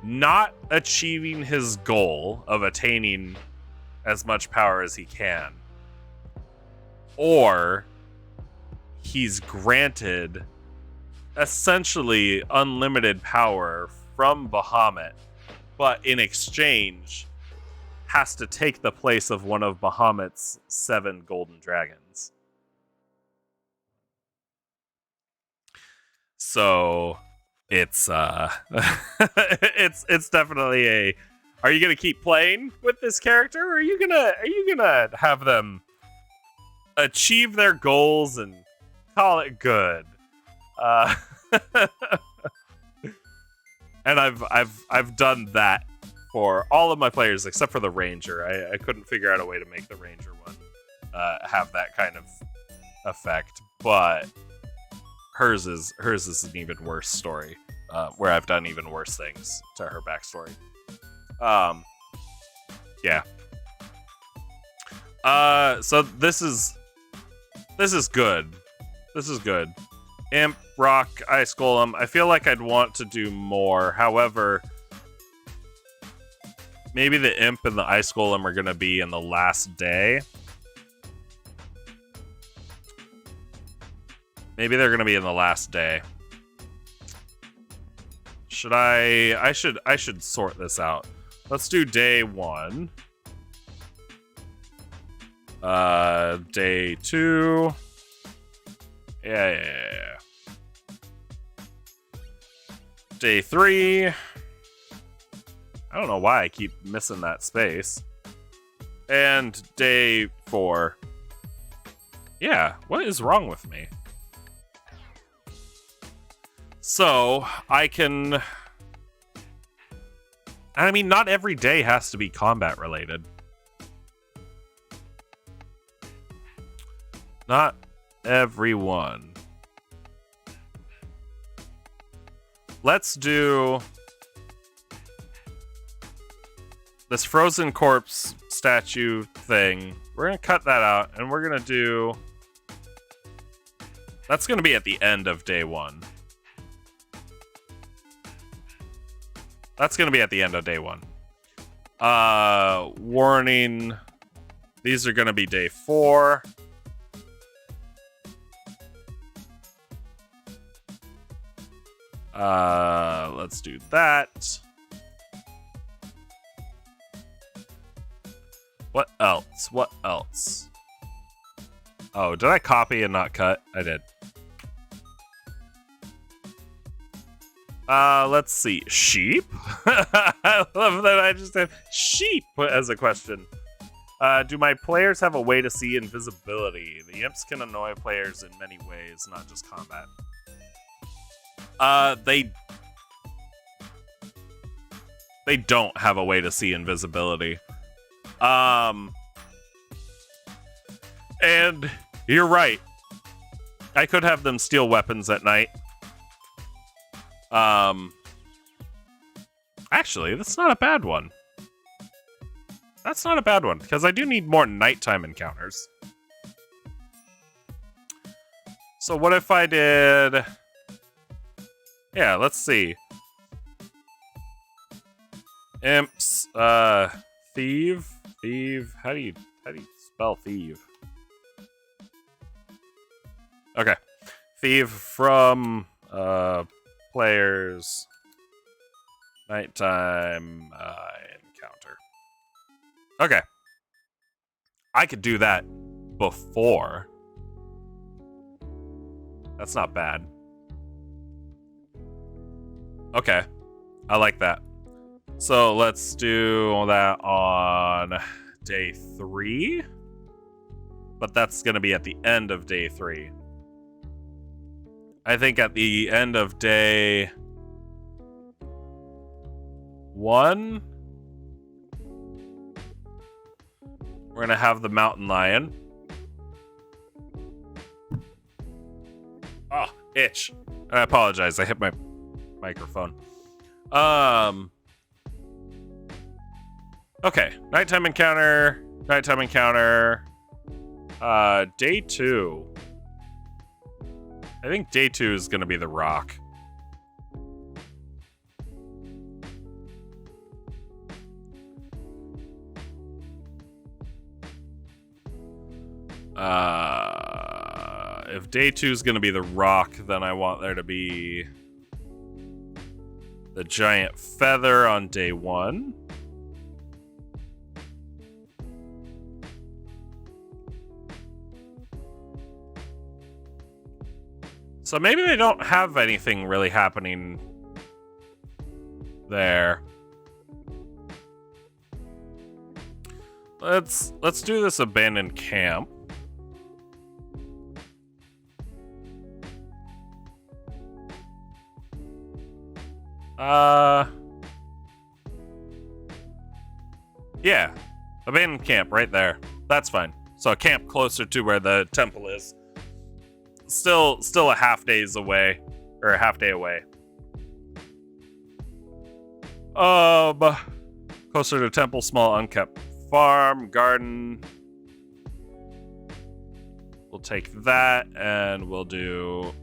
not achieving his goal of attaining as much power as he can, or he's granted essentially unlimited power from Bahamut, but in exchange has to take the place of one of Bahamut's 7 golden dragons. So it's it's definitely a, are you gonna keep playing with this character, or are you gonna have them achieve their goals and call it good? And I've done that for all of my players except for the Ranger. I couldn't figure out a way to make the Ranger one have that kind of effect, but hers is an even worse story, where I've done even worse things to her backstory. Yeah. So this is good. This is good. Imp, Rock, Ice Golem. I feel like I'd want to do more. However, maybe the Imp and the Ice Golem are going to be in the last day. Maybe they're going to be in the last day. Should I should sort this out. Let's do day 1. Day 2. Yeah. Day 3. I don't know why I keep missing that space. And day 4. Yeah, what is wrong with me? So, I mean, not every day has to be combat related. Not everyone. Let's do this frozen corpse statue thing. We're going to cut that out, and we're going to do... That's going to be at the end of day 1. That's going to be at the end of day 1. Warning. These are going to be day 4. Let's do that. What else? What else? Oh, did I copy and not cut? I did. Let's see. Sheep? I love that I just said sheep as a question. Do my players have a way to see invisibility? The imps can annoy players in many ways, not just combat. They don't have a way to see invisibility. And you're right. I could have them steal weapons at night. Actually, that's not a bad one. That's not a bad one, because I do need more nighttime encounters. So what if I did... Yeah, let's see. Imps, thieve? Thieve? How do you spell thieve? Okay. Thieve from, players... Nighttime, encounter. Okay. I could do that before. That's not bad. Okay. I like that. So let's do that on day 3. But that's going to be at the end of day 3. I think at the end of day 1, we're going to have the mountain lion. Oh, itch. I apologize. I hit my microphone. Okay. Nighttime encounter. Nighttime encounter. Day 2. I think day 2 is going to be the rock. If day 2 is going to be the rock, then I want there to be the giant feather on day 1. So maybe they don't have anything really happening there. Let's do this abandoned camp. Yeah. Abandoned camp right there. That's fine. So a camp closer to where the temple is. Still a half days away. Or a half day away. Closer to temple, small unkept farm, garden. We'll take that and we'll do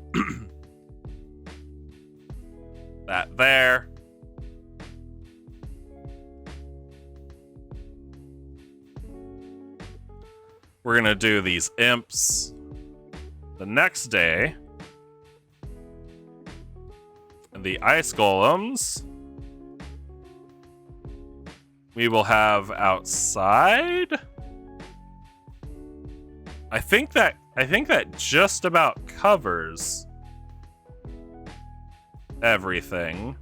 that there. We're gonna do these imps the next day. And the ice golems we will have outside. I think that just about covers everything.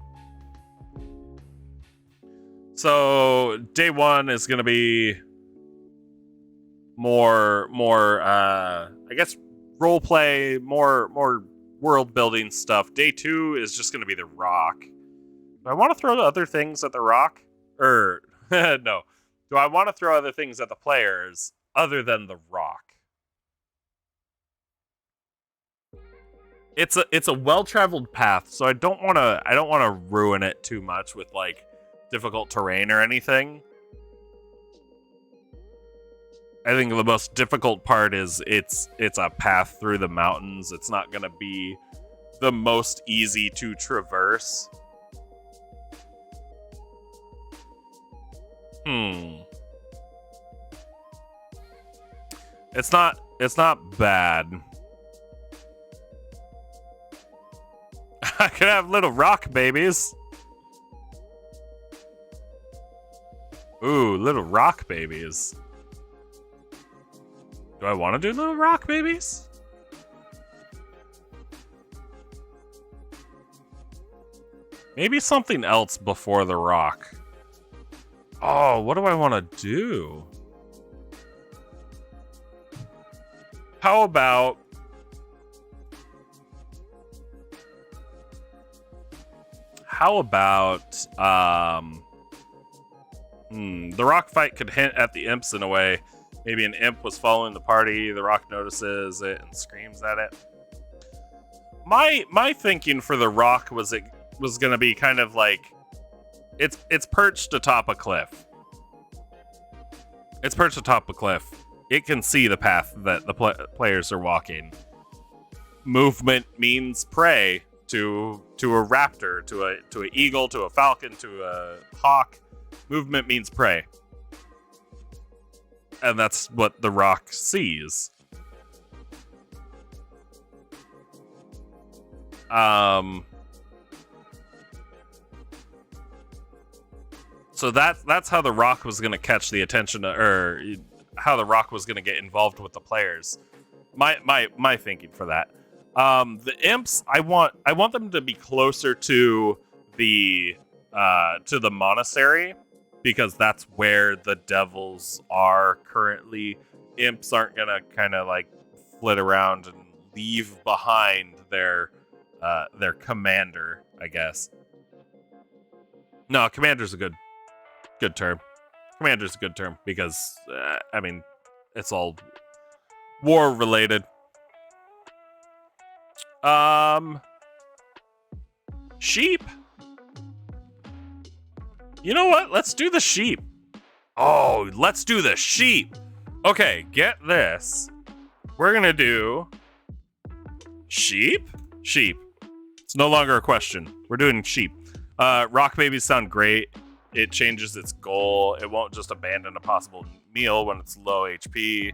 So day 1 is going to be more I guess role play, more world building stuff. Day 2 is just going to be the rock. Do I want to throw other things at the rock? Or no. Do I want to throw other things at the players other than the rock? It's a well-traveled path, so I don't want to ruin it too much with like difficult terrain or anything. I think the most difficult part is it's a path through the mountains. It's not going to be the most easy to traverse. It's not bad. I could have little rock babies. Ooh, little rock babies. Do I want to do little rock babies? Maybe something else before the rock. Oh, what do I want to do? How about... the rock fight could hint at the imps in a way. Maybe an imp was following the party, the rock notices it and screams at it. My thinking for the rock was it was gonna be kind of like it's perched atop a cliff. It's perched atop a cliff. It can see the path that the players are walking. Movement means prey to a raptor, to an eagle, to a falcon, to a hawk. Movement means prey. And that's what the rock sees. So that's how the rock was going to catch the attention, or how the rock was going to get involved with the players. My thinking for that. The imps, I want them to be closer to the monastery, because that's where the devils are currently. Imps aren't gonna kind of like flit around and leave behind their commander, I guess. No, commander's a good term. Commander's a good term because I mean, it's all war related. Sheep. You know what? Let's do the sheep. Oh, let's do the sheep. Okay, get this. We're gonna do sheep? Sheep. It's no longer a question. We're doing sheep. Rock babies sound great. It changes its goal. It won't just abandon a possible meal when it's low HP.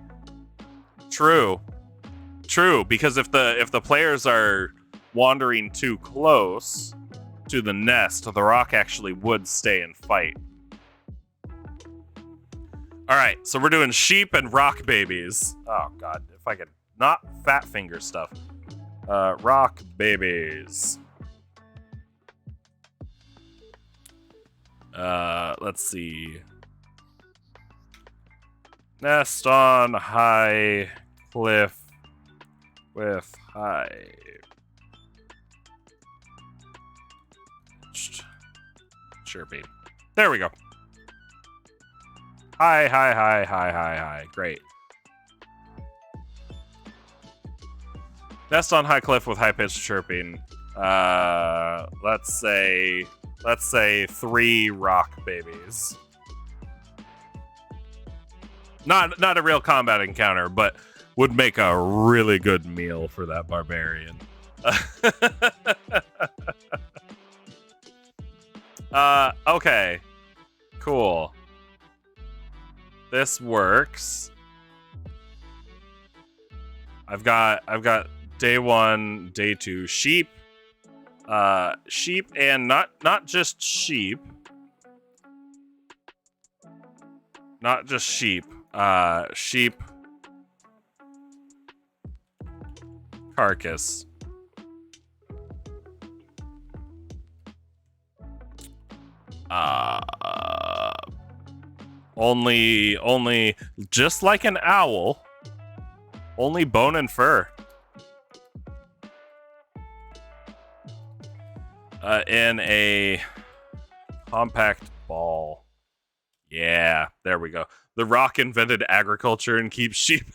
True, because if the players are wandering too close to the nest, the rock actually would stay and fight. All right, so we're doing sheep and rock babies. Oh god, if I could not fat finger stuff. Rock babies. Let's see. Nest on high cliff with high chirping. There we go. High. Great. Nest on high cliff with high pitched chirping. Let's say 3 rock babies. Not a real combat encounter, but would make a really good meal for that barbarian. Okay. Cool. This works. I've got day 1, day 2 sheep. Sheep, and not just sheep. Not just sheep. Sheep carcass. Only just like an owl, only bone and fur. In a compact ball. Yeah, there we go. The rock invented agriculture and keeps sheep.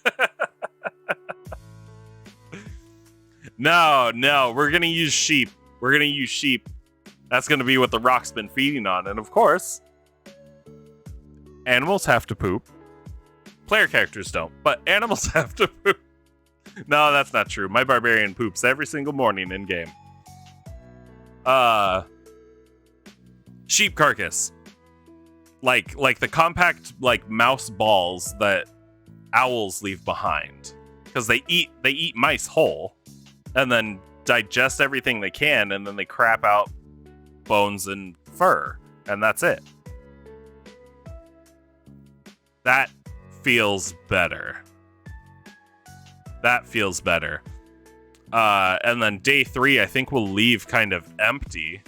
No, we're gonna use sheep. That's gonna be what the rock's been feeding on. And of course, animals have to poop. Player characters don't, but animals have to poop. No, that's not true. My barbarian poops every single morning in game. Sheep carcass. like the compact like mouse balls that owls leave behind, because they eat mice whole and then digest everything they can, and then they crap out bones and fur, and that's it. That feels better. That feels better. And then day 3, I think we'll leave kind of empty,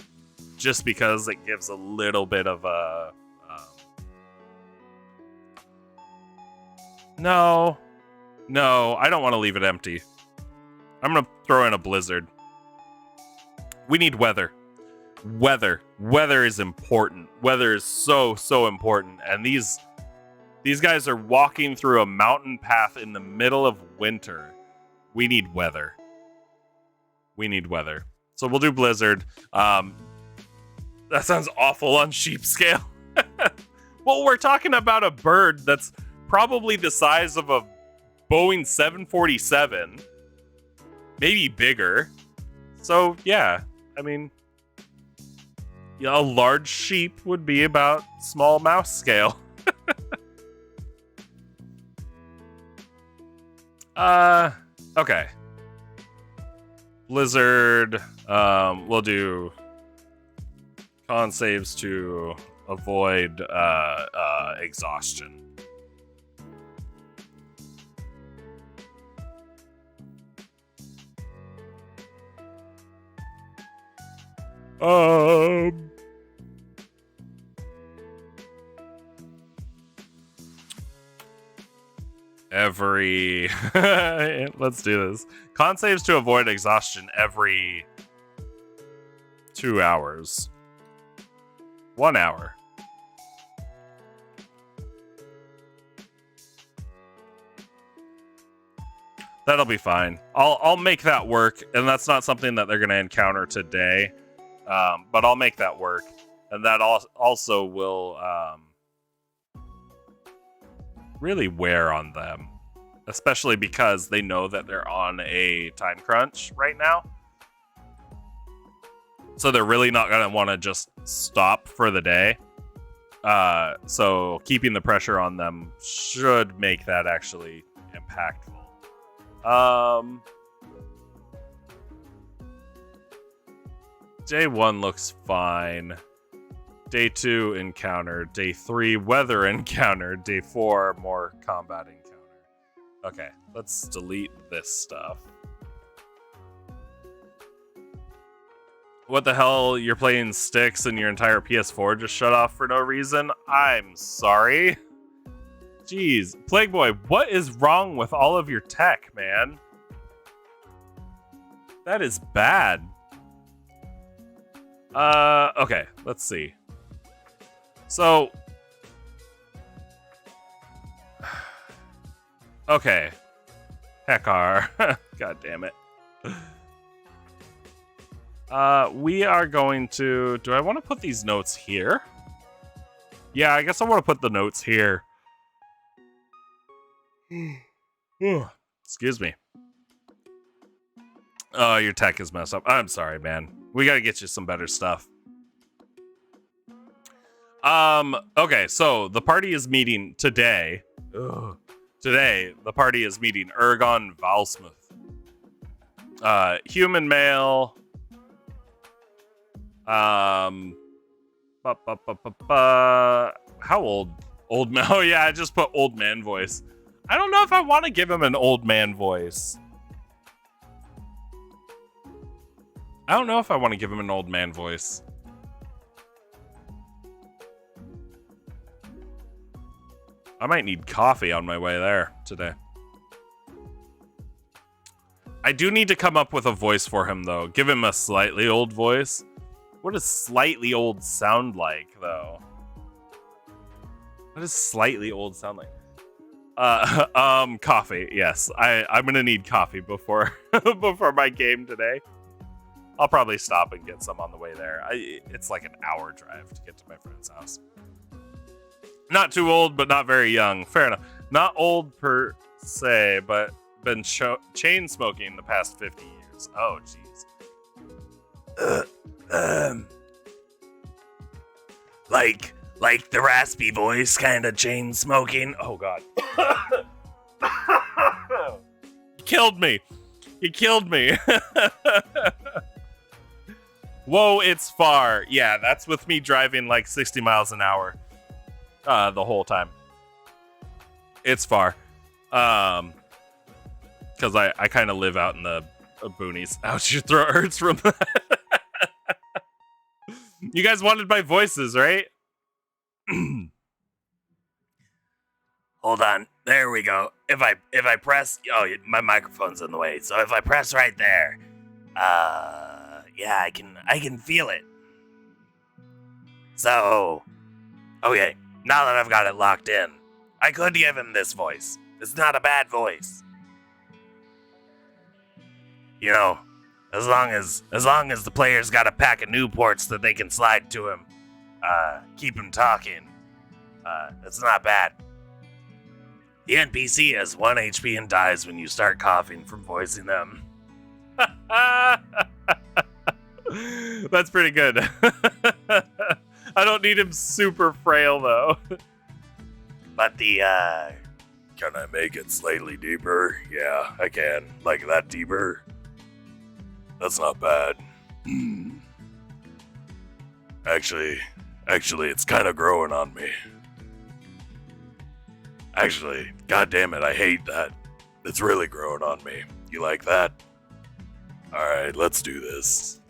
just because it gives a little bit of a... No, I don't want to leave it empty. I'm going to throw in a blizzard. We need weather. Weather is important. Weather is so important. And these guys are walking through a mountain path in the middle of winter. We need weather. So we'll do blizzard. That sounds awful on sheep scale. Well, we're talking about a bird that's probably the size of a Boeing 747. Maybe bigger. So, yeah. I mean, a large sheep would be about small mouse scale. Okay. Blizzard. We'll do con saves to avoid exhaustion. Every let's do this. Con saves to avoid exhaustion every 2 hours. 1 hour. That'll be fine. I'll make that work, and that's not something that they're going to encounter today. But I'll make that work, and that also will really wear on them, especially because they know that they're on a time crunch right now. So they're really not going to want to just stop for the day. So keeping the pressure on them should make that actually impactful. Day 1 looks fine. Day 2, encounter. Day 3, weather encounter. Day 4, more combat encounter. Okay, let's delete this stuff. What the hell? You're playing sticks and your entire PS4 just shut off for no reason? I'm sorry. Jeez. Plague Boy, what is wrong with all of your tech, man? That is bad. Okay, let's see. So, okay. Heckar. God damn it. We are going to... Do I want to put these notes here? Yeah, I guess I want to put the notes here. Excuse me. Oh, your tech is messed up. I'm sorry, man. We gotta get you some better stuff. Okay, so the party is meeting today. Today, the party is meeting Ergon Valsmuth. Human male. How old? Old man. Oh yeah, I just put old man voice. I don't know if I want to give him an old man voice. I don't know if I want to give him an old man voice. I might need coffee on my way there today. I do need to come up with a voice for him, though. Give him a slightly old voice. What does slightly old sound like, though? What does slightly old sound like? Coffee. Yes, I'm gonna need coffee before before my game today. I'll probably stop and get some on the way there. It's like an hour drive to get to my friend's house. Not too old, but not very young. Fair enough. Not old per se, but been chain smoking the past 50 years. Oh, jeez. Like the raspy voice, kind of chain smoking. Oh god. You killed me. You killed me. Whoa, it's far. Yeah, that's with me driving like 60 miles an hour the whole time. It's far. Because I kind of live out in the boonies. Ouch, your throat hurts from that. You guys wanted my voices, right? Hold on. There we go. If I press, oh, my microphone's in the way. So if I press right there, yeah, I can feel it. So, okay, now that I've got it locked in, I could give him this voice. It's not a bad voice. You know, as long as the player's got a pack of Newports that they can slide to him, keep him talking, it's not bad. The NPC has 1 HP and dies when you start coughing from voicing them. That's pretty good. I don't need him super frail, though. But the, can I make it slightly deeper? Yeah, I can. Like that deeper? That's not bad. Actually, it's kind of growing on me. Actually, god damn it, I hate that. It's really growing on me. You like that? Alright, let's do this.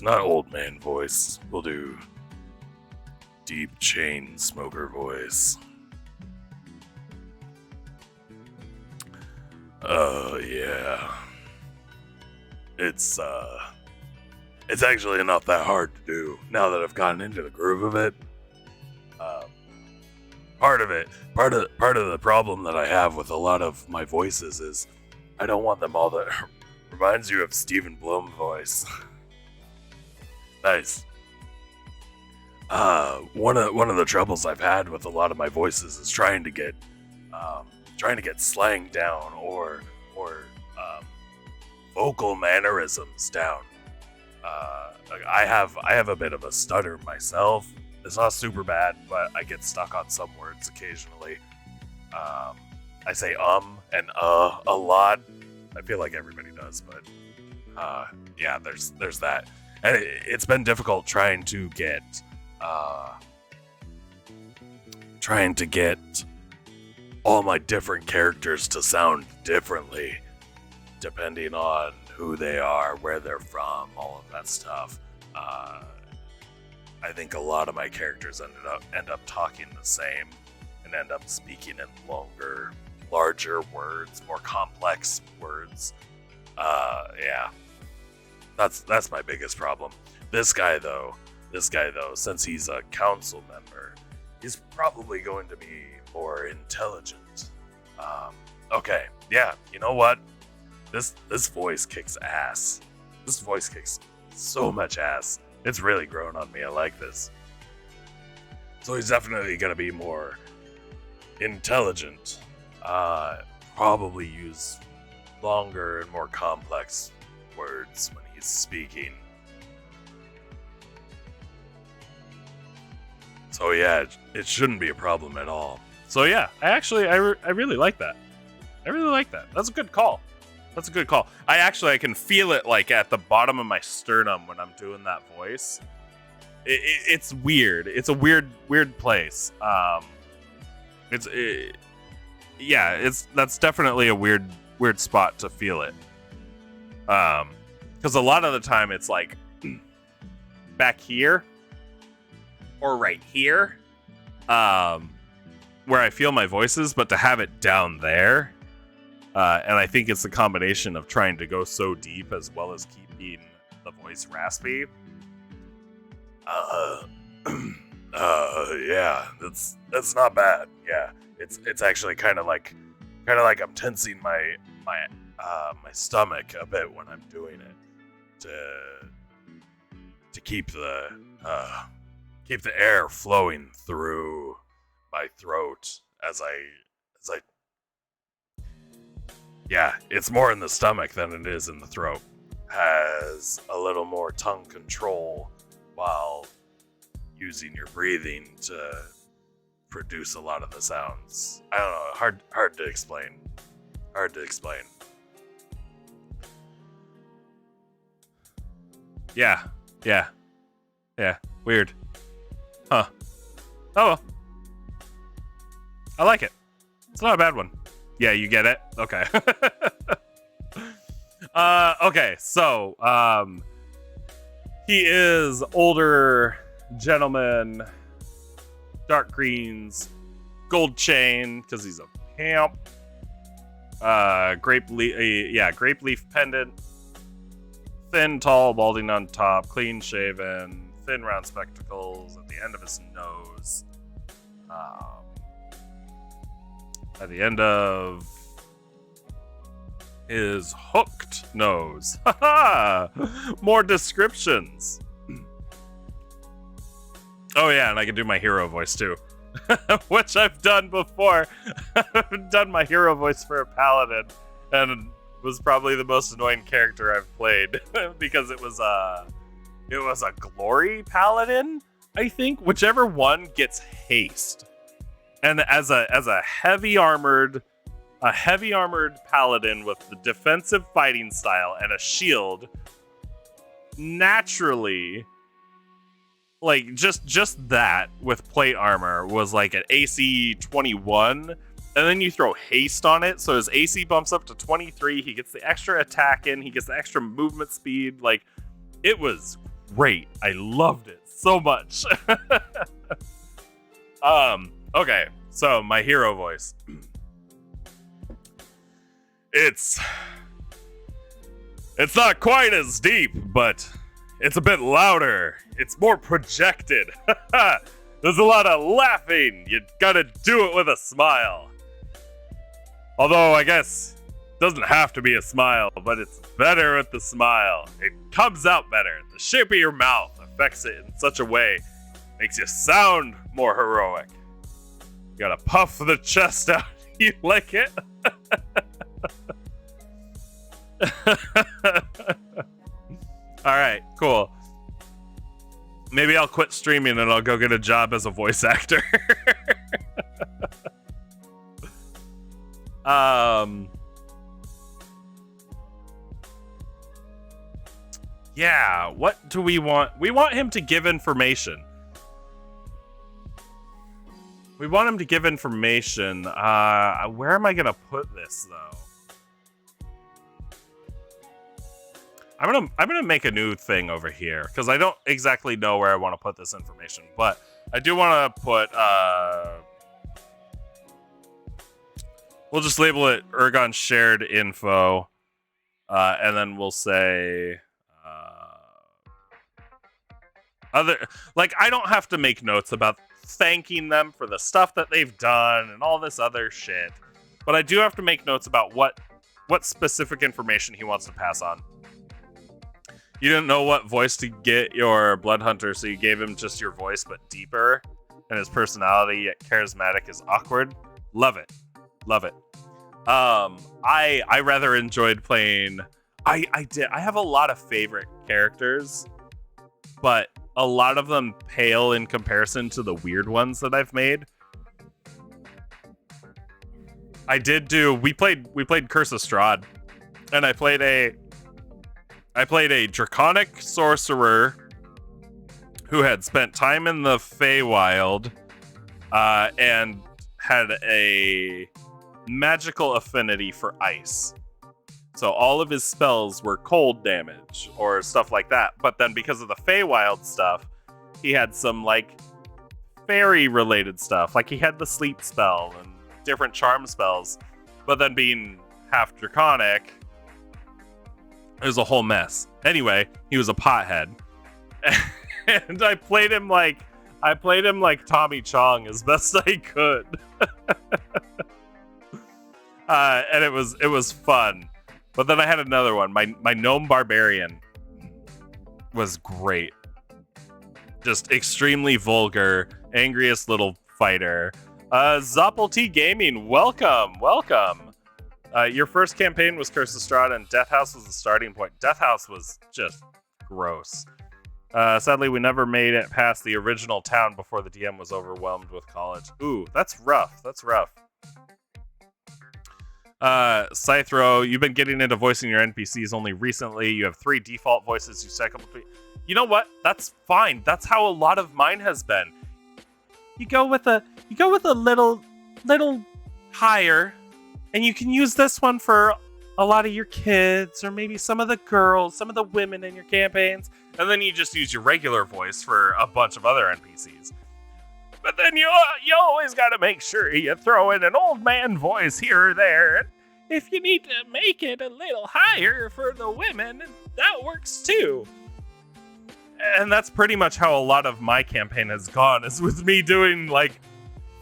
Not old man voice. We'll do deep chain smoker voice. Oh, yeah. It's actually not that hard to do now that I've gotten into the groove of it. Part of the problem that I have with a lot of my voices is I don't want them all that reminds you of Stephen Blum voice. Nice. One of the troubles I've had with a lot of my voices is trying to get slang down or vocal mannerisms down. I have a bit of a stutter myself. It's not super bad, but I get stuck on some words occasionally. I say and a lot. I feel like everybody does, but yeah, there's that. And it's been difficult trying to get all my different characters to sound differently, depending on who they are, where they're from, all of that stuff. I think a lot of my characters end up talking the same and end up speaking in larger words, more complex words. Yeah. That's my biggest problem. This guy though, since he's a council member, he's probably going to be more intelligent. Okay, yeah, you know what? This voice kicks ass. This voice kicks so much ass. It's really grown on me. I like this. So he's definitely going to be more intelligent. Probably use longer and more complex words when he's speaking. So yeah, it shouldn't be a problem at all. So yeah, I really like that. I really like that. That's a good call. I can feel it like at the bottom of my sternum when I'm doing that voice. It's weird. It's a weird place. That's definitely a weird spot to feel it. Because a lot of the time it's like back here or right here, where I feel my voices, but to have it down there. And I think it's a combination of trying to go so deep as well as keeping the voice raspy. Yeah, that's not bad. Yeah, it's actually kind of like I'm tensing my stomach a bit when I'm doing it to keep the air flowing through my throat as I. Yeah, it's more in the stomach than it is in the throat. Has a little more tongue control while using your breathing to produce a lot of the sounds. I don't know, hard to explain. Hard to explain. Yeah. Weird. Huh. Oh well. I like it. It's not a bad one. Yeah, you get it? Okay. Okay, so, he is older gentleman, dark greens, gold chain, because he's a pimp. Grape leaf pendant, thin, tall, balding on top, clean shaven, thin, round spectacles at the end of his nose. At the end of his hooked nose. Haha! More descriptions. Oh yeah, and I can do my hero voice too. Which I've done before. I've done my hero voice for a paladin, and was probably the most annoying character I've played because it was a glory paladin, I think, whichever one gets haste. And as a heavy armored paladin with the defensive fighting style and a shield, naturally, like just that with plate armor was like an AC 21, and then you throw haste on it, so his AC bumps up to 23. He gets the extra attack in, he gets the extra movement speed. Like, it was great. I loved it so much. Okay, so my hero voice. It's not quite as deep, but it's a bit louder. It's more projected. There's a lot of laughing. You gotta do it with a smile. Although, I guess, it doesn't have to be a smile, but it's better with the smile. It comes out better. The shape of your mouth affects it in such a way, makes you sound more heroic. You gotta puff the chest out. You like it? Alright, cool. Maybe I'll quit streaming and I'll go get a job as a voice actor. Yeah, what do we want? We want him to give information. We want him to give information. Where am I gonna put this though? I'm gonna make a new thing over here because I don't exactly know where I want to put this information, but I do want to put. We'll just label it Ergon shared info, and then we'll say other. Like, I don't have to make notes about thanking them for the stuff that they've done and all this other shit, but I do have to make notes about what specific information he wants to pass on. You didn't know what voice to get your Blood Hunter, so you gave him just your voice, but deeper, and his personality, yet charismatic, is awkward. Love it. Love it. I rather enjoyed playing. I have a lot of favorite characters, but a lot of them pale in comparison to the weird ones that I've made. We played Curse of Strahd, and I played a draconic sorcerer who had spent time in the Feywild and had a magical affinity for ice. So all of his spells were cold damage or stuff like that. But then because of the Feywild stuff, he had some like fairy related stuff. Like he had the sleep spell and different charm spells. But then being half draconic, it was a whole mess. Anyway, he was a pothead. And I played him like Tommy Chong as best I could. And it was fun. But then I had another one. My gnome barbarian was great. Just extremely vulgar, angriest little fighter. Zoppel T Gaming, welcome. Your first campaign was Curse of Strahd, and Death House was the starting point. Death House was just gross. Sadly, we never made it past the original town before the DM was overwhelmed with college. Ooh, that's rough. That's rough. Scythro, you've been getting into voicing your NPCs only recently. You have 3 default voices you cycle between. You know what? That's fine. That's how a lot of mine has been. You go with a little higher, and you can use this one for a lot of your kids, or maybe some of the girls, some of the women in your campaigns, and then you just use your regular voice for a bunch of other NPCs. But then you always got to make sure you throw in an old man voice here or there. If you need to make it a little higher for the women, that works too. And that's pretty much how a lot of my campaign has gone, is with me doing like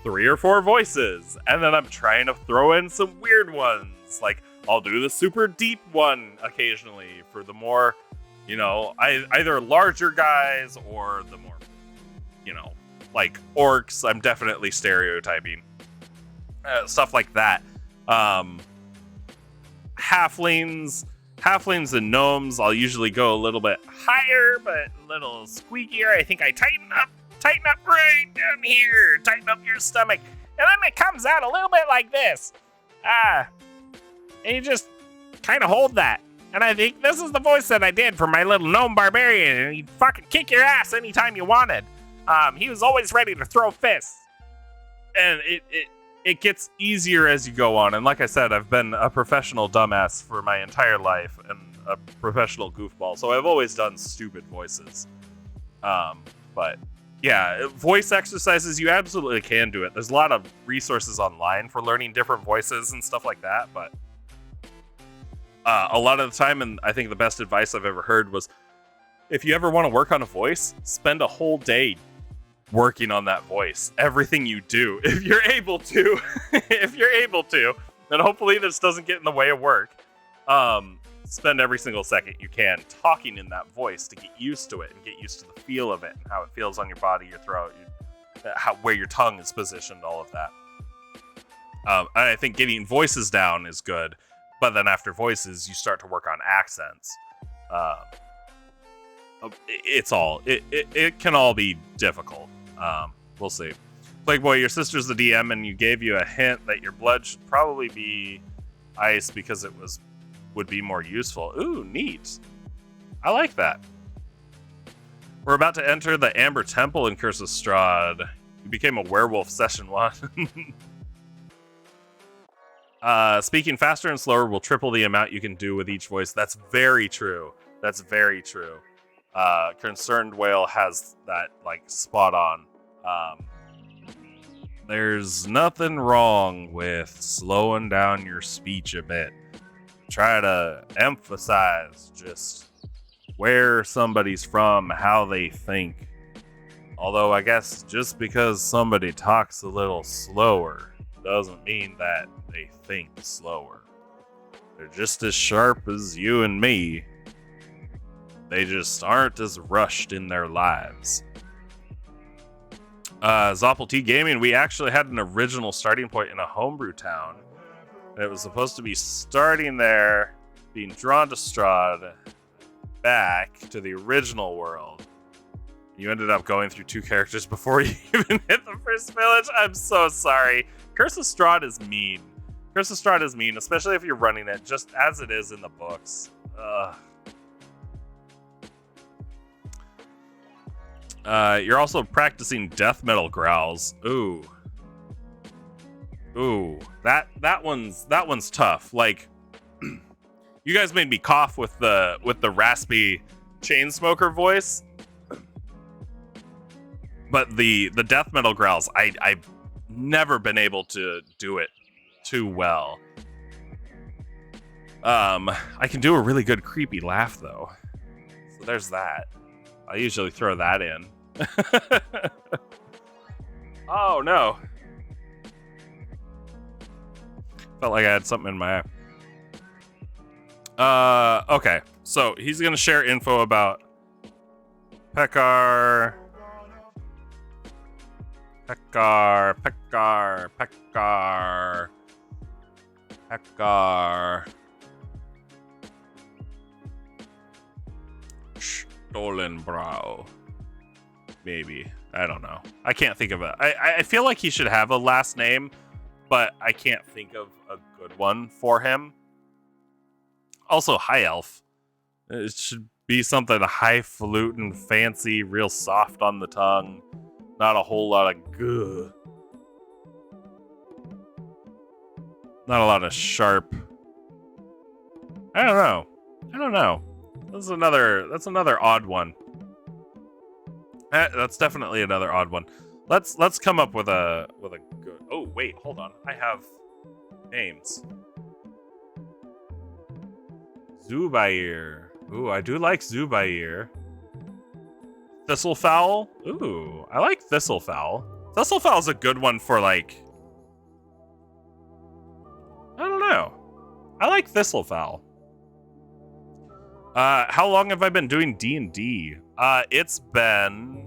3 or 4 voices. And then I'm trying to throw in some weird ones. Like, I'll do the super deep one occasionally for the more, either larger guys or the more, like orcs. I'm definitely stereotyping. Stuff like that. Halflings and gnomes, I'll usually go a little bit higher, but a little squeakier. I think I tighten up right down here, tighten up your stomach, and then it comes out a little bit like this. And you just kind of hold that. And I think this is the voice that I did for my little gnome barbarian, and he'd fucking kick your ass anytime you wanted. He was always ready to throw fists. And it gets easier as you go on. And like I said, I've been a professional dumbass for my entire life and a professional goofball, so I've always done stupid voices. But yeah, voice exercises, you absolutely can do it. There's a lot of resources online for learning different voices and stuff like that, but a lot of the time, and I think the best advice I've ever heard was, if you ever want to work on a voice, spend a whole day working on that voice. Everything you do, if you're able to, and hopefully this doesn't get in the way of work, spend every single second you can talking in that voice to get used to it and get used to the feel of it and how it feels on your body, your throat, where your tongue is positioned, all of that. I think getting voices down is good, but then after voices, you start to work on accents. It can all be difficult. We'll see. Plague Boy, your sister's the DM, and you gave you a hint that your blood should probably be ice because it would be more useful. Ooh, neat. I like that. We're about to enter the Amber Temple in Curse of Strahd. You became a werewolf session 1. Speaking faster and slower will triple the amount you can do with each voice. That's very true. Concerned Whale has that spot on. There's nothing wrong with slowing down your speech a bit. Try to emphasize just where somebody's from, how they think. Although I guess just because somebody talks a little slower doesn't mean that they think slower. They're just as sharp as you and me. They just aren't as rushed in their lives. Zoppel T Gaming, we actually had an original starting point in a homebrew town. It was supposed to be starting there, being drawn to Strahd, back to the original world. You ended up going through 2 characters before you even hit the first village. I'm so sorry. Curse of Strahd is mean. Curse of Strahd is mean, especially if you're running it just as it is in the books. You're also practicing death metal growls. Ooh, that one's tough. Like, you guys made me cough with the raspy chain smoker voice, but the death metal growls, I've never been able to do it too well. I can do a really good creepy laugh though, so there's that. I usually throw that in. Oh no. Felt like I had something in my eye. Okay. So he's gonna share info about Pekar. Stolenbrow. Maybe. I don't know. I can't think of it. I feel like he should have a last name, but I can't think of a good one for him. Also, High Elf. It should be something highfalutin, fancy, real soft on the tongue. Not a whole lot of gah. Not a lot of sharp. I don't know. That's another odd one. That's definitely another odd one. Let's come up with a good. Oh wait, hold on. I have names. Zubair. Ooh, I do like Zubair. Thistlefowl. Ooh, I like Thistlefowl. Thistlefowl's a good one for like. I don't know. I like Thistlefowl. How long have I been doing D&D? It's been...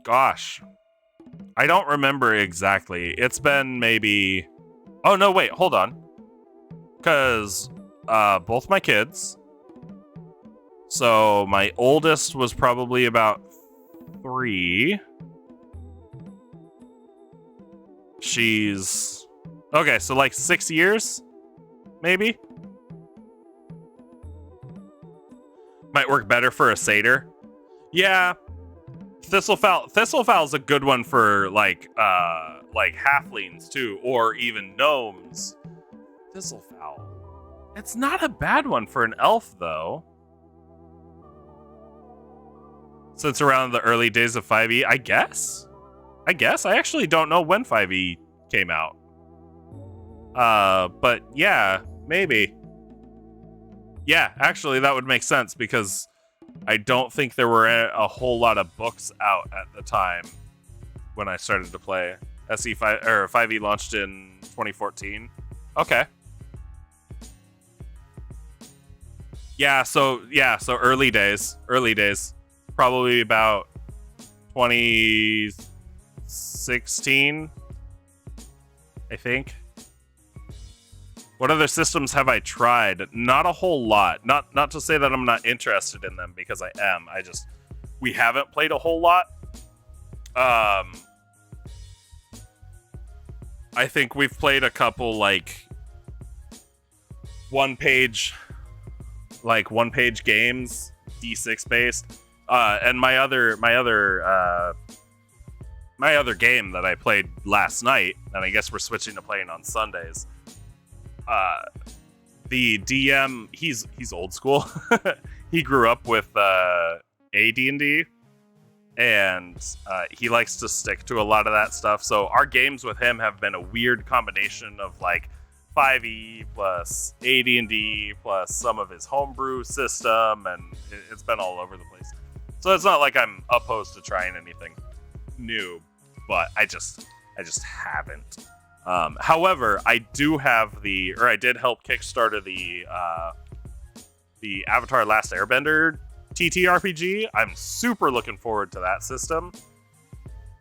Gosh. I don't remember exactly. It's been maybe... Oh, no, wait, hold on. Because, both my kids... So, my oldest was probably about 3. She's... Okay, so like 6 years? Maybe? Might work better for a satyr. Yeah. Thistlefowl's a good one for like halflings too, or even gnomes. Thistlefowl. It's not a bad one for an elf though. Since around the early days of 5e, I guess. I actually don't know when 5e came out. But yeah, maybe. Yeah, actually that would make sense because I don't think there were a whole lot of books out at the time when I started to play. SE5 or 5e launched in 2014. Okay. So early days. Probably about 2016, I think. What other systems have I tried? Not a whole lot. Not to say that I'm not interested in them, because I am. We haven't played a whole lot. I think we've played a couple like one page games, D6 based. And my other game that I played last night, and I guess we're switching to playing on Sundays. The DM, he's old school. He grew up with AD&D, and he likes to stick to a lot of that stuff. So our games with him have been a weird combination of like 5e plus AD&D plus some of his homebrew system, and it's been all over the place. So it's not like I'm opposed to trying anything new, but I just haven't. However, I did help Kickstarter the Avatar Last Airbender TTRPG. I'm super looking forward to that system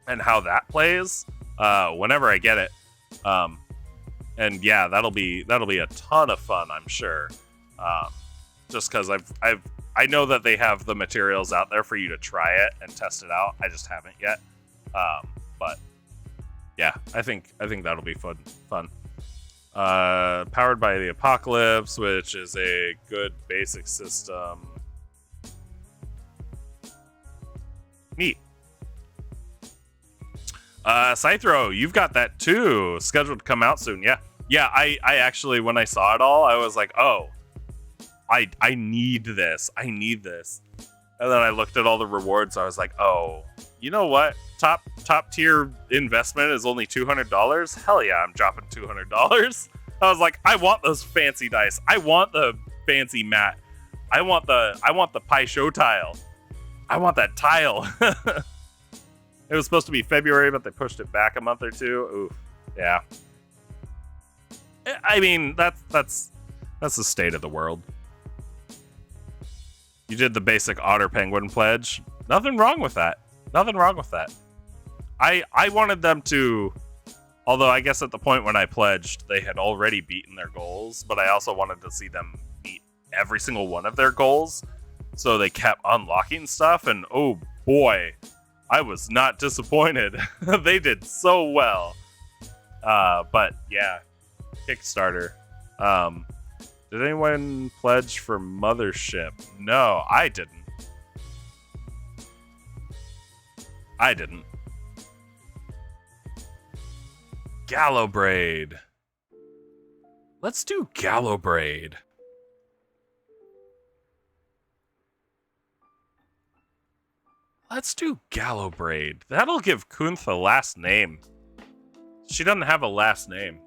and how that plays whenever I get it. And yeah, that'll be a ton of fun, I'm sure. Just because I know that they have the materials out there for you to try it and test it out. I just haven't yet. But yeah, I think that'll be fun. Powered by the Apocalypse, which is a good basic system. Neat. Scythro, you've got that too. Scheduled to come out soon. Yeah. I actually, when I saw it all, I was like, oh, I need this. And then I looked at all the rewards. I was like, oh, you know what? Top tier investment is only $200. Hell yeah, I'm dropping $200. I was like, I want those fancy dice. I want the fancy mat. I want the pie show tile. I want that tile. It was supposed to be February, but they pushed it back a month or two. Oof. Yeah. I mean, that's the state of the world. You did the basic Otter Penguin pledge. Nothing wrong with that. I wanted them to Although I guess at the point when I pledged, they had already beaten their goals, but I also wanted to see them meet every single one of their goals. So they kept unlocking stuff, and oh boy, I was not disappointed. They did so well. But yeah, Kickstarter. Did anyone pledge for Mothership? No, I didn't. Gallowbraid. Let's do Gallowbraid. Let's do Gallowbraid. That'll give Kunth a last name. She doesn't have a last name.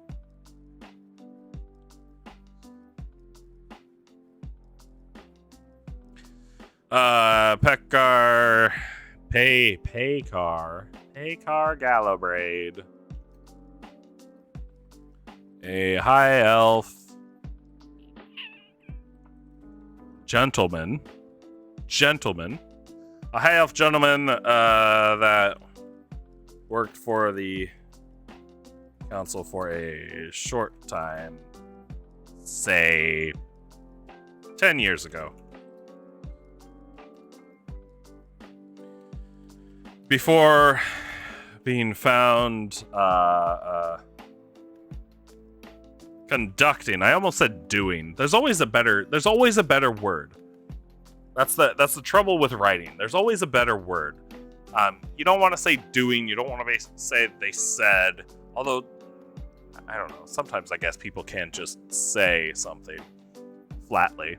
Pekar Gallowbraid. A high elf gentleman. A high elf gentleman that worked for the council for a short time, say 10 years ago. Before being found conducting, I almost said doing. There's always a better word. That's the trouble with writing. There's always a better word. You don't want to say doing, you don't want to say they said, although I don't know, sometimes I guess people can't just say something flatly.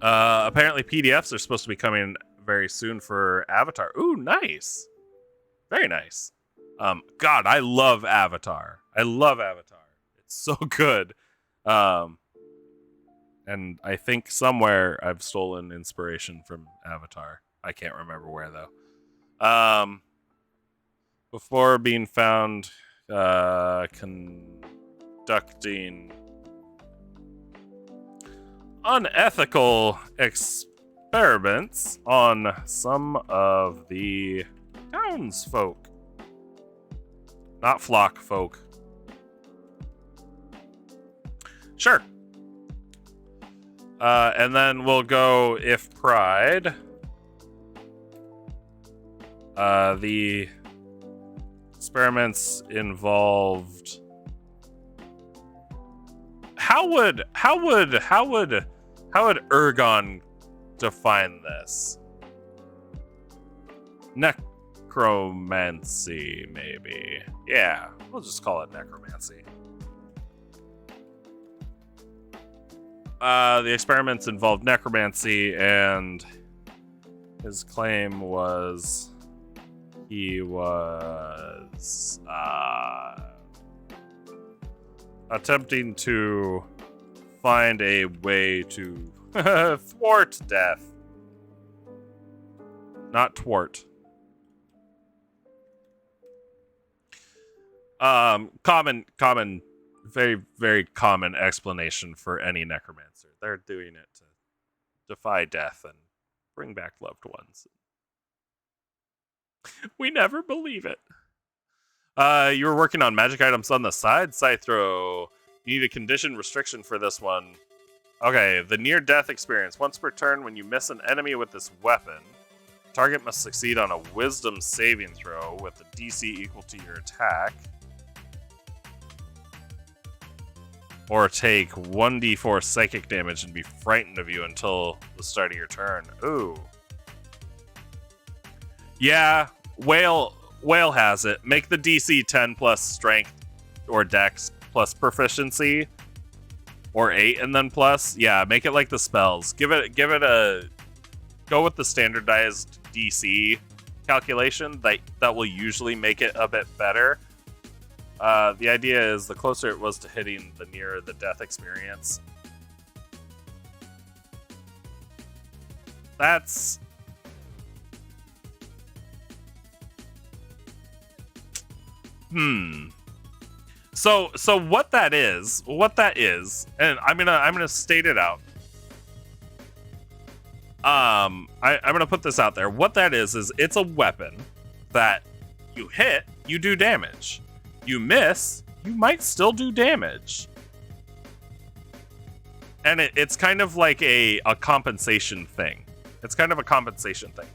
Apparently PDFs are supposed to be coming very soon for Avatar. Ooh, nice. Very nice. God, I love Avatar. It's so good. And I think somewhere I've stolen inspiration from Avatar. I can't remember where though. Before being found conducting unethical experiments on some of the townsfolk. Not flock folk. Sure. And then we'll go if pride. The experiments involved. How would Ergon define this? Necromancy, maybe. Yeah, we'll just call it necromancy. The experiments involved necromancy, and his claim was he was attempting to find a way to thwart death. Not twart. Common, very, very common explanation for any necromancer. They're doing it to defy death and bring back loved ones. We never believe it. You were working on magic items on the side, Scythro. You need a condition restriction for this one. Okay, the near-death experience. Once per turn, when you miss an enemy with this weapon, target must succeed on a wisdom saving throw with a DC equal to your attack. Or take 1d4 psychic damage and be frightened of you until the start of your turn. Ooh. Yeah, Whale has it. Make the DC 10 plus strength or dex plus proficiency. Or 8 and then plus. Yeah, make it like the spells. Give it a... Go with the standardized DC calculation. That will usually make it a bit better. The idea is the closer it was to hitting, the nearer the death experience. That's... So what that is, and I'm gonna state it out. I'm gonna put this out there. What that is it's a weapon that you hit, you do damage. You miss, you might still do damage. And it's kind of like a compensation thing. It's kind of a compensation thing.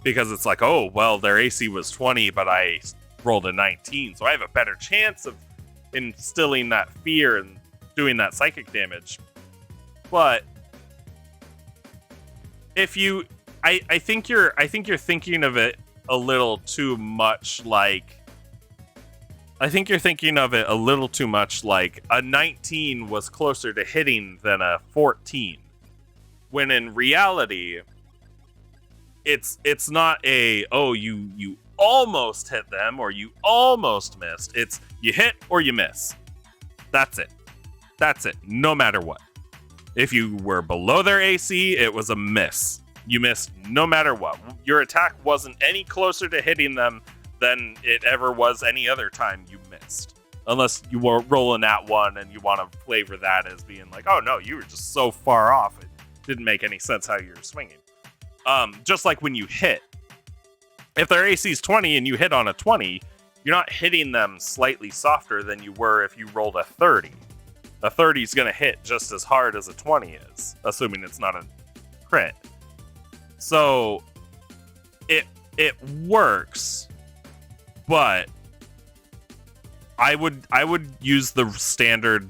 Because it's like, oh, well, their AC was 20, but I rolled a 19, so I have a better chance of instilling that fear and doing that psychic damage. But if you, I think you're thinking of it a little too much like. I think you're thinking of it a little too much like a 19 was closer to hitting than a 14, when in reality, it's not a, oh, you almost hit them or you almost missed. It's you hit or you miss. That's it. No matter what. If you were below their AC, it was a miss. You missed no matter what. Your attack wasn't any closer to hitting them than it ever was any other time you missed. Unless you were rolling at one and you want to flavor that as being like, oh no, you were just so far off. It didn't make any sense how you were swinging. Just like when you hit. If their AC is 20 and you hit on a 20, you're not hitting them slightly softer than you were if you rolled a 30. A 30 is going to hit just as hard as a 20 is, assuming it's not a crit. So it works, but I would use the standard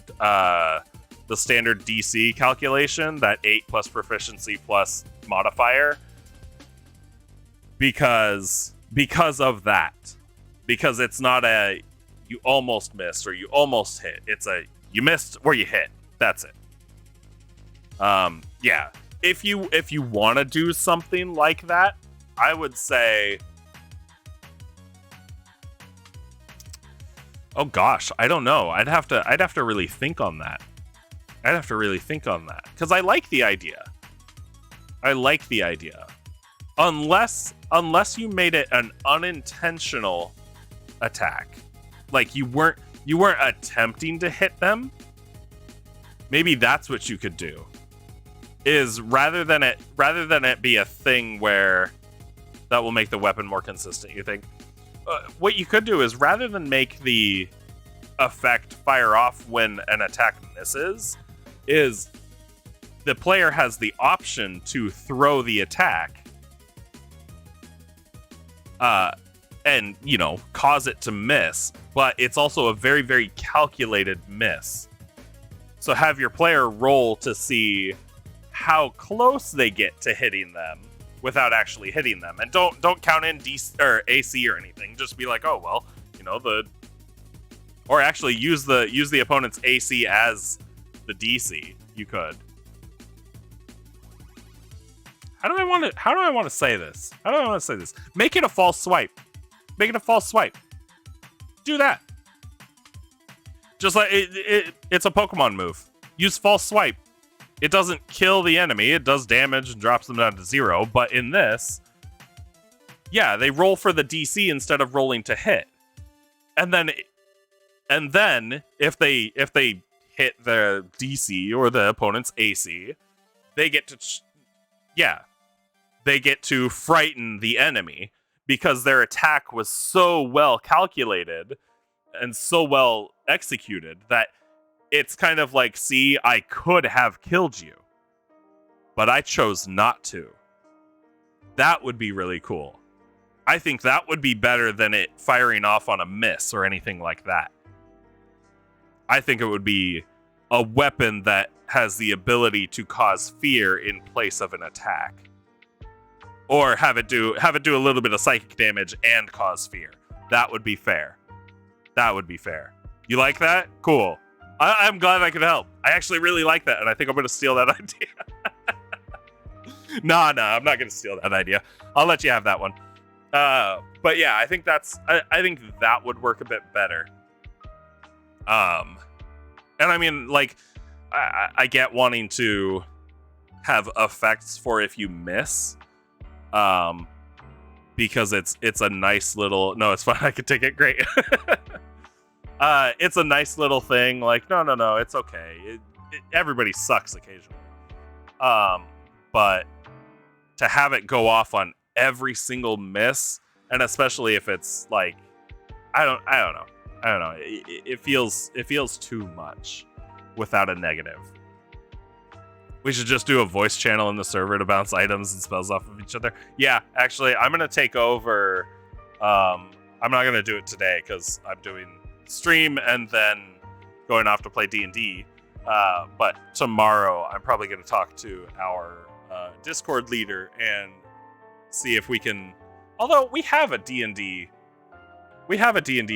DC calculation, that 8 plus proficiency plus modifier, because of that. Because it's not a you almost missed or you almost hit. It's a you missed or you hit. That's it. Yeah. If you want to do something like that, I would say, oh gosh, I don't know. I'd have to really think on that. Because I like the idea. Unless you made it an unintentional attack, like you weren't attempting to hit them. Maybe that's what you could do. Is rather than it be a thing where that will make the weapon more consistent, you think what you could do is, rather than make the effect fire off when an attack misses, is the player has the option to throw the attack and cause it to miss, but it's also a very, very calculated miss. So have your player roll to see how close they get to hitting them without actually hitting them, and don't count in DC or AC or anything. Just be like, oh well, or actually use the opponent's AC as the DC. You could. How do I want to say this? Make it a false swipe. Do that. Just like it's a Pokemon move. Use false swipe. It doesn't kill the enemy. It does damage and drops them down to 0. But in this, yeah, they roll for the DC instead of rolling to hit. And then if they hit the DC or the opponent's AC, they get to frighten the enemy, because their attack was so well calculated and so well executed that it's kind of like, see, I could have killed you, but I chose not to. That would be really cool. I think that would be better than it firing off on a miss or anything like that. I think it would be a weapon that has the ability to cause fear in place of an attack. Or have it do a little bit of psychic damage and cause fear. That would be fair. You like that? Cool. I'm glad I could help. I actually really like that, and I think I'm going to steal that idea. No, I'm not going to steal that idea. I'll let you have that one. But yeah, I think I think that would work a bit better. And I mean, like, I get wanting to have effects for if you miss, because it's a nice little. No, it's fine. I can take it. Great. It's a nice little thing. Like, no, it's okay. Everybody sucks occasionally. But to have it go off on every single miss, and especially if it's like I don't know. It feels too much without a negative. We should just do a voice channel in the server to bounce items and spells off of each other. Yeah, actually, I'm gonna take over. I'm not gonna do it today because I'm doing stream and then going off to play D&D. But tomorrow, I'm probably gonna talk to our Discord leader and see if we can. Although we have a D&D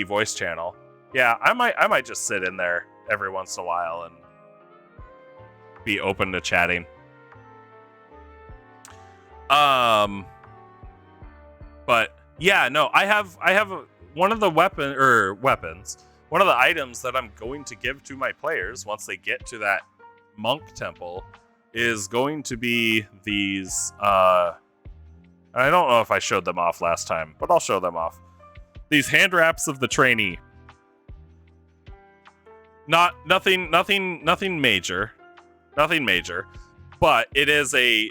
voice channel. Yeah, I might just sit in there every once in a while and be open to chatting. But yeah, no, I have one of the weapons. One of the items that I'm going to give to my players once they get to that monk temple is going to be these. I don't know if I showed them off last time, but I'll show them off. These hand wraps of the trainee. Nothing major. Nothing major, but it is a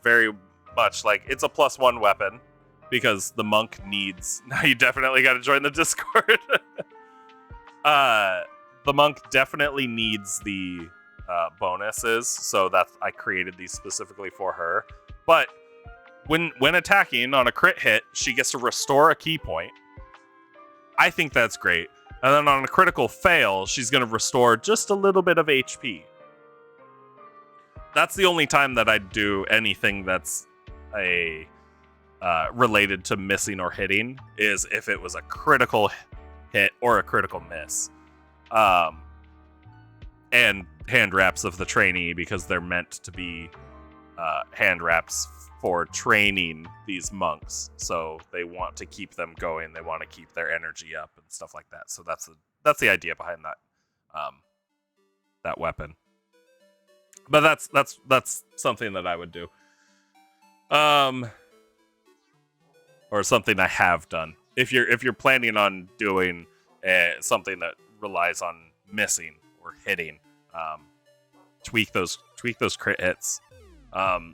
very much like it's a +1 weapon because the monk needs. Now you definitely got to join the Discord. The monk definitely needs the bonuses, so I created these specifically for her. But when attacking on a crit hit, she gets to restore a key point. I think that's great. And then on a critical fail, she's going to restore just a little bit of HP. That's the only time that I'd do anything that's related to missing or hitting, is if it was a critical hit or a critical miss. And hand wraps of the trainee, because they're meant to be hand wraps for training these monks. So they want to keep them going. They want to keep their energy up and stuff like that. So that's the idea behind that weapon. But that's something that I would do. Or something I have done. If you're planning on doing something that relies on missing or hitting, tweak those crit hits.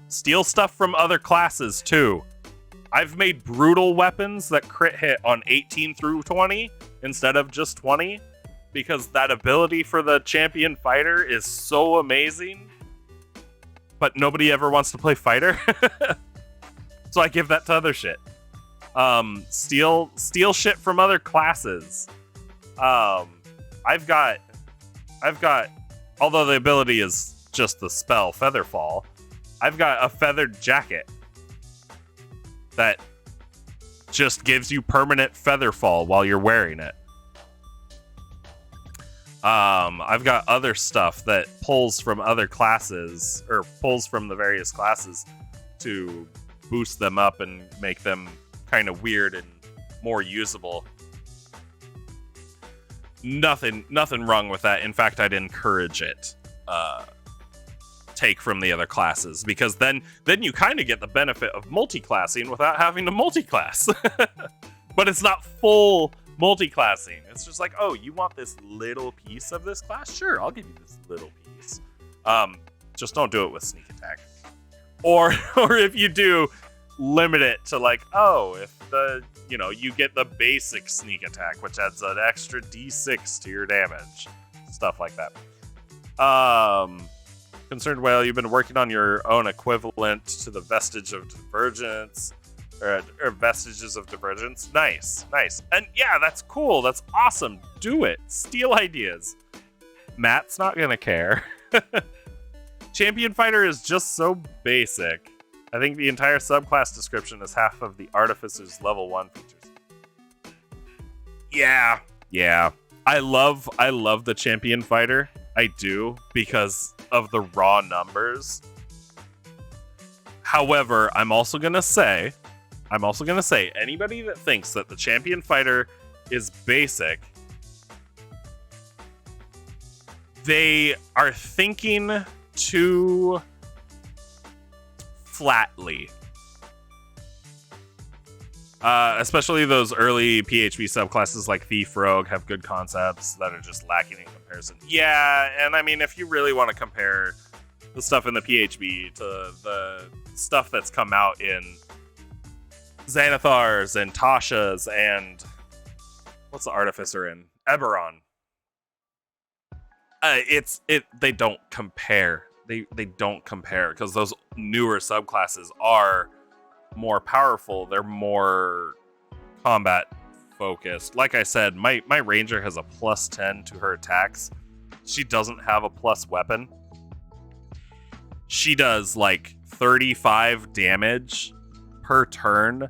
Steal stuff from other classes too. I've made brutal weapons that crit hit on 18 through 20 instead of just 20, because that ability for the champion fighter is so amazing. But nobody ever wants to play fighter. So I give that to other shit. Steal shit from other classes. I've got, although the ability is just the spell Featherfall, I've got a feathered jacket that just gives you permanent Featherfall while you're wearing it. I've got other stuff that pulls from other classes, or pulls from the various classes to boost them up and make them kind of weird and more usable. Nothing wrong with that. In fact, I'd encourage it. Take from the other classes, because then you kind of get the benefit of multi-classing without having to multi-class. But it's not full multi-classing. It's just like, oh, you want this little piece of this class? Sure, I'll give you this little piece. Just don't do it with sneak attack. Or if you do, limit it to like, oh, if you get the basic sneak attack, which adds an extra d6 to your damage. Stuff like that. Concerned Whale, you've been working on your own equivalent to the vestige of divergence. Or vestiges of divergence. Nice. And yeah, that's cool. That's awesome. Do it. Steal ideas. Matt's not gonna care. Champion Fighter is just so basic. I think the entire subclass description is half of the Artificer's level 1 features. Yeah. I love the Champion Fighter. I do, because of the raw numbers. However, I'm also gonna say, anybody that thinks that the Champion Fighter is basic, they are thinking too flatly. Especially those early PHP subclasses like Thief Rogue have good concepts that are just lacking in comparison. Yeah, and I mean, if you really want to compare the stuff in the PHP to the stuff that's come out in Xanathar's and Tasha's and What's the artificer in? Eberron. They don't compare. They don't compare because those newer subclasses are more powerful. They're more combat focused. Like I said, my ranger has a +10 to her attacks. She doesn't have a plus weapon. She does like 35 damage per turn,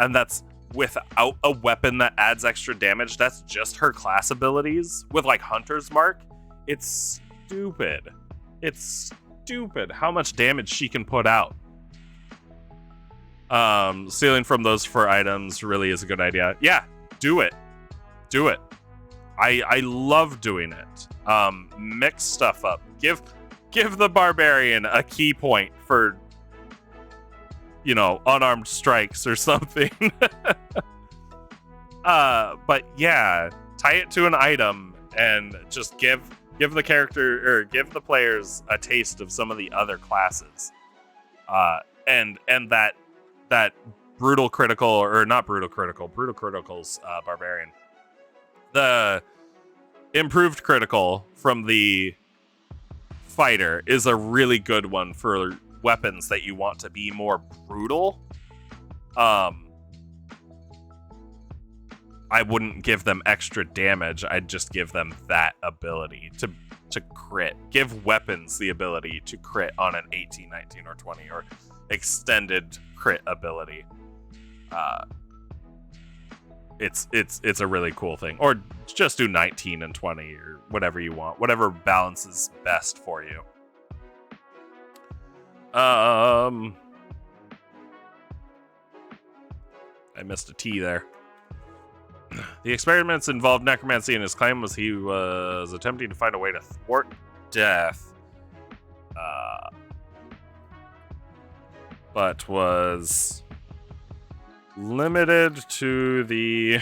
and that's without a weapon that adds extra damage. That's just her class abilities with like Hunter's Mark. It's stupid. It's stupid how much damage she can put out. Stealing from those 4 items really is a good idea. Yeah, do it. Do it. I love doing it. Mix stuff up. Give the barbarian a key point for, you know, unarmed strikes or something. But yeah, tie it to an item and just give the character or give the players a taste of some of the other classes. And that brutal critical, or not brutal critical's barbarian. The improved critical from the fighter is a really good one for weapons that you want to be more brutal. I wouldn't give them extra damage. I'd just give them that ability to crit. Give weapons the ability to crit on an 18, 19, or 20, or extended crit ability. It's a really cool thing. Or just do 19 and 20 or whatever you want. Whatever balances best for you. I missed a T there. The experiments involved necromancy, and his claim was he was attempting to find a way to thwart death. But was limited to the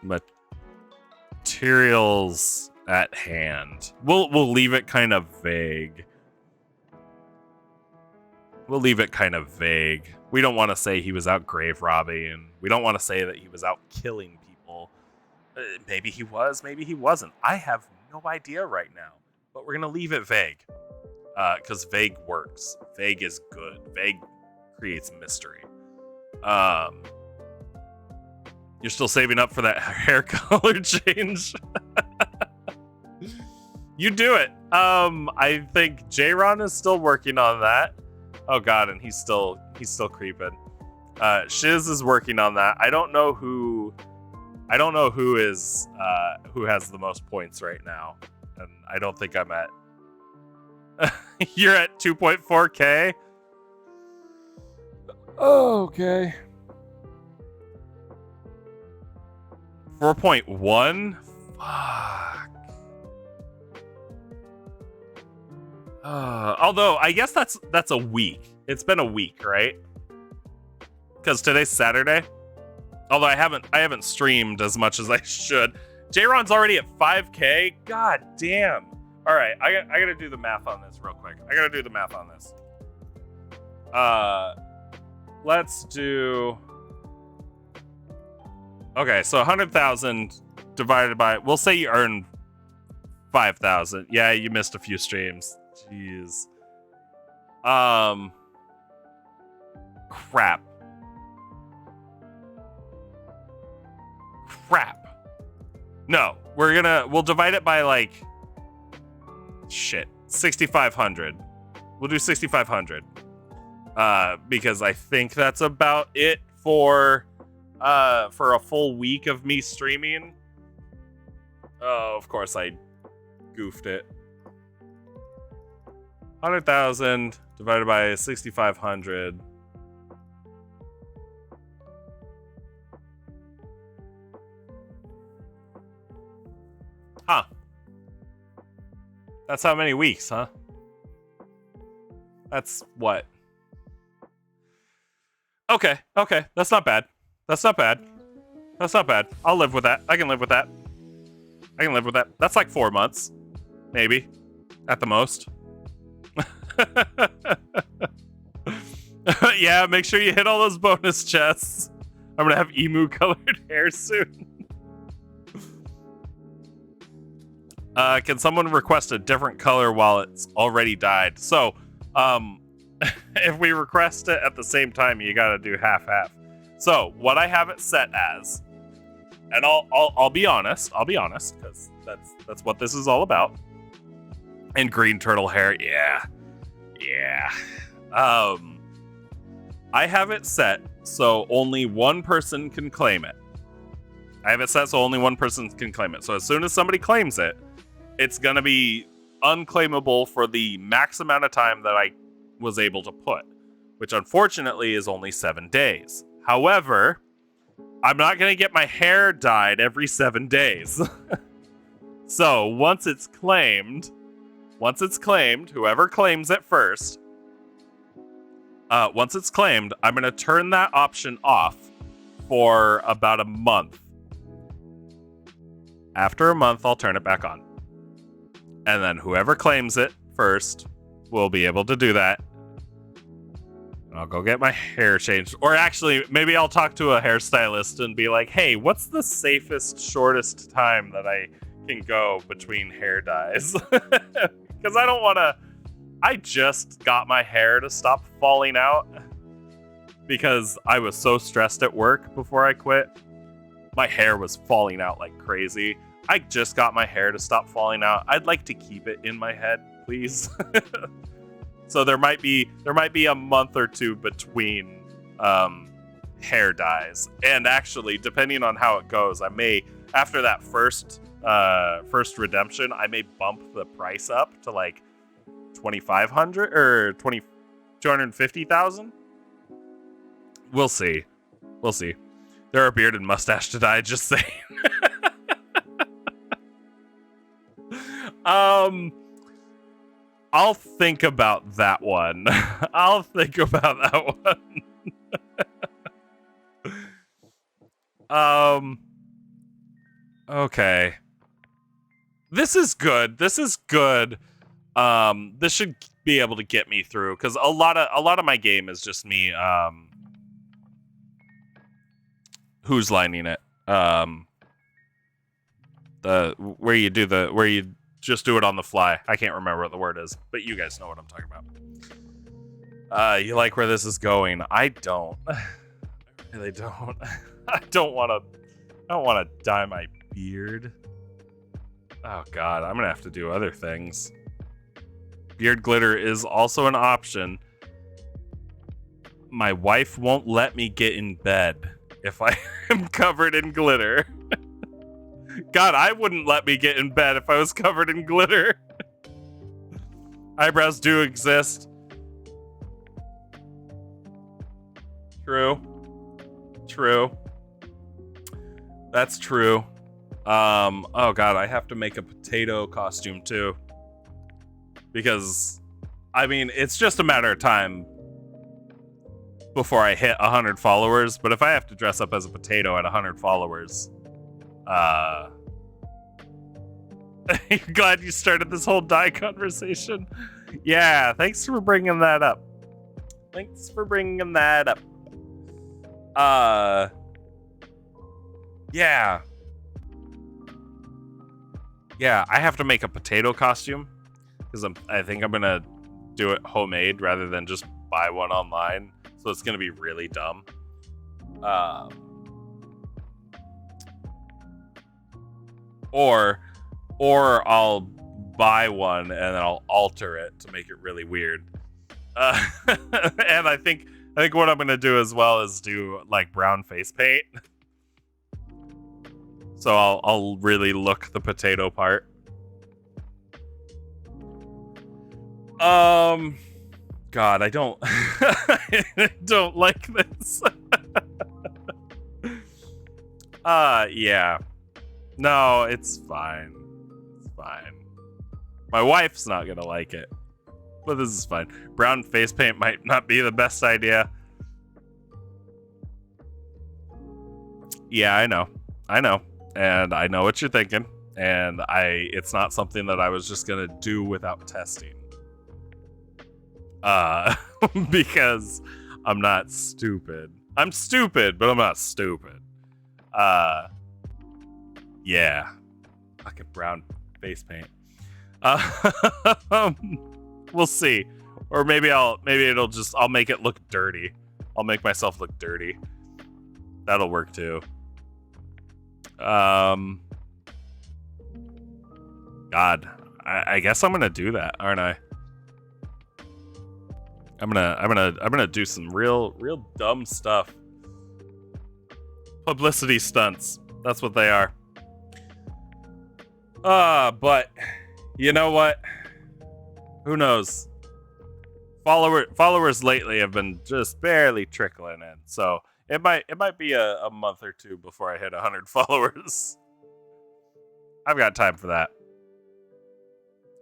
materials at hand. We'll leave it kind of vague. We'll leave it kind of vague. We don't want to say he was out grave robbing, and we don't want to say that he was out killing people. Maybe he was, maybe he wasn't. I have no idea right now, but we're going to leave it vague. Because vague works. Vague is good. Vague creates mystery. You're still saving up for that hair color change? You do it. I think J-Ron is still working on that. Oh god, and he's still creeping. Shiz is working on that. I don't know who is who has the most points right now. And I don't think I'm at You're at 2.4k? Oh, okay. 4.1? Fuck. Although I guess that's a week. It's been a week, right? Because today's Saturday. Although I haven't streamed as much as I should. J-Ron's already at 5k. God damn. All right, I gotta do the math on this real quick. Let's do. Okay, so 100,000 divided by. We'll say you earn 5,000. Yeah, you missed a few streams. Jeez. Crap. No, we'll divide it by like. Shit, 6,500. We'll do 6,500. Because I think that's about it for a full week of me streaming. Oh, of course I goofed it. 100,000 divided by 6,500. Huh. That's how many weeks, huh? That's what? Okay. That's not bad. I'll live with that. I can live with that. That's like 4 months. Maybe. At the most. Yeah, make sure you hit all those bonus chests. I'm gonna have emu colored hair soon. Can someone request a different color while it's already dyed? So, if we request it at the same time, you gotta do half-half. So, what I have it set as, and I'll be honest, because that's what this is all about. And green turtle hair, yeah. I have it set so only one person can claim it. I have it set so only one person can claim it. So as soon as somebody claims it, it's gonna be unclaimable for the max amount of time that I was able to put, which unfortunately is only 7 days. However, I'm not gonna get my hair dyed every 7 days. So once it's claimed, whoever claims it first, once it's claimed, I'm going to turn that option off for about a month. After a month, I'll turn it back on. And then whoever claims it first will be able to do that. And I'll go get my hair changed. Or actually, maybe I'll talk to a hairstylist and be like, hey, what's the safest, shortest time that I can go between hair dyes? Because I don't want to... I just got my hair to stop falling out because I was so stressed at work before I quit. My hair was falling out like crazy. I just got my hair to stop falling out. I'd like to keep it in my head, please. So there might be a month or two between hair dyes. And actually, depending on how it goes, I may, after that first redemption, I may bump the price up to like 2,500 or 250,000. We'll see. There are beard and mustache to dye, just saying. I'll think about that one. Okay. This is good. This should be able to get me through, because a lot of my game is just me who's lining it. Where you just do it on the fly. I can't remember what the word is, but you guys know what I'm talking about. You like where this is going? I don't. I really don't. I don't want to dye my beard. Oh god, I'm gonna have to do other things. Beard glitter is also an option. My wife won't let me get in bed if I am covered in glitter. God, I wouldn't let me get in bed if I was covered in glitter. Eyebrows do exist. True. That's true. Oh god, I have to make a potato costume too. Because, I mean, it's just a matter of time before I hit 100 followers, but if I have to dress up as a potato at 100 followers, you're glad you started this whole dye conversation? Yeah, thanks for bringing that up. Yeah. Yeah, I have to make a potato costume. Because I think I'm going to do it homemade rather than just buy one online. So it's going to be really dumb. Or I'll buy one and then I'll alter it to make it really weird. And I think what I'm going to do as well is do like brown face paint. So I'll really look the potato part. God, I don't I don't like this. Yeah. No, it's fine. My wife's not gonna like it. But this is fine. Brown face paint might not be the best idea. Yeah, I know. And I know what you're thinking. And it's not something that I was just gonna do without testing. Because I'm not stupid. I'm stupid, but I'm not stupid. Yeah. Fucking brown face paint. We'll see. Or maybe I'll make it look dirty. I'll make myself look dirty. That'll work too. God, I guess I'm gonna do that, aren't I? I'm gonna do some real dumb stuff. Publicity stunts. That's what they are. But you know what? Who knows? Followers lately have been just barely trickling in, so it might be a month or two before I hit 100 followers. I've got time for that.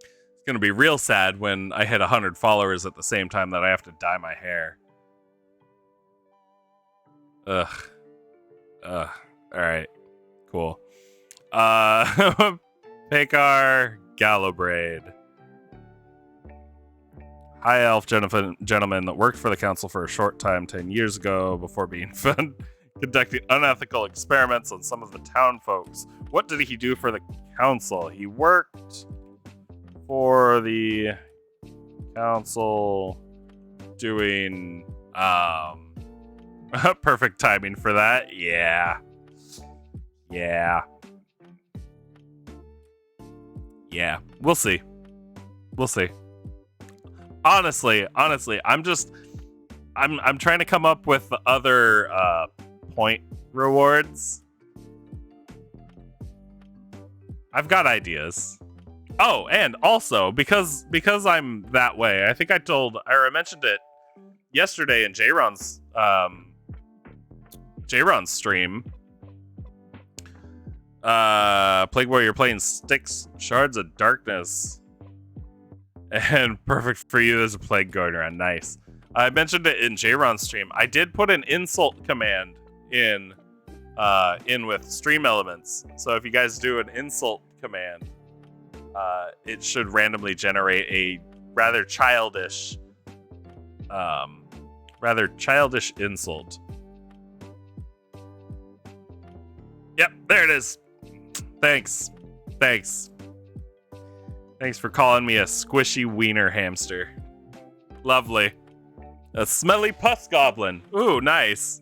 It's gonna be real sad when I hit 100 followers at the same time that I have to dye my hair. Ugh. All right. Cool. Pekar Gallowbraid. High elf gentleman that worked for the council for a short time 10 years ago before being found conducting unethical experiments on some of the town folks. What did he do for the council? He worked for the council doing perfect timing for that. Yeah. We'll see. Honestly, I'm trying to come up with other point rewards. I've got ideas. Oh, and also because I'm that way, I think I mentioned it yesterday in J-Ron's stream. Plague Boy, you're playing Styx Shards of Darkness. And perfect for you, there's a plague going around. Nice. I mentioned it in J-Ron's stream. I did put an insult command in with stream elements. So if you guys do an insult command, it should randomly generate a rather childish insult. Yep, there it is. Thanks for calling me a squishy wiener hamster. Lovely. A smelly pus goblin. Ooh, nice.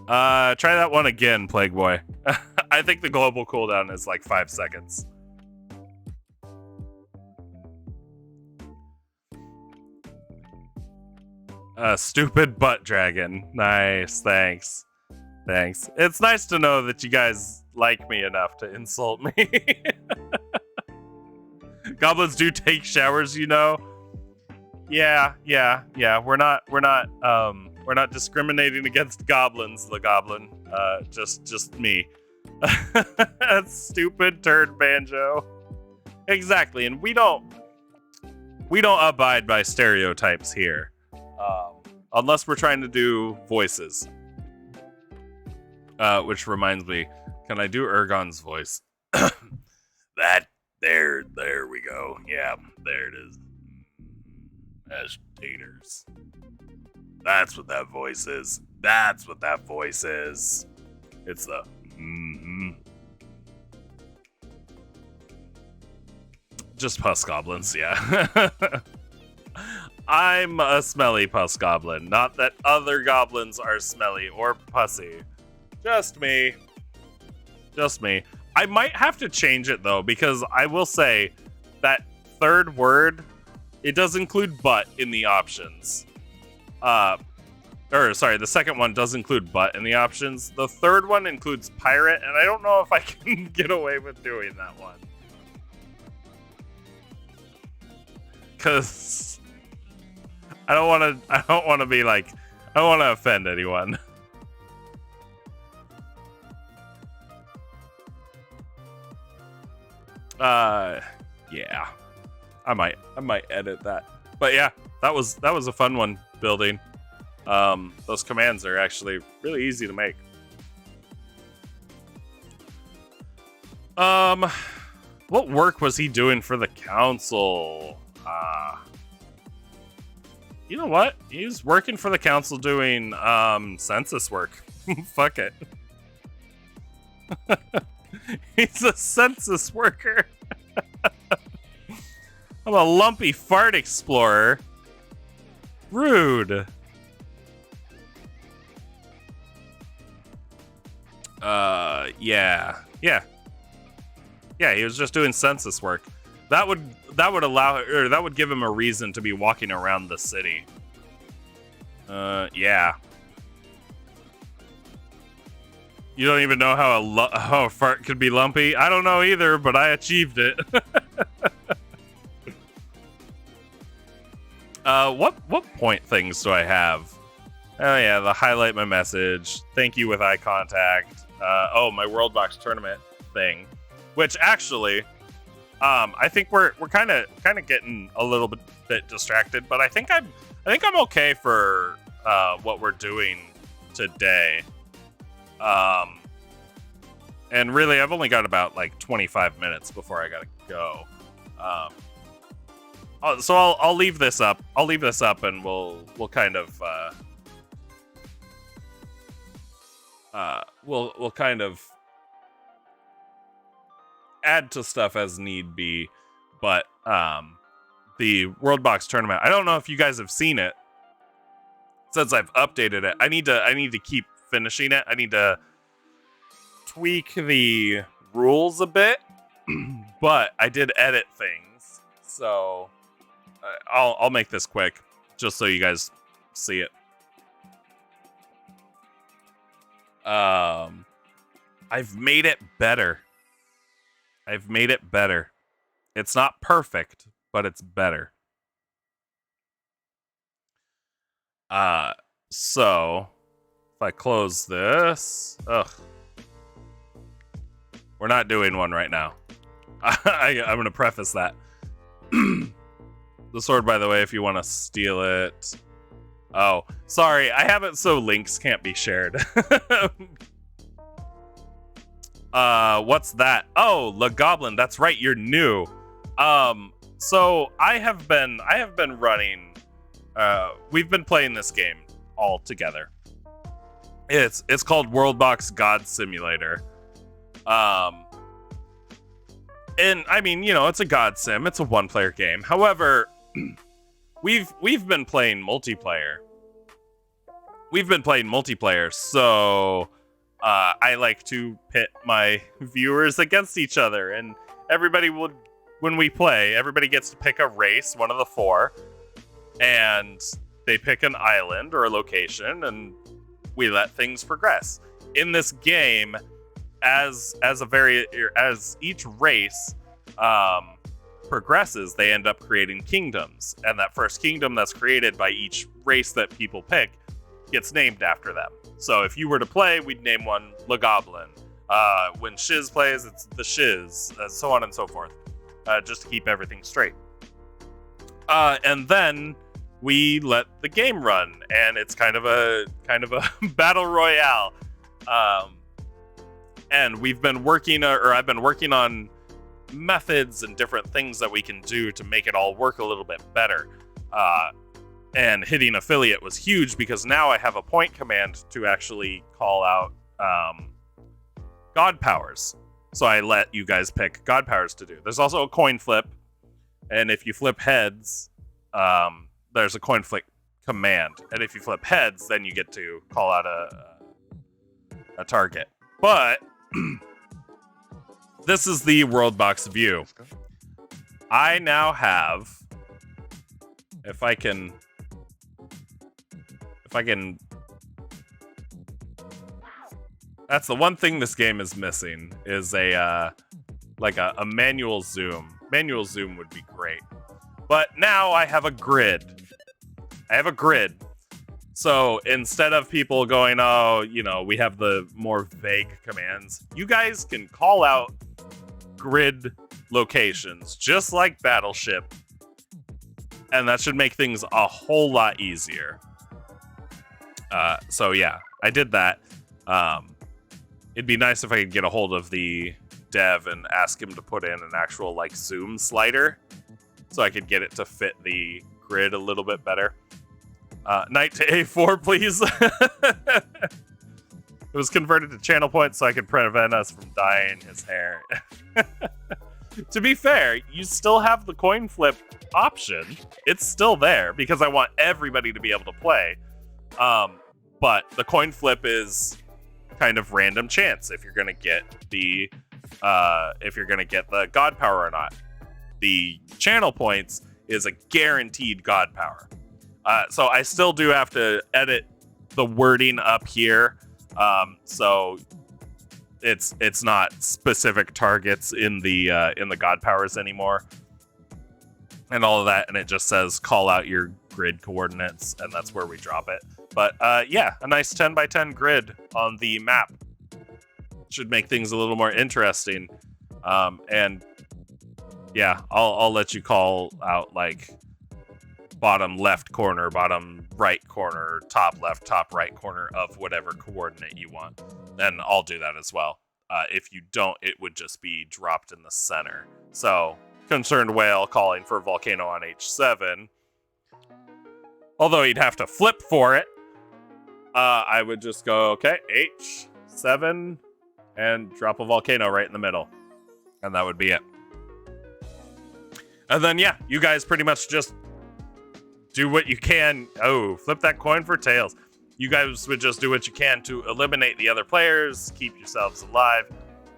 Try that one again, Plague Boy. I think the global cooldown is like 5 seconds. Stupid butt dragon. Nice, thanks. It's nice to know that you guys like me enough to insult me. Goblins do take showers, you know. Yeah. We're not discriminating against goblins, the goblin. Just me. That's stupid turd banjo. Exactly, and we don't abide by stereotypes here. Unless we're trying to do voices. Which reminds me, can I do Ergon's voice? There we go. Yeah, there it is. As taters. That's what that voice is. It's the Just pus goblins, yeah. I'm a smelly pus goblin. Not that other goblins are smelly or pussy. Just me. I might have to change it though, because I will say that third word, it does include butt in the options. The second one does include butt in the options. The third one includes pirate, and I don't know if I can get away with doing that one. Cause I don't want to offend anyone. Yeah. I might edit that. But yeah, that was a fun one building. Those commands are actually really easy to make. What work was he doing for the council? You know what? He's working for the council doing census work. Fuck it. He's a census worker. I'm a lumpy fart explorer. Rude. Yeah. Yeah, he was just doing census work. That would allow, or that would give him a reason to be walking around the city. Yeah. You don't even know how a fart could be lumpy? I don't know either, but I achieved it. What point things do I have? Oh yeah, the highlight my message. Thank you with eye contact. Oh, my World Box tournament thing, which actually, I think we're kind of getting a little bit distracted, but I think I'm okay for what we're doing today. And really, I've only got about like 25 minutes before I gotta go. So I'll leave this up. I'll leave this up, and we'll kind of we'll kind of add to stuff as need be. But the World Box tournament, I don't know if you guys have seen it since I've updated it. I need to keep finishing it. I need to tweak the rules a bit, but I did edit things, so I'll make this quick just so you guys see it. I've made it better. It's not perfect, but it's better. So if I close this, we're not doing one right now. I'm going to preface that. The sword, by the way, if you want to steal it. Oh, sorry. I have it so links can't be shared. What's that? Oh, Le Goblin. That's right. You're new. So I have been running. We've been playing this game all together. It's called World Box God Simulator. And I mean, it's a God sim. It's a one-player game. However, we've been playing multiplayer. So I like to pit my viewers against each other, and when we play, everybody gets to pick a race, one of the four, and they pick an island or a location, and we let things progress. In this game, as each race progresses, they end up creating kingdoms, and that first kingdom that's created by each race that people pick gets named after them. So if you were to play, we'd name one Le Goblin. When Shiz plays, it's the Shiz, so on and so forth, just to keep everything straight. And then we let the game run, and it's kind of a battle royale. And I've been working on methods and different things that we can do to make it all work a little bit better. And hitting affiliate was huge because now I have a point command to actually call out God powers. So I let you guys pick God powers to do. There's also a coin flip, and if you flip heads, there's a coin flip command. And if you flip heads, then you get to call out a target. But this is the World Box view. I now have, if I can, that's the one thing this game is missing, is a manual zoom. Manual zoom would be great. But now I have a grid. So instead of people going, we have the more vague commands, you guys can call out grid locations, just like Battleship. And that should make things a whole lot easier. So yeah, I did that. It'd be nice if I could get a hold of the dev and ask him to put in an actual zoom slider so I could get it to fit the grid a little bit better. Knight to A4, please. It was converted to channel points so I could prevent us from dyeing his hair. To be fair, you still have the coin flip option. It's still there because I want everybody to be able to play. But the coin flip is kind of random chance if you're gonna get the god power or not. The channel points is a guaranteed god power. So I still do have to edit the wording up here. So it's not specific targets in the god powers anymore, and all of that, and it just says call out your grid coordinates, and that's where we drop it. But yeah, a nice 10x10 grid on the map should make things a little more interesting. And yeah, I'll let you call out like bottom left corner, bottom right corner, top left, top right corner of whatever coordinate you want. Then I'll do that as well. If you don't, it would just be dropped in the center. So, Concerned Whale calling for Volcano on H7. Although he'd have to flip for it. I would just go, okay, H7, and drop a Volcano right in the middle. And that would be it. And then, yeah, you guys pretty much just do what you can. Oh, flip that coin for tails. You guys would just do what you can to eliminate the other players, keep yourselves alive.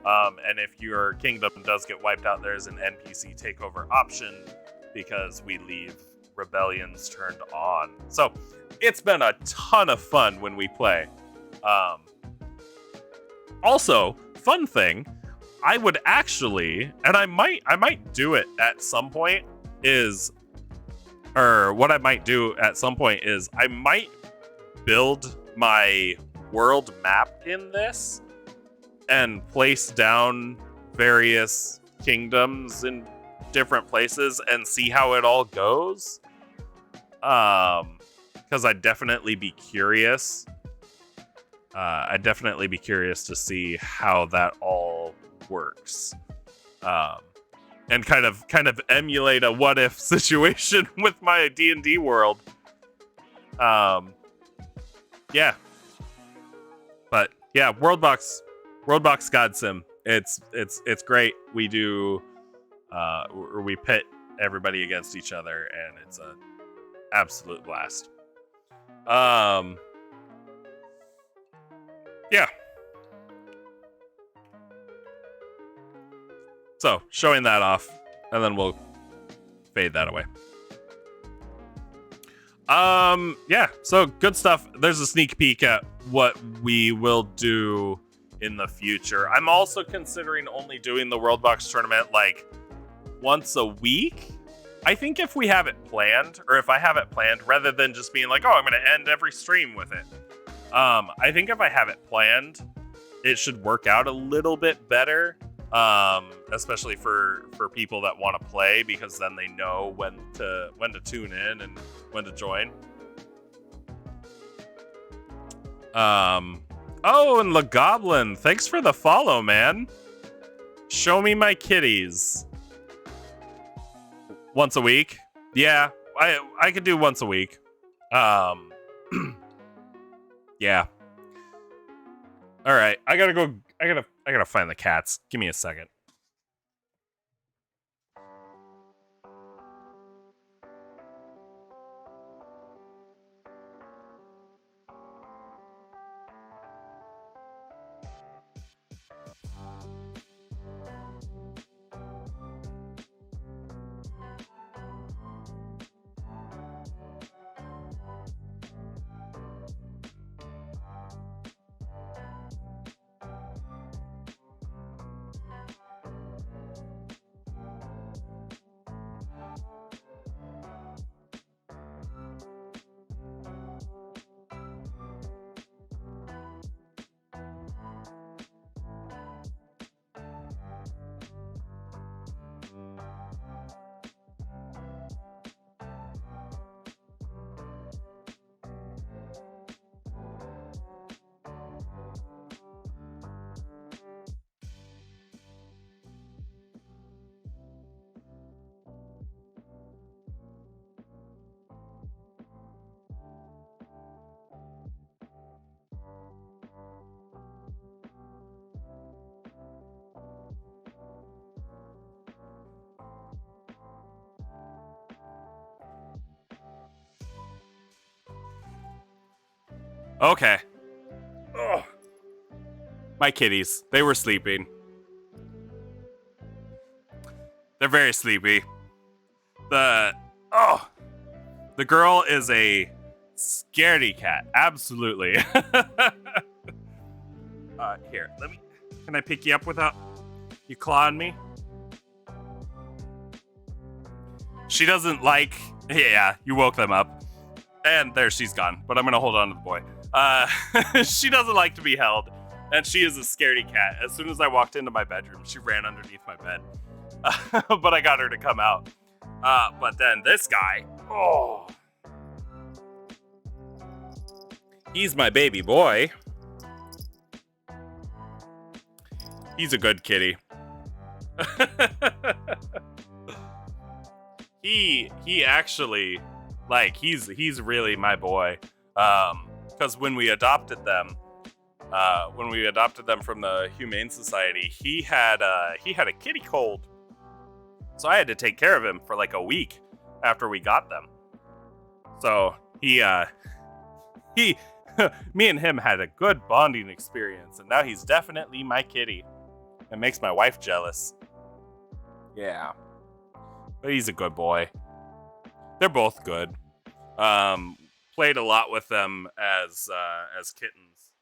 And if your kingdom does get wiped out, there's an NPC takeover option because we leave rebellions turned on. So it's been a ton of fun when we play. Also, fun thing, I would actually, and I might do it at some point, what I might do at some point is I might build my world map in this and place down various kingdoms in different places and see how it all goes. Because I'd definitely be curious. I'd definitely be curious to see how that all works. And kind of emulate a what if situation with my D&D world. Yeah. But yeah, Worldbox God Sim. It's great. We do we pit everybody against each other, and it's a absolute blast. Yeah. So, showing that off, and then we'll fade that away. Yeah, so good stuff. There's a sneak peek at what we will do in the future. I'm also considering only doing the Worldbox tournament like once a week. I think if we have it planned, or if I have it planned, rather than just being like, oh, I'm going to end every stream with it. I think if I have it planned, it should work out a little bit better. Especially for people that want to play, because then they know when to tune in and when to join. Oh, and LeGoblin, thanks for the follow, man. Show me my kitties. Once a week? Yeah, I could do once a week. Yeah. All right, I gotta go. I gotta find the cats. Give me a second. Okay. Ugh. My kitties. They were sleeping. They're very sleepy. The girl is a scaredy cat. Absolutely. Here, can I pick you up without you clawing me? She doesn't like, yeah, you woke them up. And there, she's gone. But I'm gonna hold on to the boy. She doesn't like to be held. And she is a scaredy cat. As soon as I walked into my bedroom, she ran underneath my bed. But I got her to come out. But then this guy, oh, he's my baby boy. He's a good kitty. He actually, like, he's really my boy. Because when we adopted them from the Humane Society, he had a kitty cold. So I had to take care of him for like a week after we got them. So he me and him had a good bonding experience, and now he's definitely my kitty. It makes my wife jealous. Yeah. But he's a good boy. They're both good. Played a lot with them as kittens.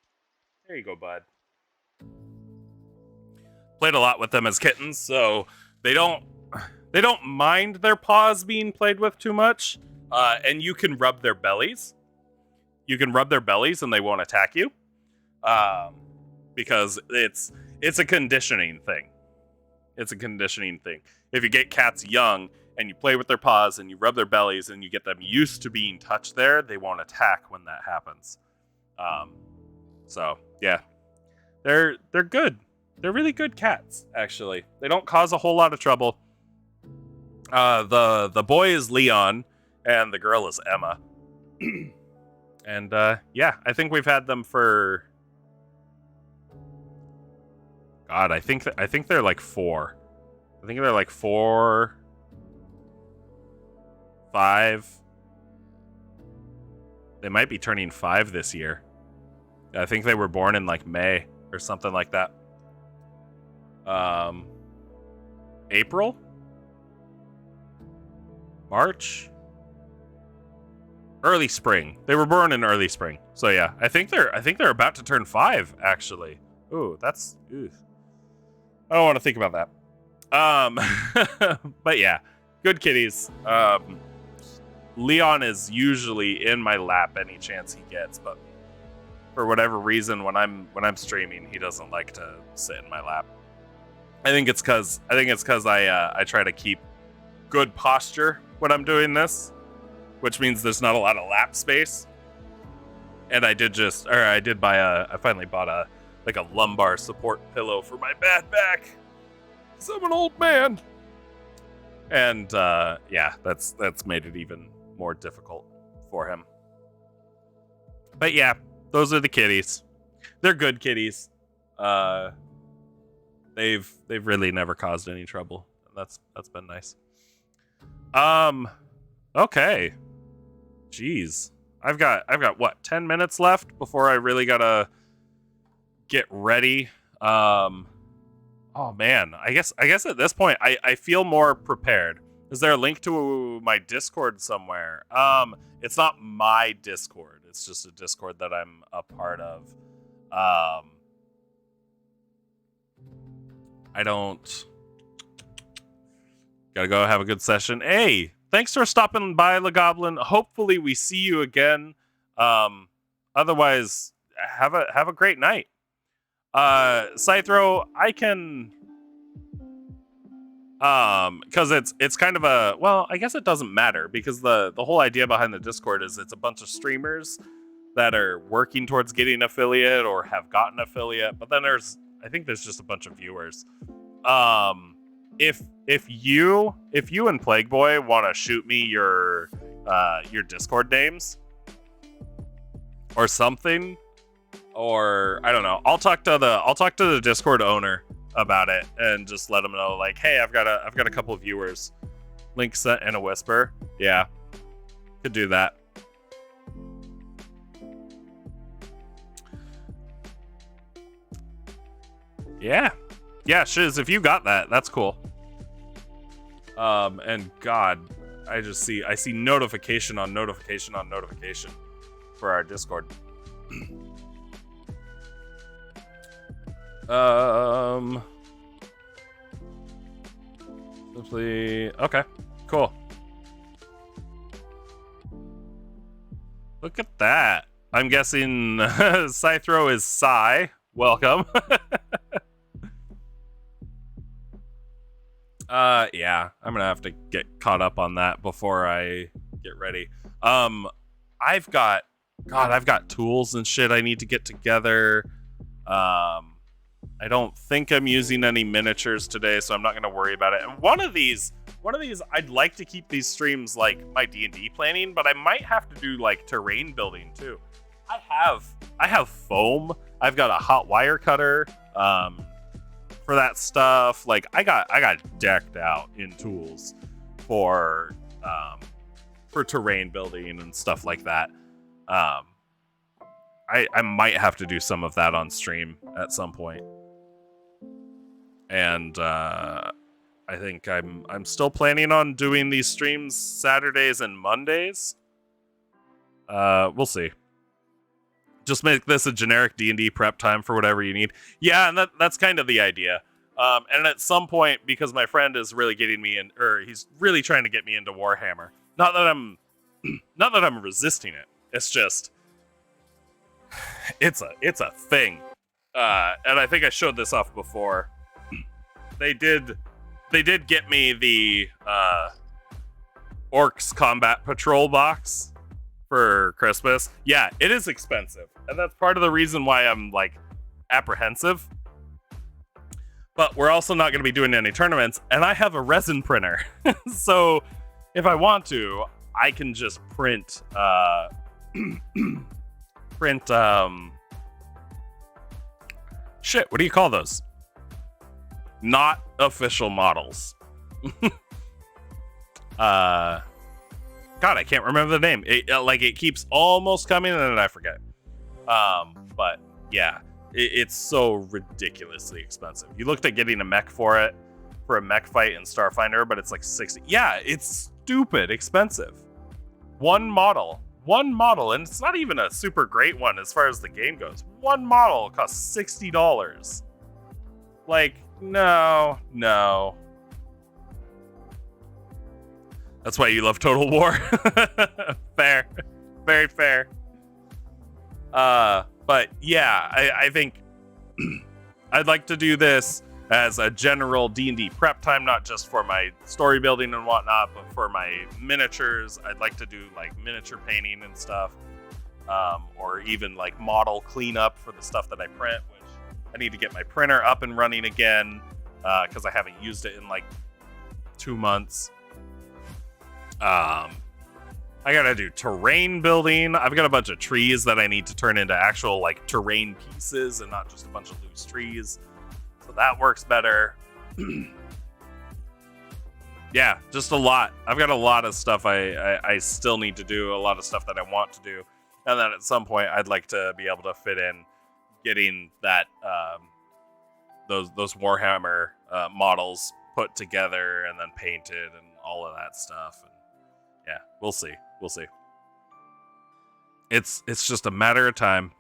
There you go, bud. Played a lot with them as kittens, so they don't mind their paws being played with too much. And you can rub their bellies. You can rub their bellies and they won't attack you. Because it's a conditioning thing. It's a conditioning thing. If you get cats young and you play with their paws and you rub their bellies and you get them used to being touched there, they won't attack when that happens. So yeah, they're good. They're really good cats, actually. They don't cause a whole lot of trouble. The boy is Leon and the girl is Emma. And yeah, I think we've had them for, God, I think they're like 4. I think they're like 4, 5. They might be turning 5 this year. I think they were born in like May or something like that. April? March? Early spring. They were born in early spring. So yeah, I think they're about to turn 5 actually. Ooh, that's I don't want to think about that. But yeah, good kitties. Leon is usually in my lap any chance he gets, but for whatever reason, when I'm streaming, he doesn't like to sit in my lap. I think it's because I try to keep good posture when I'm doing this, which means there's not a lot of lap space. And I finally bought a lumbar support pillow for my bad back. 'Cause I'm an old man. And yeah, that's made it even more difficult for him. But yeah, those are the kitties. They're good kitties. They've really never caused any trouble. That's been nice. Okay. Jeez. I've got what, 10 minutes left before I really gotta get ready. Oh man, I guess at this point I feel more prepared. Is there a link to my Discord somewhere? It's not my Discord. It's just a Discord that I'm a part of. I don't... Gotta go have a good session. Hey, thanks for stopping by, LeGoblin. Hopefully we see you again. Otherwise, have a great night. Scythro, I can... because it's kind of a... Well, I guess it doesn't matter, because the whole idea behind the Discord is it's a bunch of streamers that are working towards getting affiliate or have gotten affiliate, but then I think there's just a bunch of viewers. If you and Plague Boy want to shoot me your Discord names or something, or I don't know, I'll talk to the Discord owner about it and just let him know, like, hey, I've got a couple of viewers. Link sent in a whisper. Yeah, could do that. Yeah, shiz, if you got that, that's cool. And God, I see notification on notification on notification for our Discord. Simply okay, cool. Look at that. I'm guessing Scythro is Psy. Welcome. Yeah, I'm gonna have to get caught up on that before I get ready. I've got tools and shit I need to get together. I don't think I'm using any miniatures today, so I'm not gonna worry about it. And one of these, I'd like to keep these streams like my D&D planning, but I might have to do like terrain building too. I have foam. I've got a hot wire cutter. For that stuff, like I got decked out in tools for terrain building and stuff like that. I might have to do some of that on stream at some point. And I think I'm still planning on doing these streams Saturdays and Mondays. We'll see. Just make this a generic D&D prep time for whatever you need. Yeah, and that's kind of the idea. And at some point, because my friend is really getting me in, or he's really trying to get me into Warhammer. Not that I'm resisting it. It's just, it's a thing. And I think I showed this off before. They did get me the Orcs Combat Patrol box for Christmas. Yeah, it is expensive, and that's part of the reason why I'm like apprehensive. But we're also not going to be doing any tournaments, and I have a resin printer. So if I want to, I can just print shit, what do you call those? Not official models. God, I can't remember the name. It keeps almost coming and then I forget. But yeah, it's so ridiculously expensive. You looked at getting a mech for it, for a mech fight in Starfinder, but it's like 60. Yeah, it's stupid expensive. One model, and it's not even a super great one as far as the game goes. One model costs $60. Like, no. That's why you love Total War. Fair. Very fair. But yeah, I think I'd like to do this as a general D&D prep time, not just for my story building and whatnot, but for my miniatures. I'd like to do like miniature painting and stuff, or even like model cleanup for the stuff that I print, which I need to get my printer up and running again, because I haven't used it in like 2 months. I gotta do terrain building. I've got a bunch of trees that I need to turn into actual like terrain pieces and not just a bunch of loose trees. So that works better. Yeah, just a lot. I've got a lot of stuff I still need to do, a lot of stuff that I want to do. And then at some point I'd like to be able to fit in getting that those Warhammer models put together and then painted and all of that stuff. And yeah, we'll see. It's just a matter of time.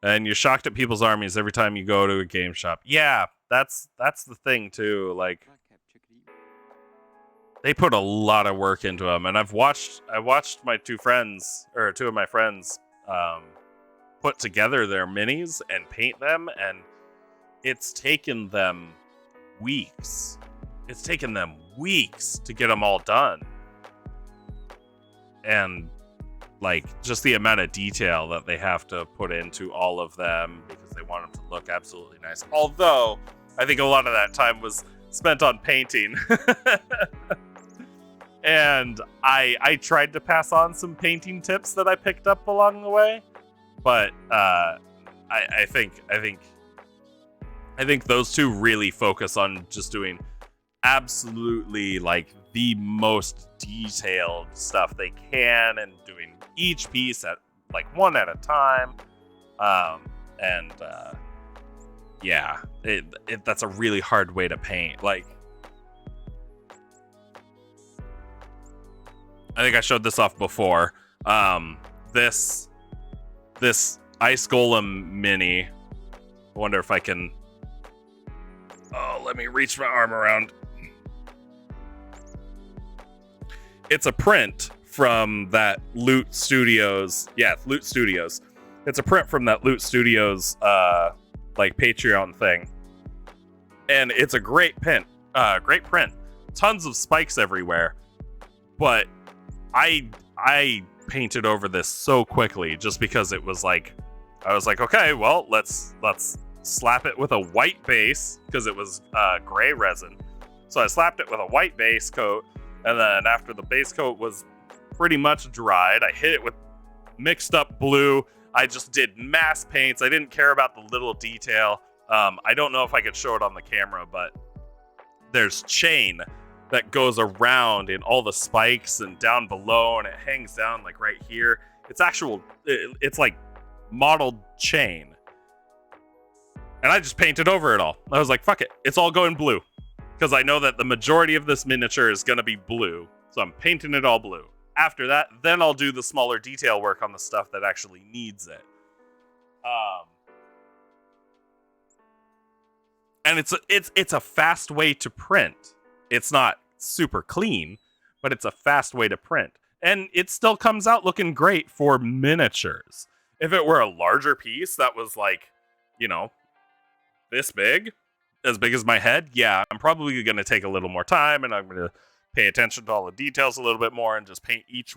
And you're shocked at people's armies every time you go to a game shop. Yeah, that's the thing too. Like, they put a lot of work into them, and I watched my two of my friends put together their minis and paint them, and it's taken them weeks. It's taken them weeks to get them all done. And like, just the amount of detail that they have to put into all of them because they want them to look absolutely nice. Although I think a lot of that time was spent on painting. And I tried to pass on some painting tips that I picked up along the way, but I think those two really focus on just doing absolutely like the most detailed stuff they can and doing each piece at like one at a time. And yeah, that's a really hard way to paint. Like, I think I showed this off before. This Ice Golem mini. I wonder if I can. Oh, let me reach my arm around. It's a print from that Loot Studios. Yeah, Loot Studios. It's a print from that Loot Studios like Patreon thing. And it's a great print. Tons of spikes everywhere. But I painted over this so quickly just because it was like, I was like, okay, well, let's slap it with a white base because it was gray resin. So I slapped it with a white base coat, and then after the base coat was pretty much dried, I hit it with mixed up blue. I just did mass paints. I didn't care about the little detail. I don't know if I could show it on the camera, but there's chain that goes around in all the spikes and down below, and it hangs down like right here. It's like modeled chain. And I just painted over it all. I was like, fuck it. It's all going blue. Because I know that the majority of this miniature is going to be blue. So I'm painting it all blue. After that, then I'll do the smaller detail work on the stuff that actually needs it. And it's a fast way to print. It's not super clean, but it's a fast way to print. And it still comes out looking great for miniatures. If it were a larger piece that was like, this big, as big as my head, yeah, I'm probably going to take a little more time, and I'm going to pay attention to all the details a little bit more and just paint each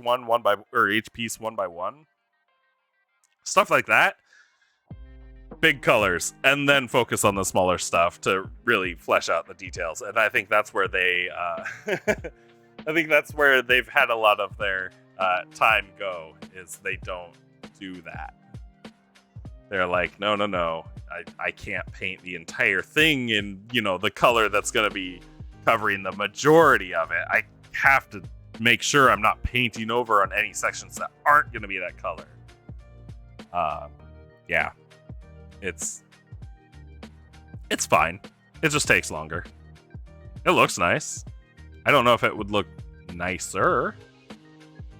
piece one by one. Stuff like that. Big colors, and then focus on the smaller stuff to really flesh out the details. And I think that's where they, they've had a lot of their time go, is they don't do that. They're like, no, I can't paint the entire thing in, the color that's going to be covering the majority of it. I have to make sure I'm not painting over on any sections that aren't going to be that color. Yeah. It's fine. It just takes longer. It looks nice. I don't know if it would look nicer,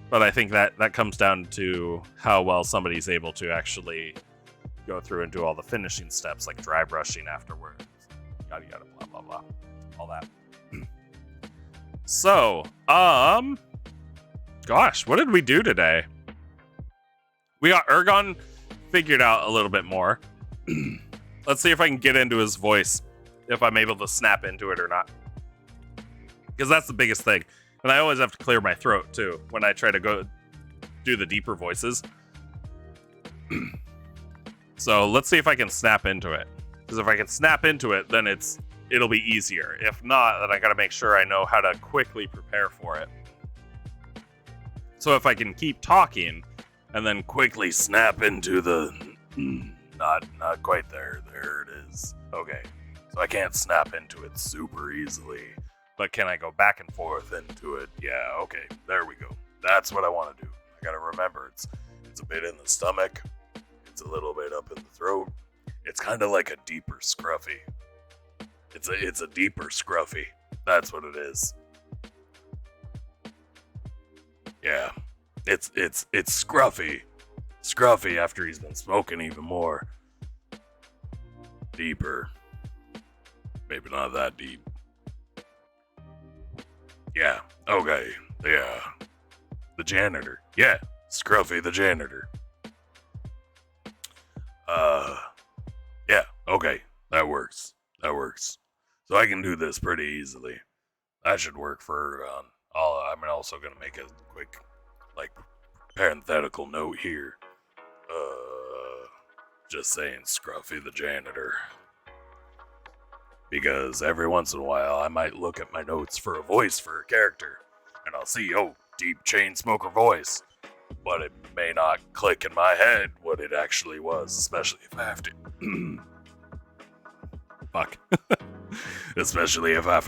but I think that comes down to how well somebody's able to actually go through and do all the finishing steps, like dry brushing afterwards. Yada yada blah blah blah. All that. So, gosh, what did we do today? We got Ergon figured out a little bit more. Let's see if I can get into his voice, if I'm able to snap into it or not. Because that's the biggest thing. And I always have to clear my throat, too, when I try to go do the deeper voices. So let's see if I can snap into it. Because if I can snap into it, then it'll be easier. If not, then I gotta make sure I know how to quickly prepare for it. So if I can keep talking, and then quickly snap into the... Not quite there. There it is. Okay. So I can't snap into it super easily. But can I go back and forth into it? Yeah, okay. There we go. That's what I want to do. I gotta remember, it's a bit in the stomach. It's a little bit up in the throat. It's kind of like a deeper scruffy. It's a deeper scruffy. That's what it is. Yeah. It's scruffy. Scruffy after he's been smoking even more. Deeper. Maybe not that deep. Yeah. Okay. Yeah. The janitor. Yeah. Scruffy the janitor. Yeah. Okay. That works. So I can do this pretty easily. That should work for, I'm also going to make a quick, parenthetical note here. Just saying Scruffy the janitor. Because every once in a while, I might look at my notes for a voice for a character, and I'll see, deep chain smoker voice. But it may not click in my head what it actually was, especially if I have to... Fuck. Especially if I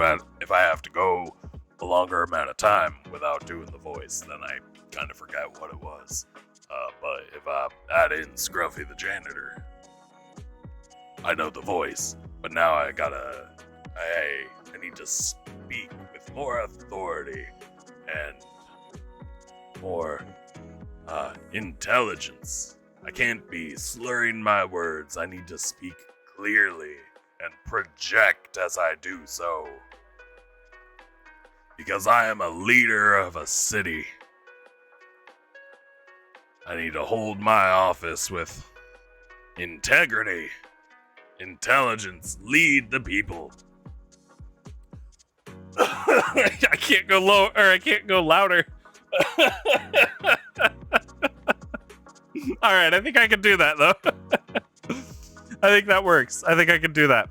have to go a longer amount of time without doing the voice, then I kind of forget what it was. But if I add in Scruffy the janitor, I know the voice, but now I need to speak with more authority and more intelligence. I can't be slurring my words. I need to speak clearly and project as I do so. Because I am a leader of a city. I need to hold my office with integrity, intelligence, lead the people. I can't go low, or I can't go louder. All right, I think I can do that though. I think that works. I think I can do that.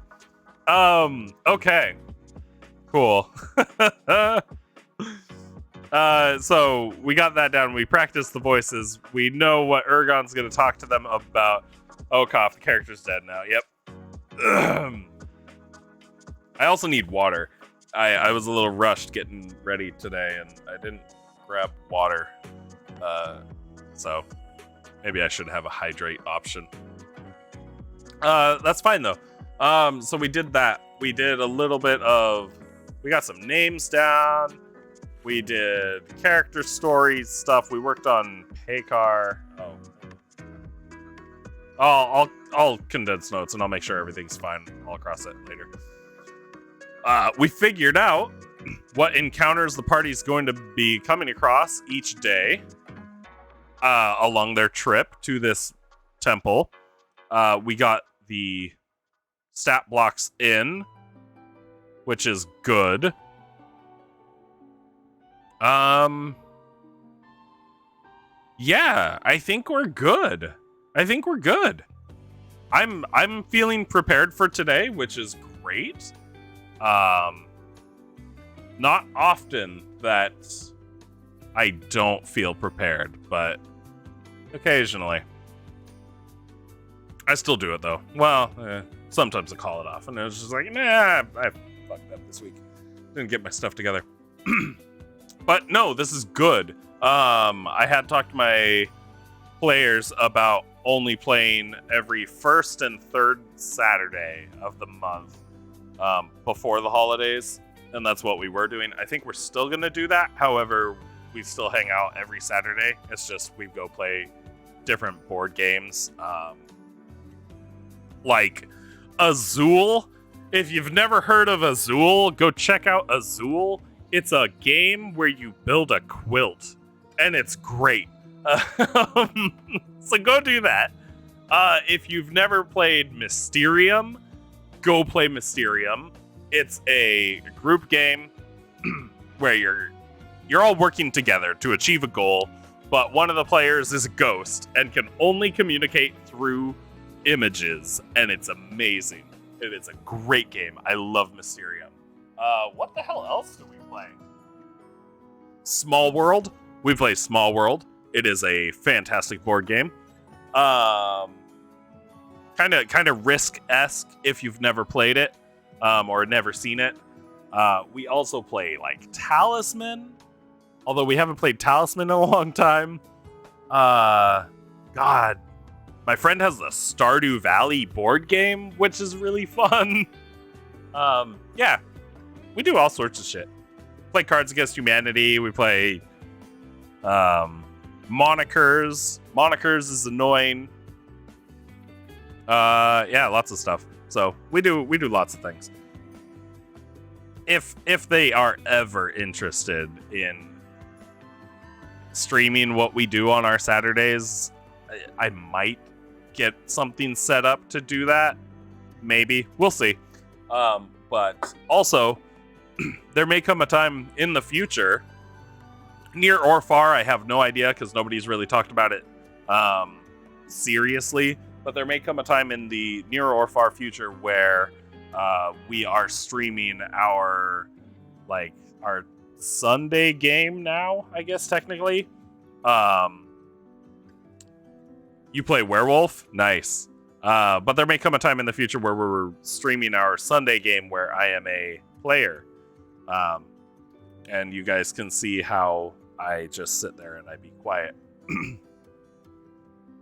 Okay. Cool. So we got that down. We practiced the voices. We know what Ergon's going to talk to them about. Oh, cough. The character's dead now. Yep. I also need water. I was a little rushed getting ready today, and I didn't grab water. So maybe I should have a hydrate option. That's fine, though. So we did that. We did a little bit of... We got some names down. We did character stories stuff. We worked on Paycar. I'll condense notes and I'll make sure everything's fine. I'll cross it later. We figured out what encounters the party's going to be coming across each day along their trip to this temple. We got the stat blocks in, which is good. Yeah, I think we're good. I'm feeling prepared for today, which is great. Not often that I don't feel prepared, but occasionally. I still do it though. Well, sometimes I call it off, and it's just like, nah, I fucked up this week. Didn't get my stuff together. But no, this is good. I had talked to my players about only playing every first and third Saturday of the month before the holidays, and that's what we were doing. I think we're still going to do that. However, we still hang out every Saturday. It's just we go play different board games. Like Azul. If you've never heard of Azul, go check out Azul. It's a game where you build a quilt, and it's great. So go do that. If you've never played Mysterium, go play Mysterium. It's a group game where you're all working together to achieve a goal, but one of the players is a ghost and can only communicate through images, and it's amazing. It is a great game. I love Mysterium. What the hell else do we play? Small World. We play Small World. It is a fantastic board game. Kind of Risk-esque if you've never played it or never seen it. We also play like Talisman, although we haven't played Talisman in a long time. God, my friend has the Stardew Valley board game, which is really fun. Yeah, we do all sorts of shit. Play Cards Against Humanity. We play Monikers. Monikers is annoying. Yeah, lots of stuff. So we do lots of things. If they are ever interested in streaming what we do on our Saturdays, I might get something set up to do that. Maybe. We'll see. But also, there may come a time in the future, near or far, I have no idea because nobody's really talked about it seriously, but there may come a time in the near or far future where we are streaming our Sunday game now, I guess technically. You play Werewolf? Nice. But there may come a time in the future where we're streaming our Sunday game where I am a player. And you guys can see how I just sit there and I be quiet.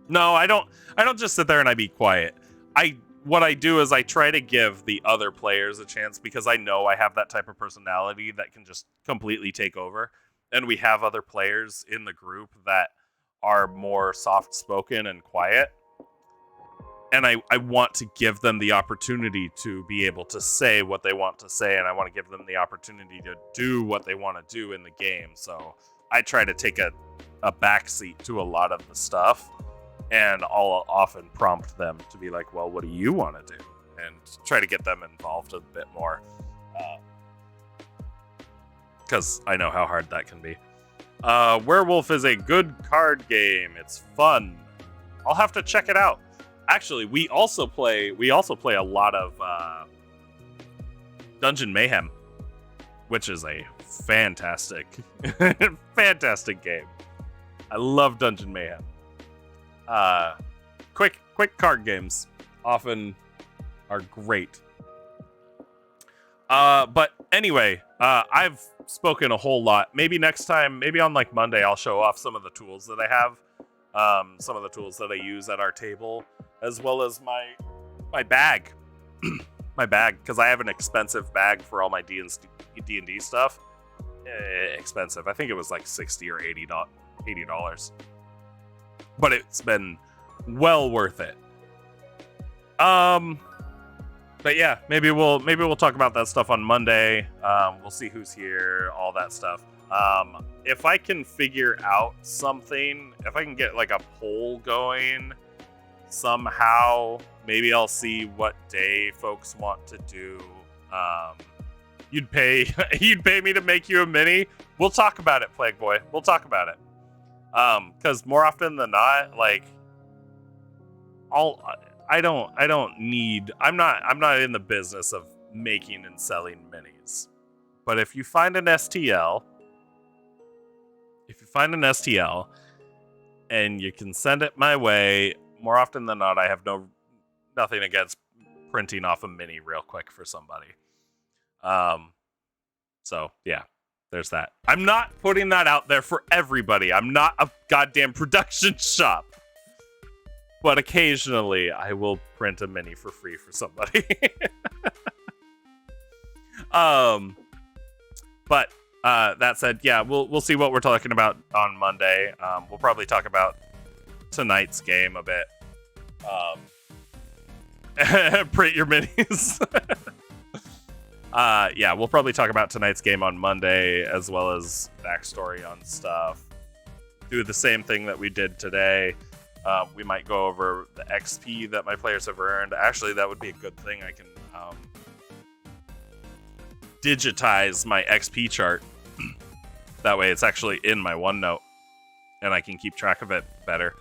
No, I don't just sit there and I be quiet. I what I do is I try to give the other players a chance because I know I have that type of personality that can just completely take over. And we have other players in the group that are more soft-spoken and quiet. And I want to give them the opportunity to be able to say what they want to say, and I want to give them the opportunity to do what they want to do in the game. So I try to take a backseat to a lot of the stuff, and I'll often prompt them to be like, well, what do you want to do? And try to get them involved a bit more. Because I know how hard that can be. Werewolf is a good card game. It's fun. I'll have to check it out. Actually, we also play a lot of Dungeon Mayhem, which is a fantastic fantastic game. I love Dungeon Mayhem. Quick card games often are great. But anyway, I've spoken a whole lot. Maybe next time, maybe on like Monday, I'll show off some of the tools that I have. Some of the tools that I use at our table, as well as my bag. My bag, because I have an expensive bag for all my D&D stuff. Expensive. I think it was like $60 or $80. But it's been well worth it. But yeah, maybe we'll talk about that stuff on Monday. We'll see who's here, all that stuff. If I can figure out something, if I can get like a poll going somehow, maybe I'll see what day folks want to do. You'd pay me to make you a mini? We'll talk about it, Plague Boy. We'll talk about it. Because more often than not, like, I'm not in the business of making and selling minis. But if you find an STL, and you can send it my way, more often than not, I have nothing against printing off a mini real quick for somebody. So yeah, there's that. I'm not putting that out there for everybody. I'm not a goddamn production shop. But occasionally, I will print a mini for free for somebody. But that said, yeah, we'll see what we're talking about on Monday. We'll probably talk about tonight's game a bit. Print your minis. Yeah, we'll probably talk about tonight's game on Monday, as well as backstory on stuff. Do the same thing that we did today. We might go over the XP that my players have earned. Actually, that would be a good thing. I can digitize my XP chart. That way it's actually in my OneNote, and I can keep track of it better.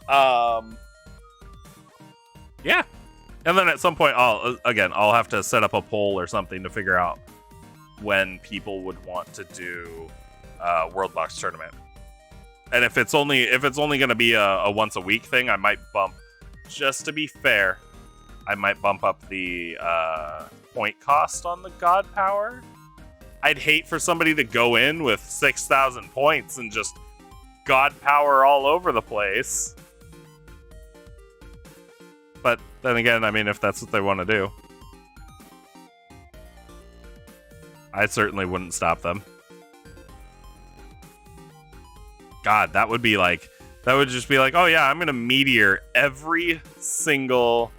Yeah. And then at some point, I'll have to set up a poll or something to figure out when people would want to do World Box Tournament. And if it's only going to be a once a week thing, I might bump, just to be fair, I might bump up the point cost on the God Power. I'd hate for somebody to go in with 6,000 points and just God Power all over the place. But then again, I mean, if that's what they want to do, I certainly wouldn't stop them. God, that would just be like, oh yeah, I'm gonna meteor every single.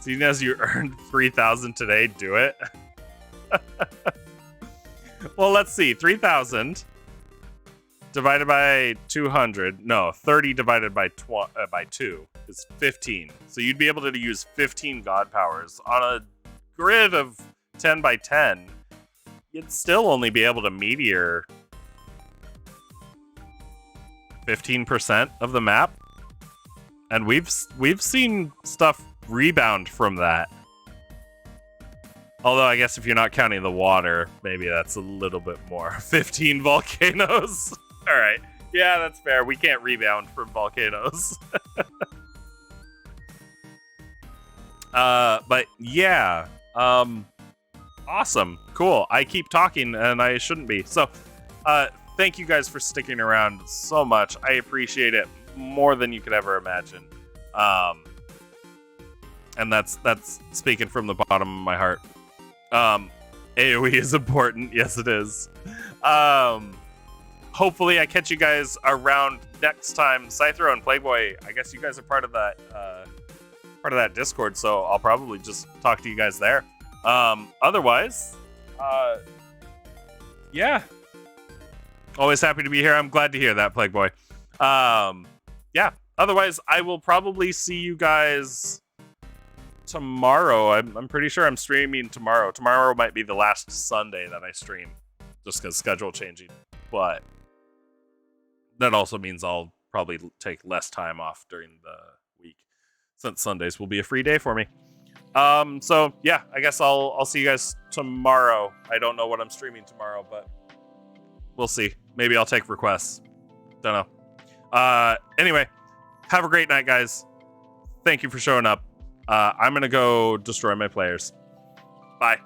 Seeing as you earned 3,000 today, do it. Well, let's see, 3,000 divided by 200. No, 30 divided by 2 is 15. So you'd be able to use 15 God Powers on a grid of 10 by 10. You'd still only be able to meteor 15% of the map, and we've seen stuff rebound from that. Although I guess if you're not counting the water, maybe that's a little bit more. 15 volcanoes. All right, yeah, that's fair. We can't rebound from volcanoes. But yeah, awesome, cool. I keep talking and I shouldn't be. So, thank you guys for sticking around so much. I appreciate it more than you could ever imagine. and that's speaking from the bottom of my heart. AoE is important. Yes, it is. Hopefully I catch you guys around next time. Scythero and Playboy, I guess you guys are part of that Discord, so I'll probably just talk to you guys there. Otherwise, yeah. Always happy to be here. I'm glad to hear that, Plague Boy. Yeah. Otherwise, I will probably see you guys tomorrow. I'm pretty sure I'm streaming tomorrow. Tomorrow might be the last Sunday that I stream, just because schedule changing. But that also means I'll probably take less time off during the week, since Sundays will be a free day for me. So yeah, I guess I'll see you guys tomorrow. I don't know what I'm streaming tomorrow, but we'll see. Maybe I'll take requests. Don't know. Anyway, have a great night, guys. Thank you for showing up. I'm gonna go destroy my players. Bye.